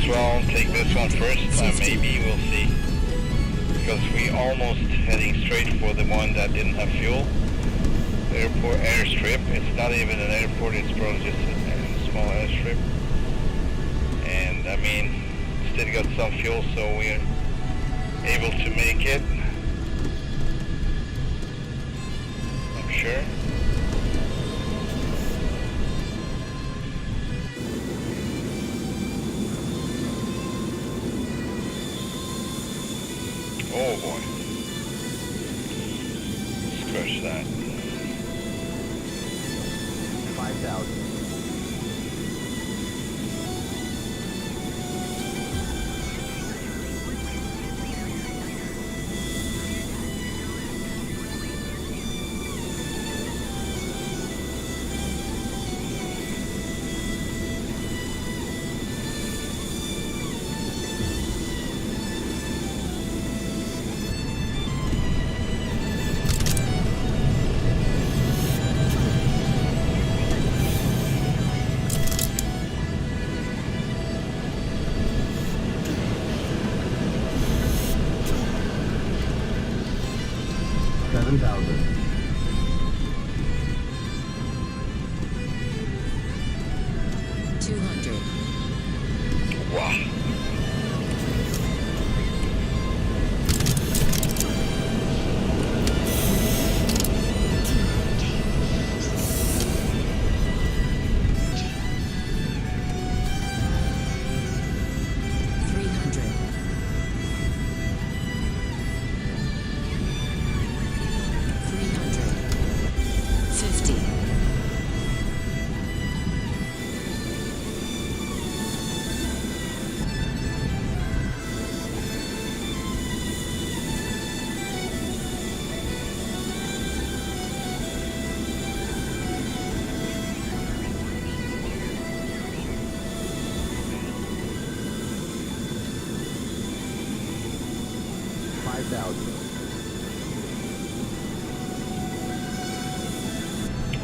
Well, take this one first, maybe, we'll see. Because we almost heading straight for the one that didn't have fuel. The airport airstrip, it's not even an airport, it's probably just a small airstrip. And I mean, still got some fuel, so we're able to make it. I'm sure. Oh boy. Scratch that. 5,000.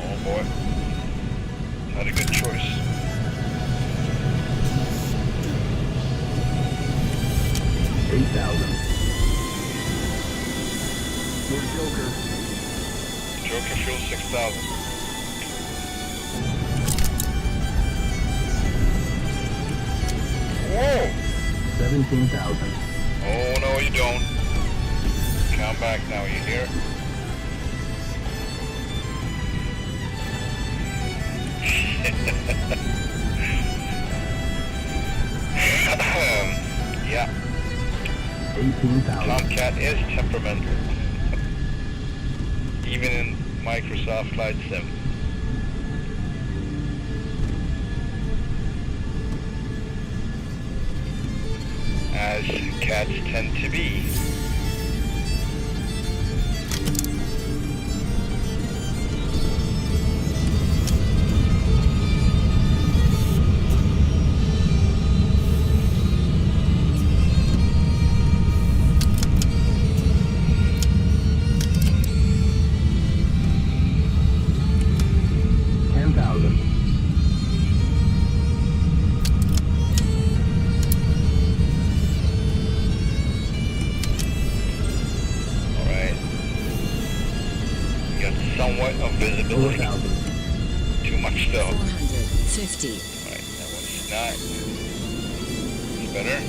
Oh boy. Not a good choice. Joker fuel 6,000. Whoa! 17,000. Oh no, you don't. Come back now, you hear? Yeah. 18,000. Tomcat is temperamental. Even in Microsoft Flight Sim. As cats tend to be. Somewhat of visibility. 4,000. Too much though. 450. Alright, that one's not. It's better.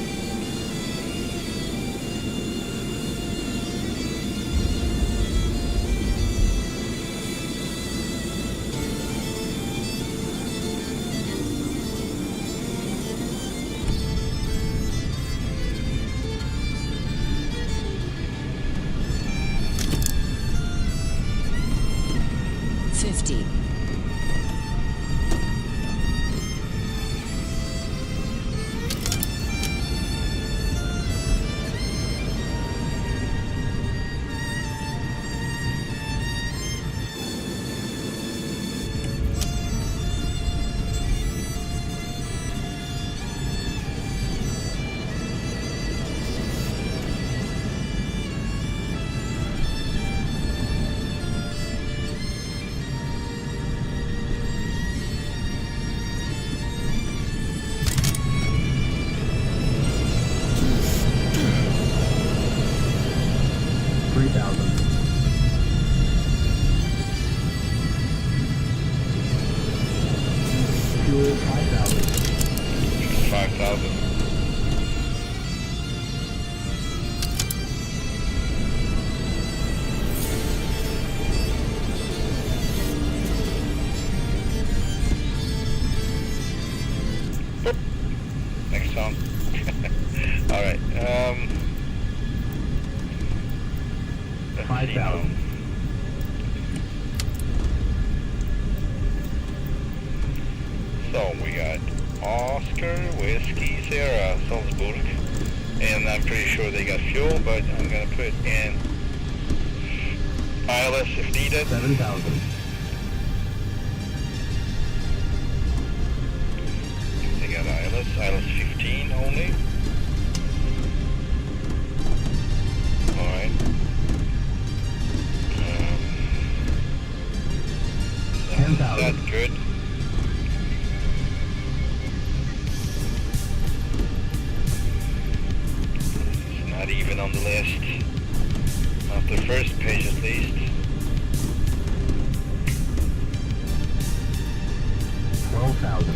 Fuel 5,000. 5,000. Next song. Alright, let's see 5,000. now. So we got Oscar, Whiskey, Sierra, Salzburg, and I'm pretty sure they got fuel, but I'm gonna put in ILS if needed. 7,000. They got ILS 15 only. Alright. That's good. It's not even on the list. Not the first page at least. 12,000.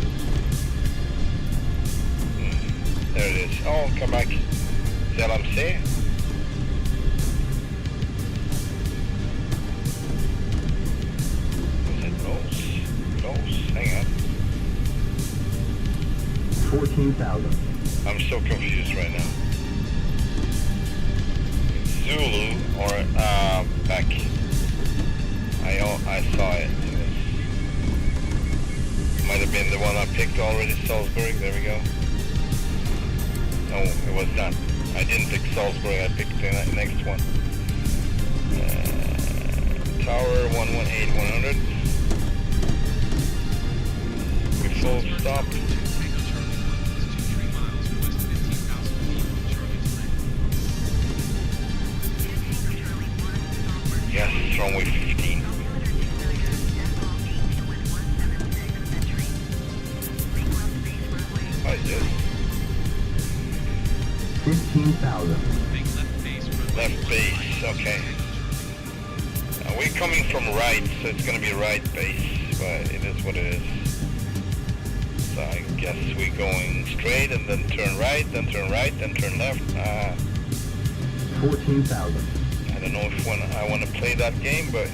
There it is. Oh, come back. Is that what I'm saying? Was it Rose? Rose? Hang on. 14,000. I'm so confused right now. Zulu or back. I saw it. It was, might have been the one I picked already, Salzburg. There we go. No, it was not. I didn't pick Salzburg. I picked the next one. Tower 118-100. We full stop. Tango Charlie 1 is 23 miles west of 15,000 feet from Charlie 3. Yes, runway 15. What is this? 15,000. Make left base runway Left base, okay. We're coming from right, so it's gonna be right base, but it is what it is. So I guess we're going straight and then turn right, then turn right, then turn left. 14,000. I don't know if I want to play that game, but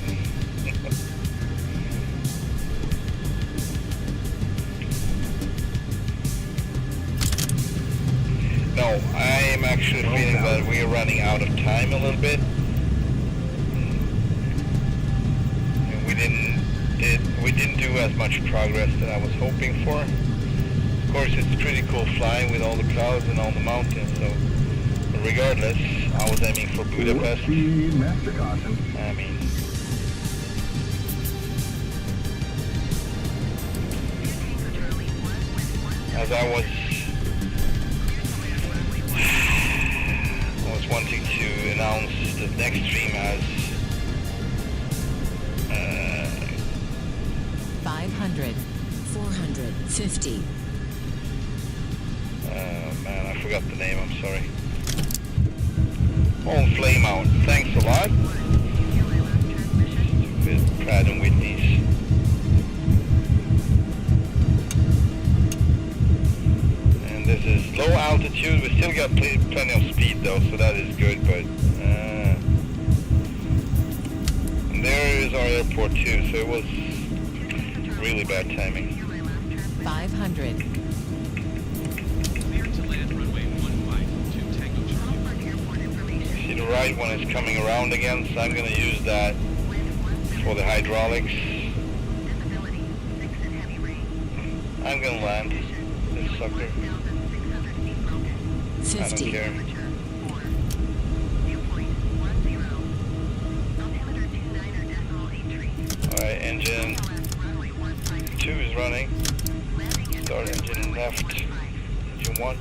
no, I am actually feeling that we are running out of time a little bit. And we didn't do as much progress that I was hoping for. Of course, it's pretty cool flying with all the clouds and all the mountains, so regardless, I was aiming for Budapest. Speed, master caution. I mean, as I was wanting to announce the next stream as 500, 450. man, I forgot the name, I'm sorry. Oh, Flame Out, thanks a lot. With Pratt and Whitney's. And this is low altitude, we still got plenty of speed though, so that is good, but and there is our airport too, so it was really bad timing. 500. Clear to land runway 15 to Tango Charlie. See the right one is coming around again, so I'm going to use that for the hydraulics. I'm going to land this sucker. I don't 50. care. Alright, engine 2 is running. Start engine left. Engine 1.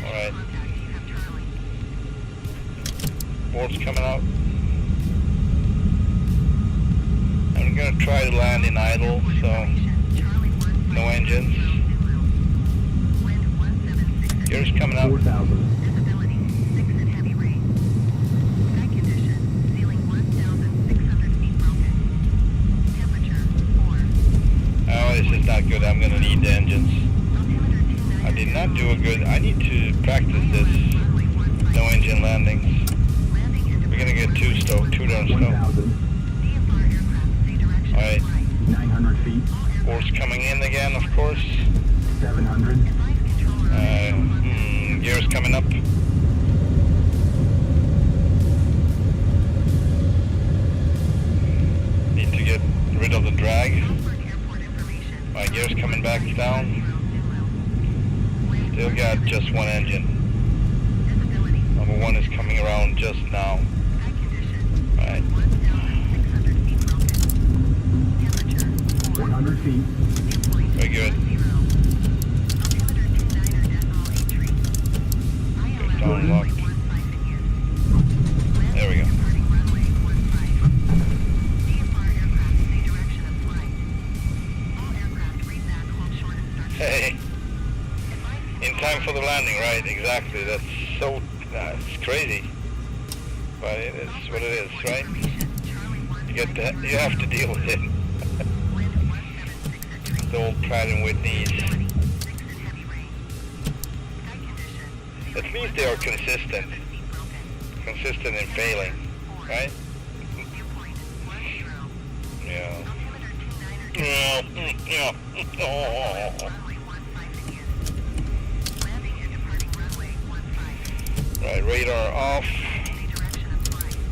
Alright. Board's coming out. I'm gonna try to land in idle, so no engines. Gears coming out. 4,000. Oh, this is not good. I'm gonna need the engines. I did not do a good. I need to practice this. No engine landings. We're gonna get two down slow. 1,000. Alright. 900 feet. Board's coming in again, of course. 700. Gears coming up. Need to get rid of the drag. My gears coming back down. Still got just one engine. Number 1 is coming around just now. Alright. 100 feet. Very good. Good down locked. There we go. Hey. In time for the landing, right? Exactly. That's so... it's crazy. But it is what it is, right? You have to deal with it. The old Pratt and Whitney's. At least they are consistent. Consistent in failing, right? Yeah. Yeah. Oh. Right, radar off.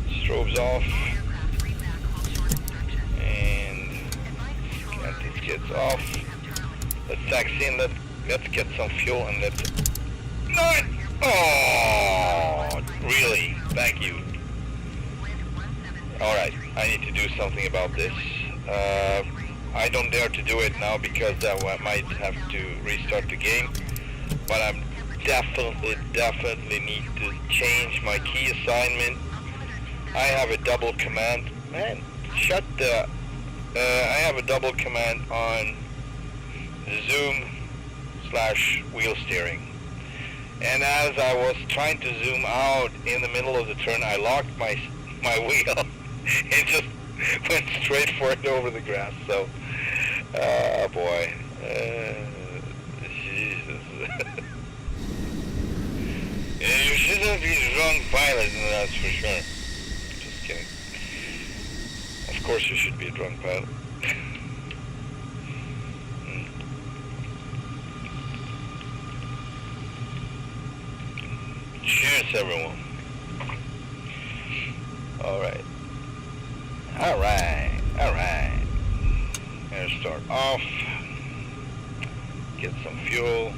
Strobes off. And anti-skids off. Let's taxi in, let's get some fuel and let's... No! Oh, really? Thank you. Alright, I need to do something about this. I don't dare to do it now because I might have to restart the game. But I'm definitely need to change my key assignment. I have a double command. Man, shut the... I have a double command on zoom/wheel steering. And as I was trying to zoom out in the middle of the turn, I locked my wheel and just went straight for it over the grass. So, boy. Jesus. You shouldn't be a drunk pilot, that's for sure. Just kidding. Of course you should be a drunk pilot. Cheers. everyone. Alright. Alright. Alright. Gonna start off. Get some fuel.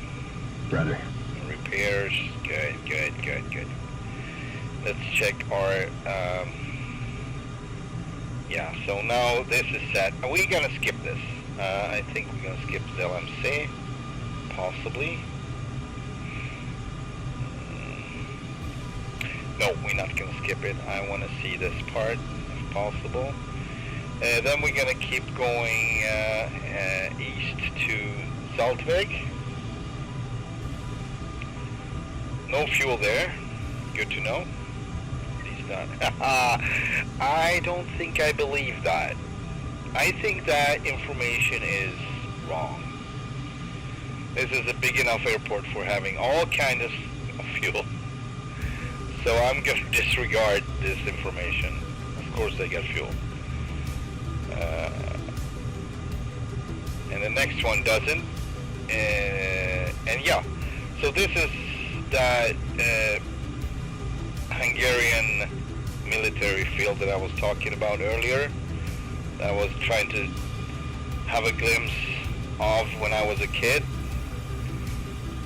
Ready. Repairs. Good, good, good, good. Let's check our, yeah, so now this is set. Are we gonna skip this? I think we're gonna skip the LMC. Possibly. No, we're not gonna skip it. I wanna see this part, if possible. Then we're gonna keep going east to Saltvik. No fuel there. Good to know. He's not. I don't think I believe that. I think that information is wrong. This is a big enough airport for having all kinds of fuel. So I'm going to disregard this information. Of course they got fuel. And the next one doesn't. And yeah, so this is that Hungarian military field that I was talking about earlier. That I was trying to have a glimpse of when I was a kid,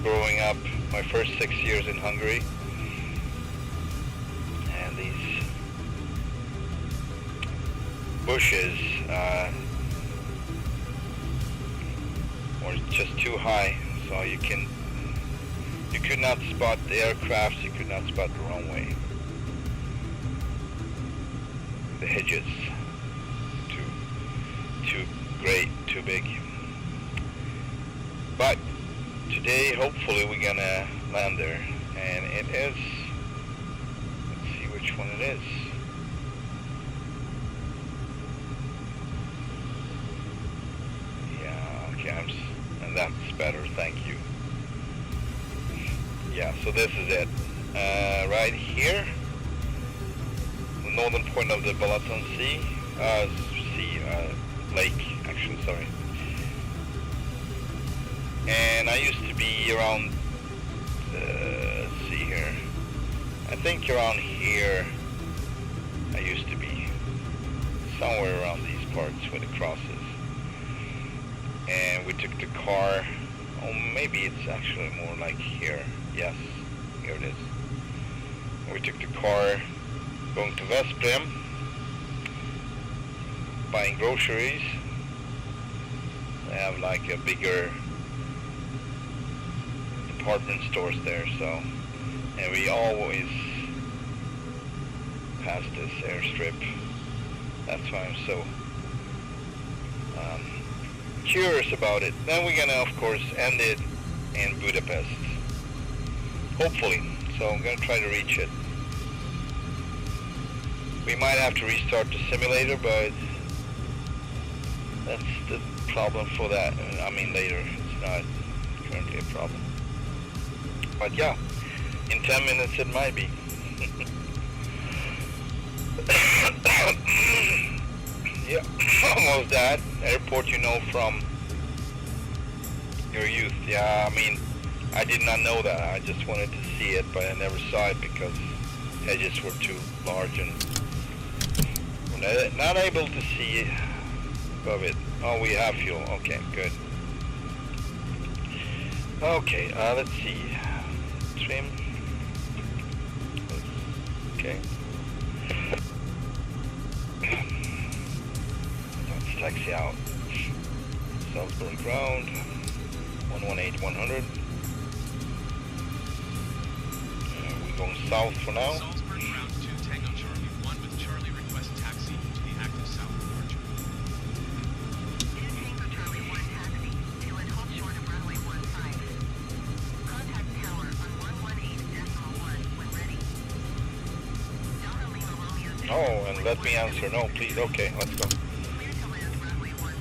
growing up my first 6 years in Hungary. And these bushes were just too high, so you could not spot the aircraft, you could not spot the runway. The hedges, too great, too big. But today, hopefully, we're gonna land there, and it is. Let's see which one it is. Yeah, okay, and that's better. Thank you. Yeah, so this is it. Right here, the northern point of the Balaton Sea, lake, actually, sorry. And I used to be around, let's see here, I think around here, I used to be, somewhere around these parts where it crosses. And we took the car, oh maybe it's actually more like here, yes, here it is. We took the car going to Veszprém, buying groceries. They have like a bigger department stores there, so, and we always pass this airstrip. That's why I'm so curious about it. Then we're gonna, of course, end it in Budapest, hopefully. So I'm gonna try to reach it. We might have to restart the simulator, but that's the problem for that. I mean, later. It's not currently a problem. But yeah, in 10 minutes it might be. Yeah, almost that. Airport you know from your youth. Yeah, I mean, I did not know that. I just wanted to see it, but I never saw it because edges were too large and not able to see above it. Oh, we have fuel. Okay, good. Okay, let's see. Trim. Okay. Let's taxi out. Southbound ground. 118-100. We're going south for now. Salzburg ground 2 Tango Charlie 1 with Charlie request taxi to the active south departure. 2 Tango Charlie 1 taxi to and hold short of runway 15. Contact tower on 118.1 when ready. Delta Lima Romeo 2. Oh, and let me answer. No, please. Okay, let's go. Clear to land runway 15.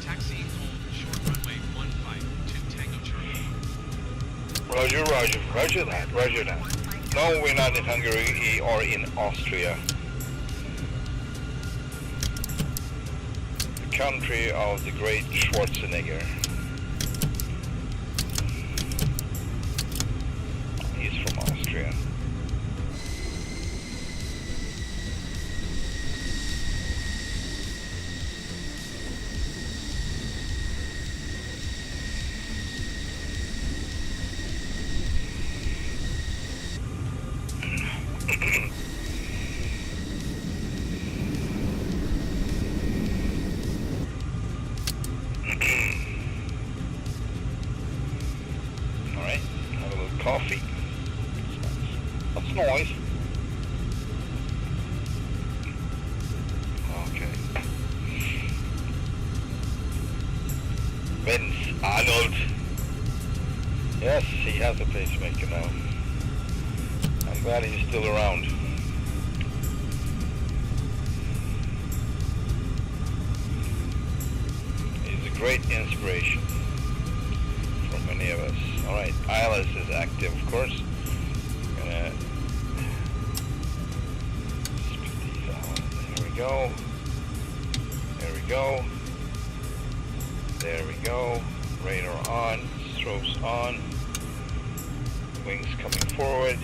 Taxi hold short runway 15 2 Tango Charlie. Roger, roger, roger that, roger that. No, we're not in Hungary or in Austria. The country of the great Schwarzenegger. coffee. That's noise. Okay. Vince Arnold. Yes, he has a pacemaker now. I'm glad he's still around. He's a great inspiration for many of us. Alright, ILS is active, of course. Gonna speed these out. There we go. There we go. There we go. Radar on. Strobes on. Wings coming forward.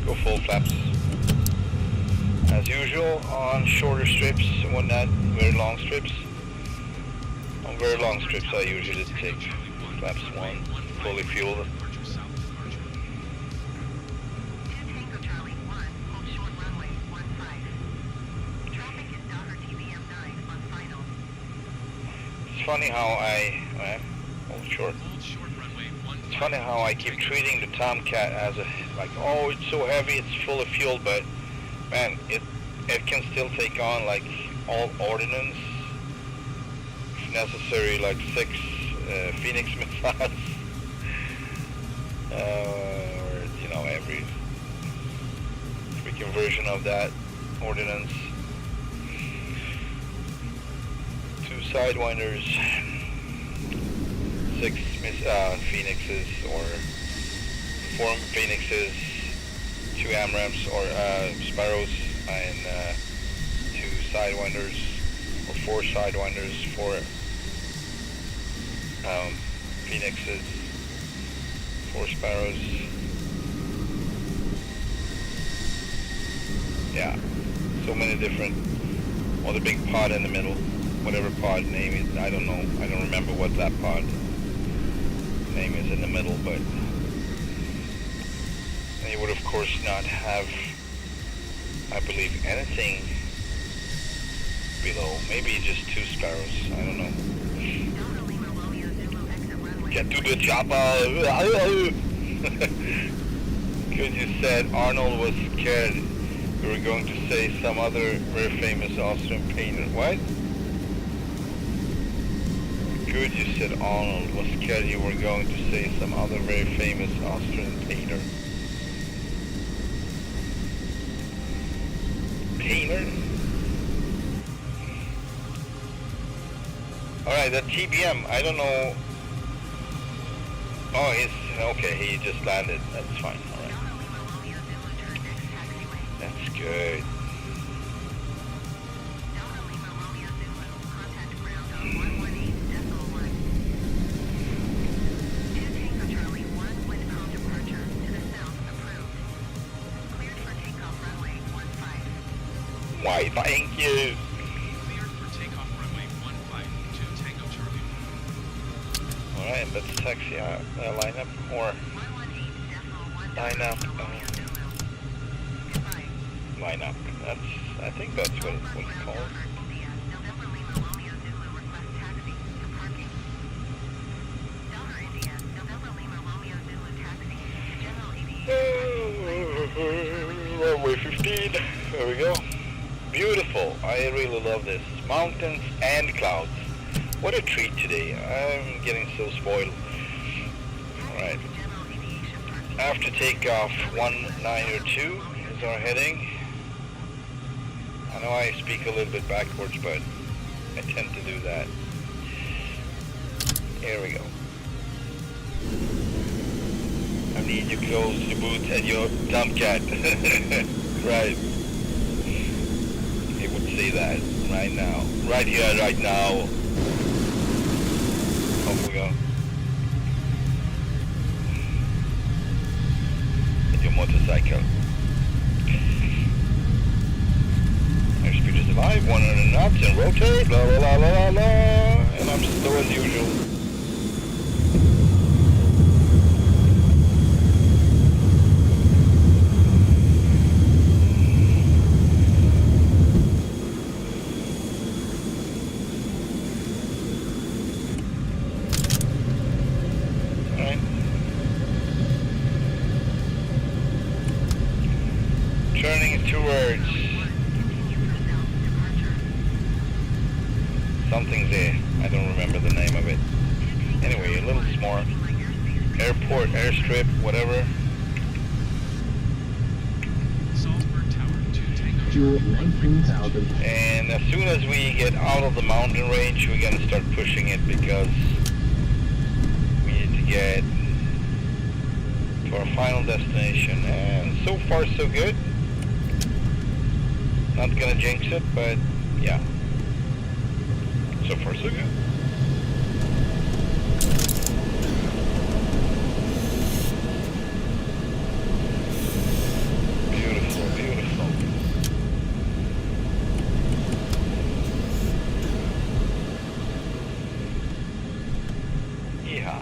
Go full flaps as usual on shorter strips, when not very long strips. On very long strips I usually take flaps 1, fully fueled. Tango Charlie 1, hold short runway 15. Traffic is Docker TBM 9 on final. It's funny how hold short. It's funny how I keep treating the Tomcat as a, like, oh, it's so heavy, it's full of fuel, but man, it can still take on like all ordnance, if necessary, like 6 Phoenix missiles, or you know, every freaking version of that ordnance. 2 Sidewinders. 6 Phoenixes, or 4 Phoenixes, 2 AMRAAMs or Sparrows, and 2 Sidewinders, or 4 Sidewinders, 4 Phoenixes, 4 Sparrows. Yeah, so many different. Well, the big pod in the middle, whatever pod name is, I don't know. I don't remember what that pod name is in the middle, but you would of course not have, I believe, anything below. Maybe just 2 Sparrows, I don't know. Get to the chopper! Because you said Arnold was scared you were going to say some other very famous Austrian painter. What? Good, you said Arnold was scared you were going to say some other very famous Austrian painter. Painter? Alright, that TBM, I don't know. Oh, he's, okay, he just landed. That's fine, alright. That's good. Why, thank you. Cleared for takeoff runway 15 to Tango Charlie 1. Alright, let's taxi line up, or line up. Line up. That's, I think that's what it's called. Runway 15. There we go. Beautiful. I really love this. Mountains and clouds. What a treat today. I'm getting so spoiled. Alright. After takeoff, 192 is our heading. I know I speak a little bit backwards, but I tend to do that. Here we go. I need you close your boots and your Tomcat. Right. He would say that right now. Right here, right now. Off we go. With your motorcycle. Airspeed is alive, 100 knots and rotate, la la la la la la. And I'm slow as usual. Turning towards something there. I don't remember the name of it. Anyway, a little small airport, airstrip, whatever. Salzburg Tower, 2 Tango Fuel Charlie 1 19,000. And as soon as we get out of the mountain range, we're gonna start pushing it because we need to get to our final destination. And so far so good. Not gonna jinx it, but yeah. So far so good. Beautiful, beautiful. Yeah.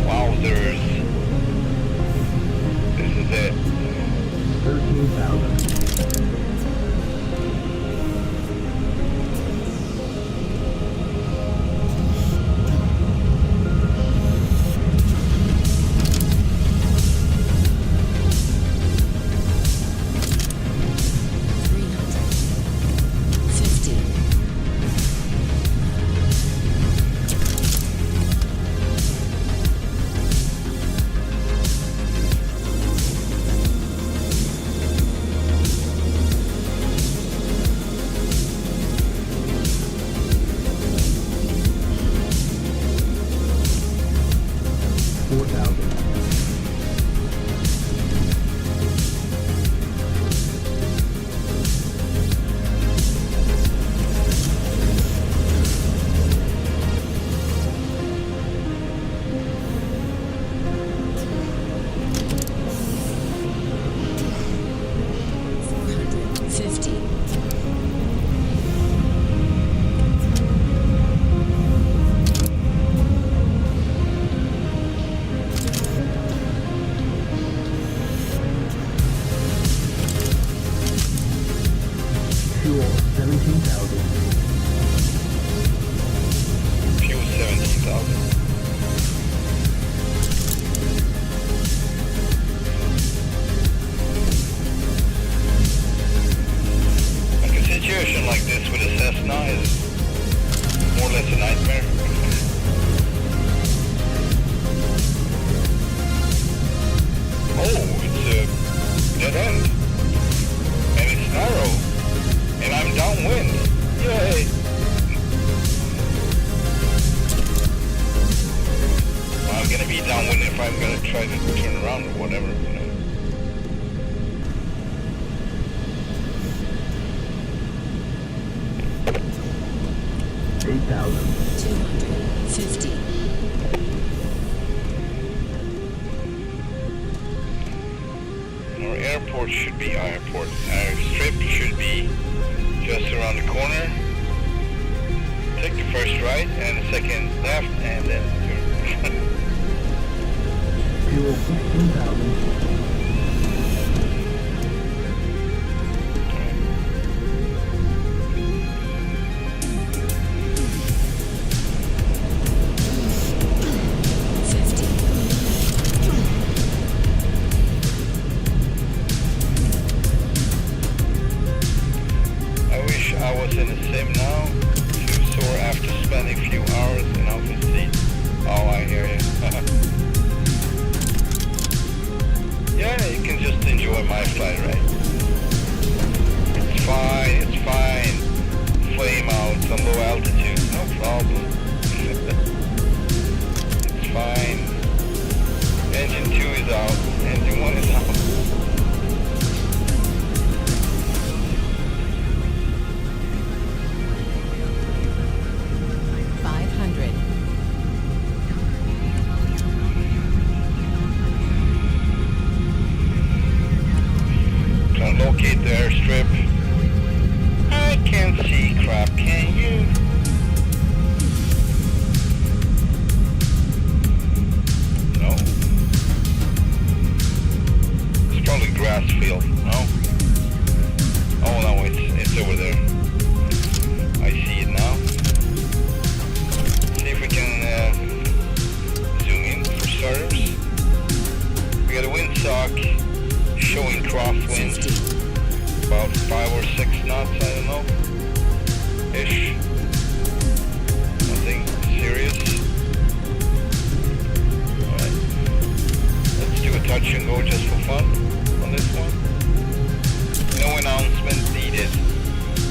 Wowzers. This is it. 13,000. Fuel 17,000. Fuel 17,000. Like a situation like this with a Cessna is more or less a nightmare. Oh, it's a dead end. And it's narrow. And I'm downwind. Yay! Well, I'm gonna be downwind if I'm gonna try to turn around or whatever, you know. $8,000. 250. Our airport should be airport. Our strip should be just around the corner. Take the first right and the second left and then turn. Fuel 16,000. I was in the sim now. Too sore after spending a few hours in office seat. Oh, I hear you. Yeah, you can just enjoy my flight, right? It's fine, it's fine. Flame out on low altitude, no problem. It's fine. Engine 2 is out, engine 1 is out. strip. I can't see crap, can you? No. It's probably grass field, no? Oh no, it's over there. I see it now. See if we can zoom in for starters. We got a windsock showing crosswind, about 5 or 6 knots, I don't know, ish. Nothing serious. Alright, let's do a touch and go just for fun on this one. No announcement needed.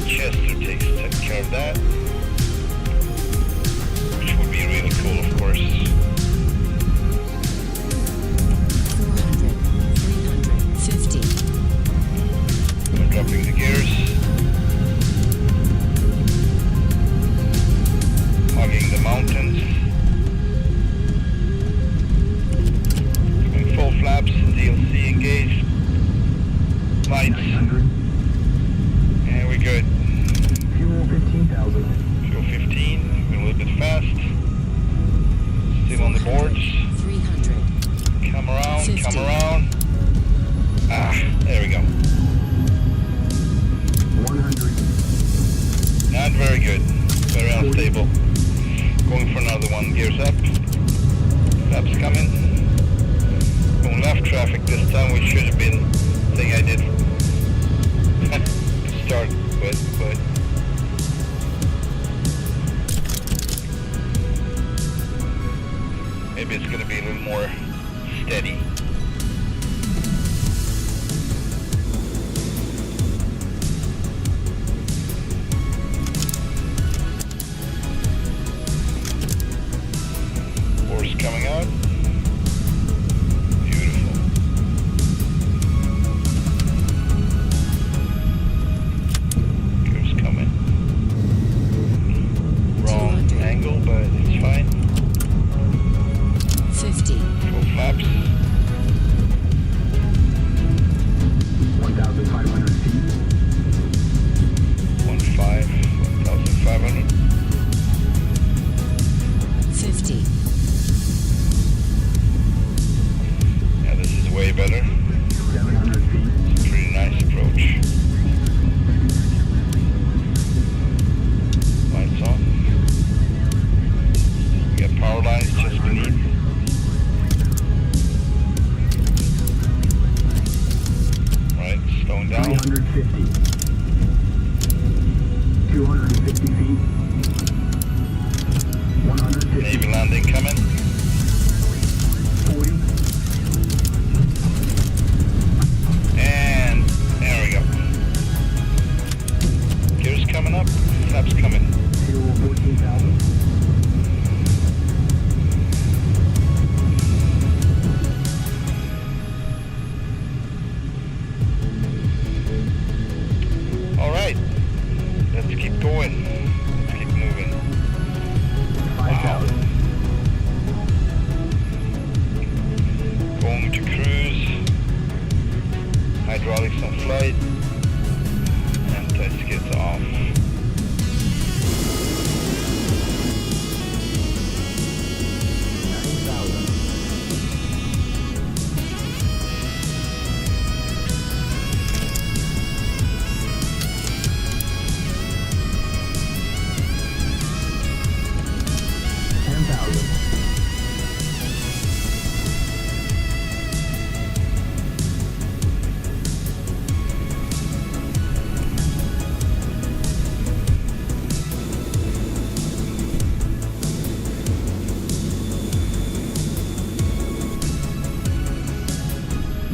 Jester took care of that, which would be really cool, of course. 400, 350. We're dropping the gears. Hugging the mountains. Doing full flaps, DLC engaged. Lights. 900. And we're good. Fuel 15,000. Fuel 15, we're a little bit fast. Still on the boards. 300. Come around, 50. come around. Ah, there we go. 100. Not very good. Very unstable. Going for another one. Gears up. Flaps coming. Going left traffic this time, which should have been the thing I did to start with, but maybe it's going to be a little more steady. Oars coming out. Beautiful. Gears coming. Wrong 200. angle, but it's fine. 50. Full flaps. 1,500 feet. 1,500. 50. Yeah, this is way better. 700 feet. It's a pretty nice approach. Lights on. We got power lines just beneath. Right, slowing down. 350. 250 feet. 150. Navy landing coming. 40. And there we go. Gears coming up. Flaps coming. Fuel 14,000. Alright. Let's keep going. Let's keep moving. 5,000. Going to cruise. Hydraulics on flight. And test skids off. 9,000. 10,000.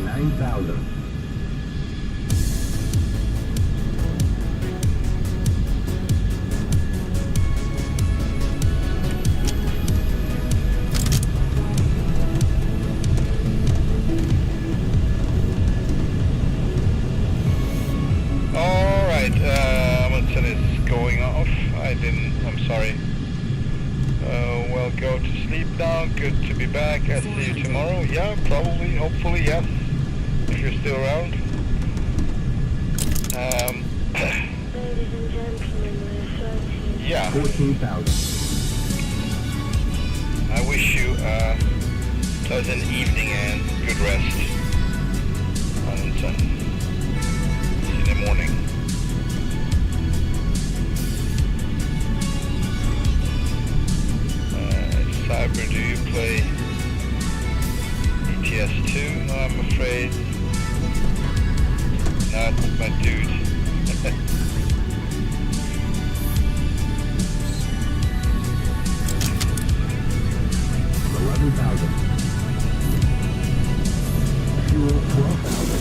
9,000. didn't. I'm sorry. Well, go to sleep now. Good to be back. I'll see you tomorrow. Yeah, probably, hopefully, yes. If you're still around. Ladies and gentlemen, we're floating. Yeah, 14,000. I wish you a pleasant evening and good rest. And see you in the morning. Cyber, do you play ETS2? No, I'm afraid not, my dude. 11,000. Fuel 12,000.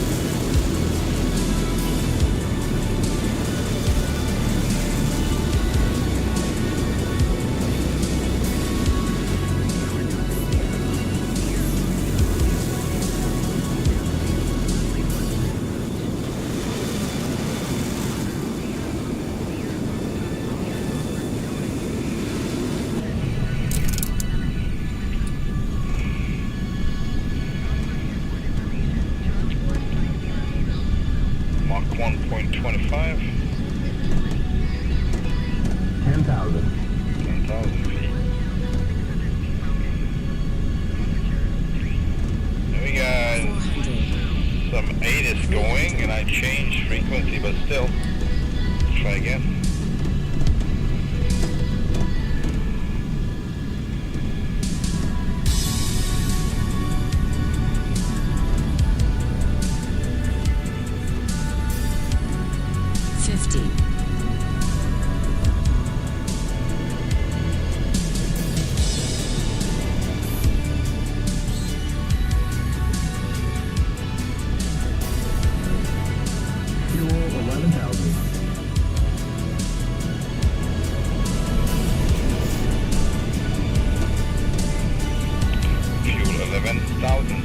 1.25. 10,000. 10,000 feet. And we got 400. some ATIS going, and I changed frequency, but still, let's try again. Fuel 11,000. Fuel 11,000.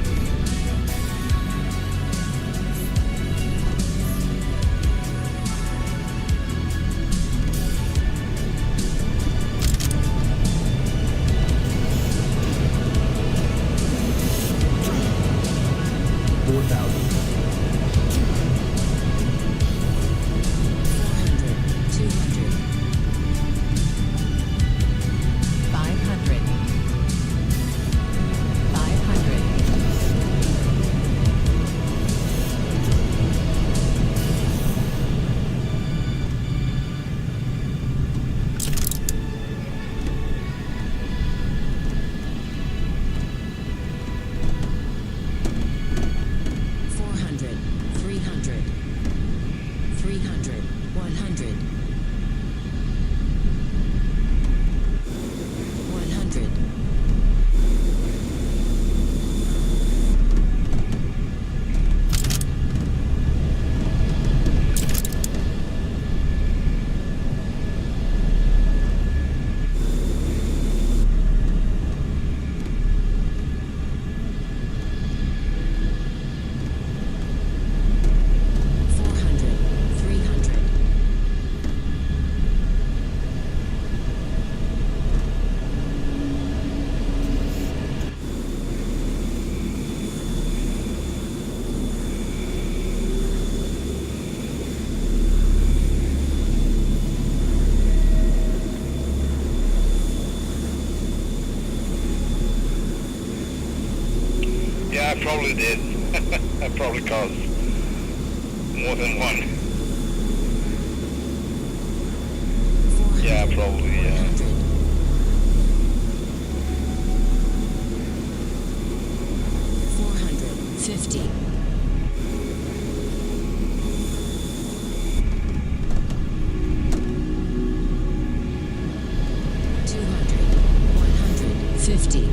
Yeah, I probably did. I probably caused more than one. Yeah, probably, yeah. 450. 150. 150.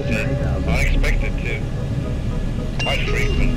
Unexpected too. Quite frequent.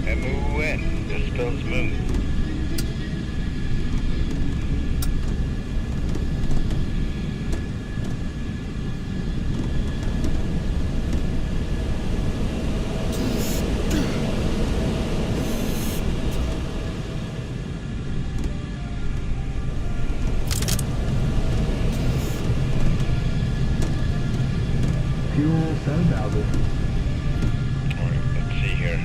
MUN, this spells moon. Fuel 7,000. Alright, let's see here.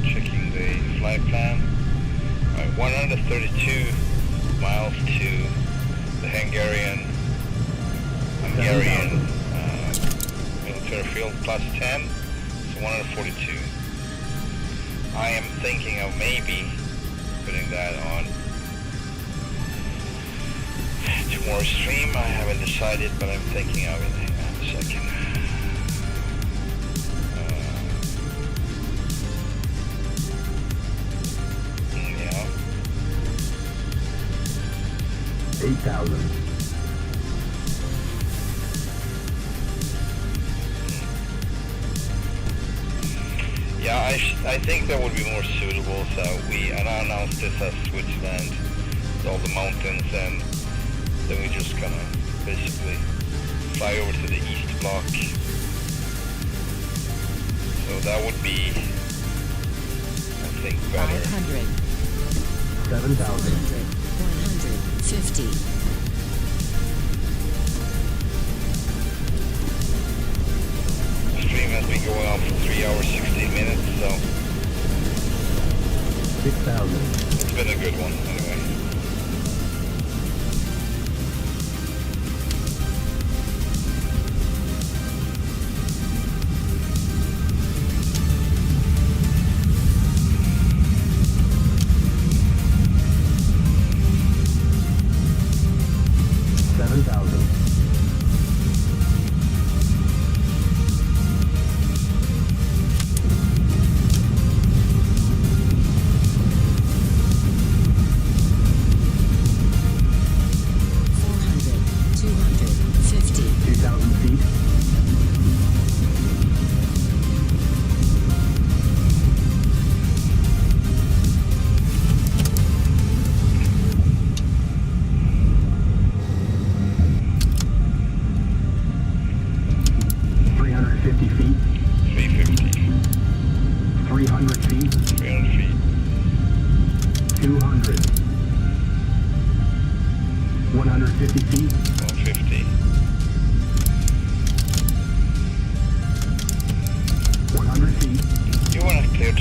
Checking the flight plan. Alright, 132 miles to the Hungarian military field plus 10. So 142. I am thinking of maybe putting that on tomorrow's stream. I haven't decided, but I'm thinking of it. Hang on a second. Yeah. 8,000. Yeah, I think that would be more suitable. So and I announced this as Switzerland, all the mountains, and then we just gonna basically fly over to the east block. So that would be, I think, better. 500, 7,000. 150. The stream has been going on for 3 hours 16 minutes, so 6,000. it's been a good one anyway.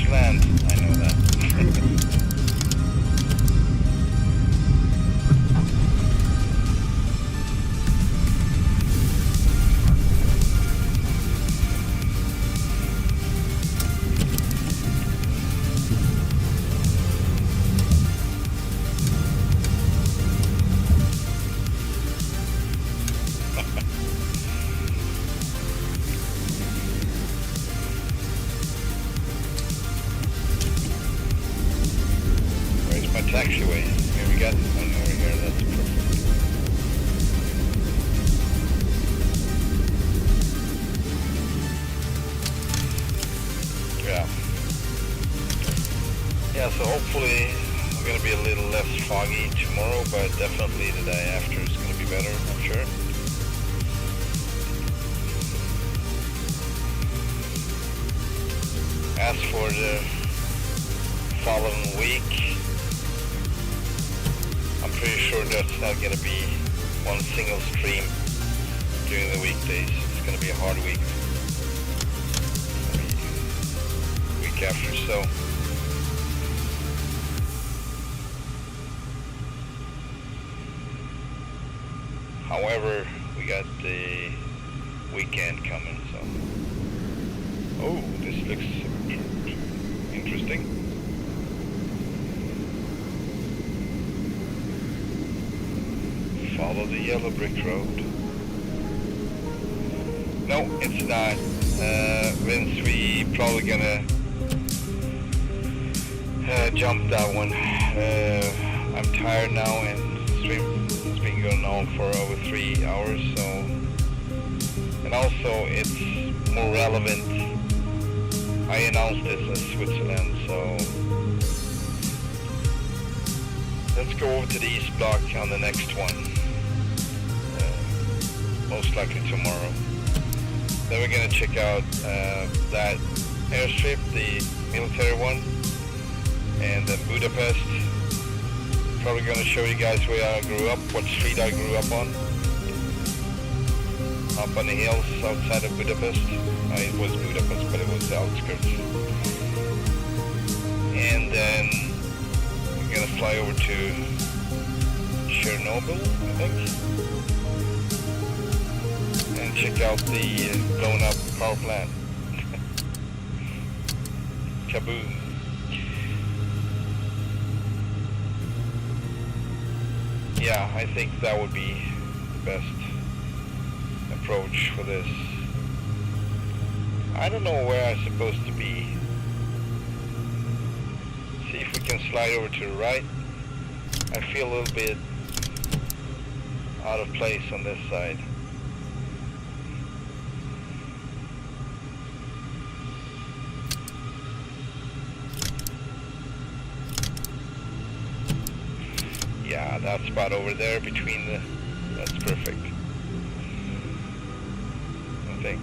Switzerland. I know that. Where's my taxiway? Here we got one over here. That's perfect. Yeah. Yeah, so hopefully it's going to be a little less foggy tomorrow, but definitely the day after is going to be better, I'm sure. As for the following week, I'm pretty sure that's not going to be one single stream during the weekdays. It's going to be a hard week. Week after so. However, we got the weekend coming, so. Oh, this looks interesting. Follow the yellow brick road. No, it's not. Vince, we probably gonna jump that one. I'm tired now and stream has been going on for over 3 hours, so. And also, it's more relevant. I announced this in Switzerland, so let's go over to the East Block on the next one. Most likely tomorrow. Then we're gonna check out that airstrip, the military one, and then Budapest. Probably gonna show you guys where I grew up, what street I grew up on. Up on the hills outside of Budapest. It was Budapest, but it was the outskirts. And then we're gonna fly over to Chernobyl, I think, and check out the blown up power plant. Kaboom. Yeah, I think that would be the best approach for this. I don't know where I'm supposed to be. See if we can slide over to the right. I feel a little bit out of place on this side. Yeah, that spot over there between the, that's perfect. I think.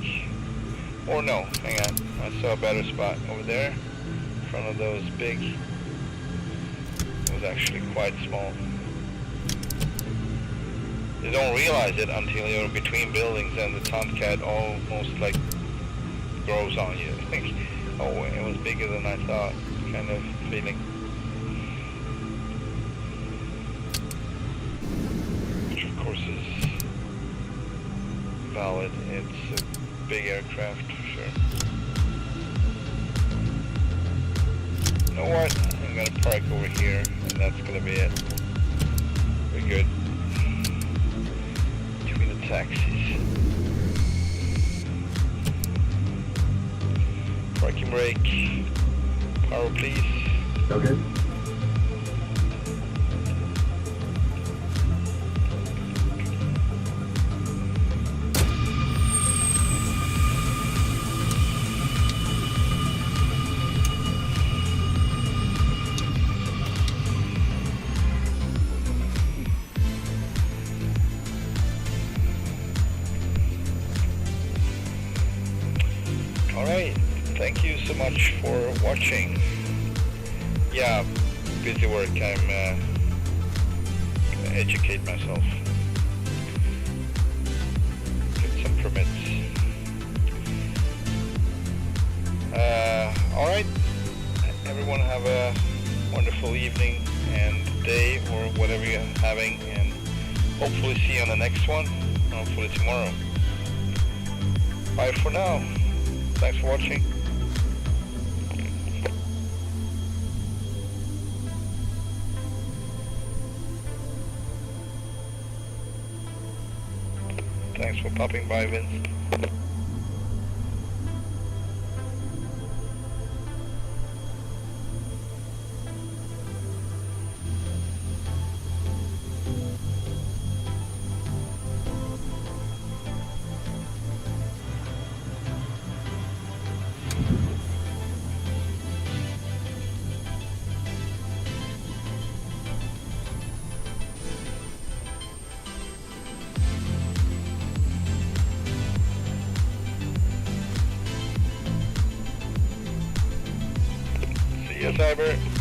Or no, hang on. I saw a better spot over there. In front of those big. It was actually quite small. You don't realize it until you're between buildings and the Tomcat almost like grows on you. Oh, it was bigger than I thought, kind of feeling. Which of course is valid. It's a big aircraft, for sure. You know what? I'm gonna park over here, and that's gonna be it. We're good. Between the taxis. Parking brake. Power, please. Okay. Alright, thank you so much for watching. Yeah, busy work. I'm gonna educate myself. Get some permits. Alright, everyone have a wonderful evening and day or whatever you're having, and hopefully see you on the next one, hopefully tomorrow. Bye for now. Thanks for watching. Thanks for popping by, Vince. See you, Cyber.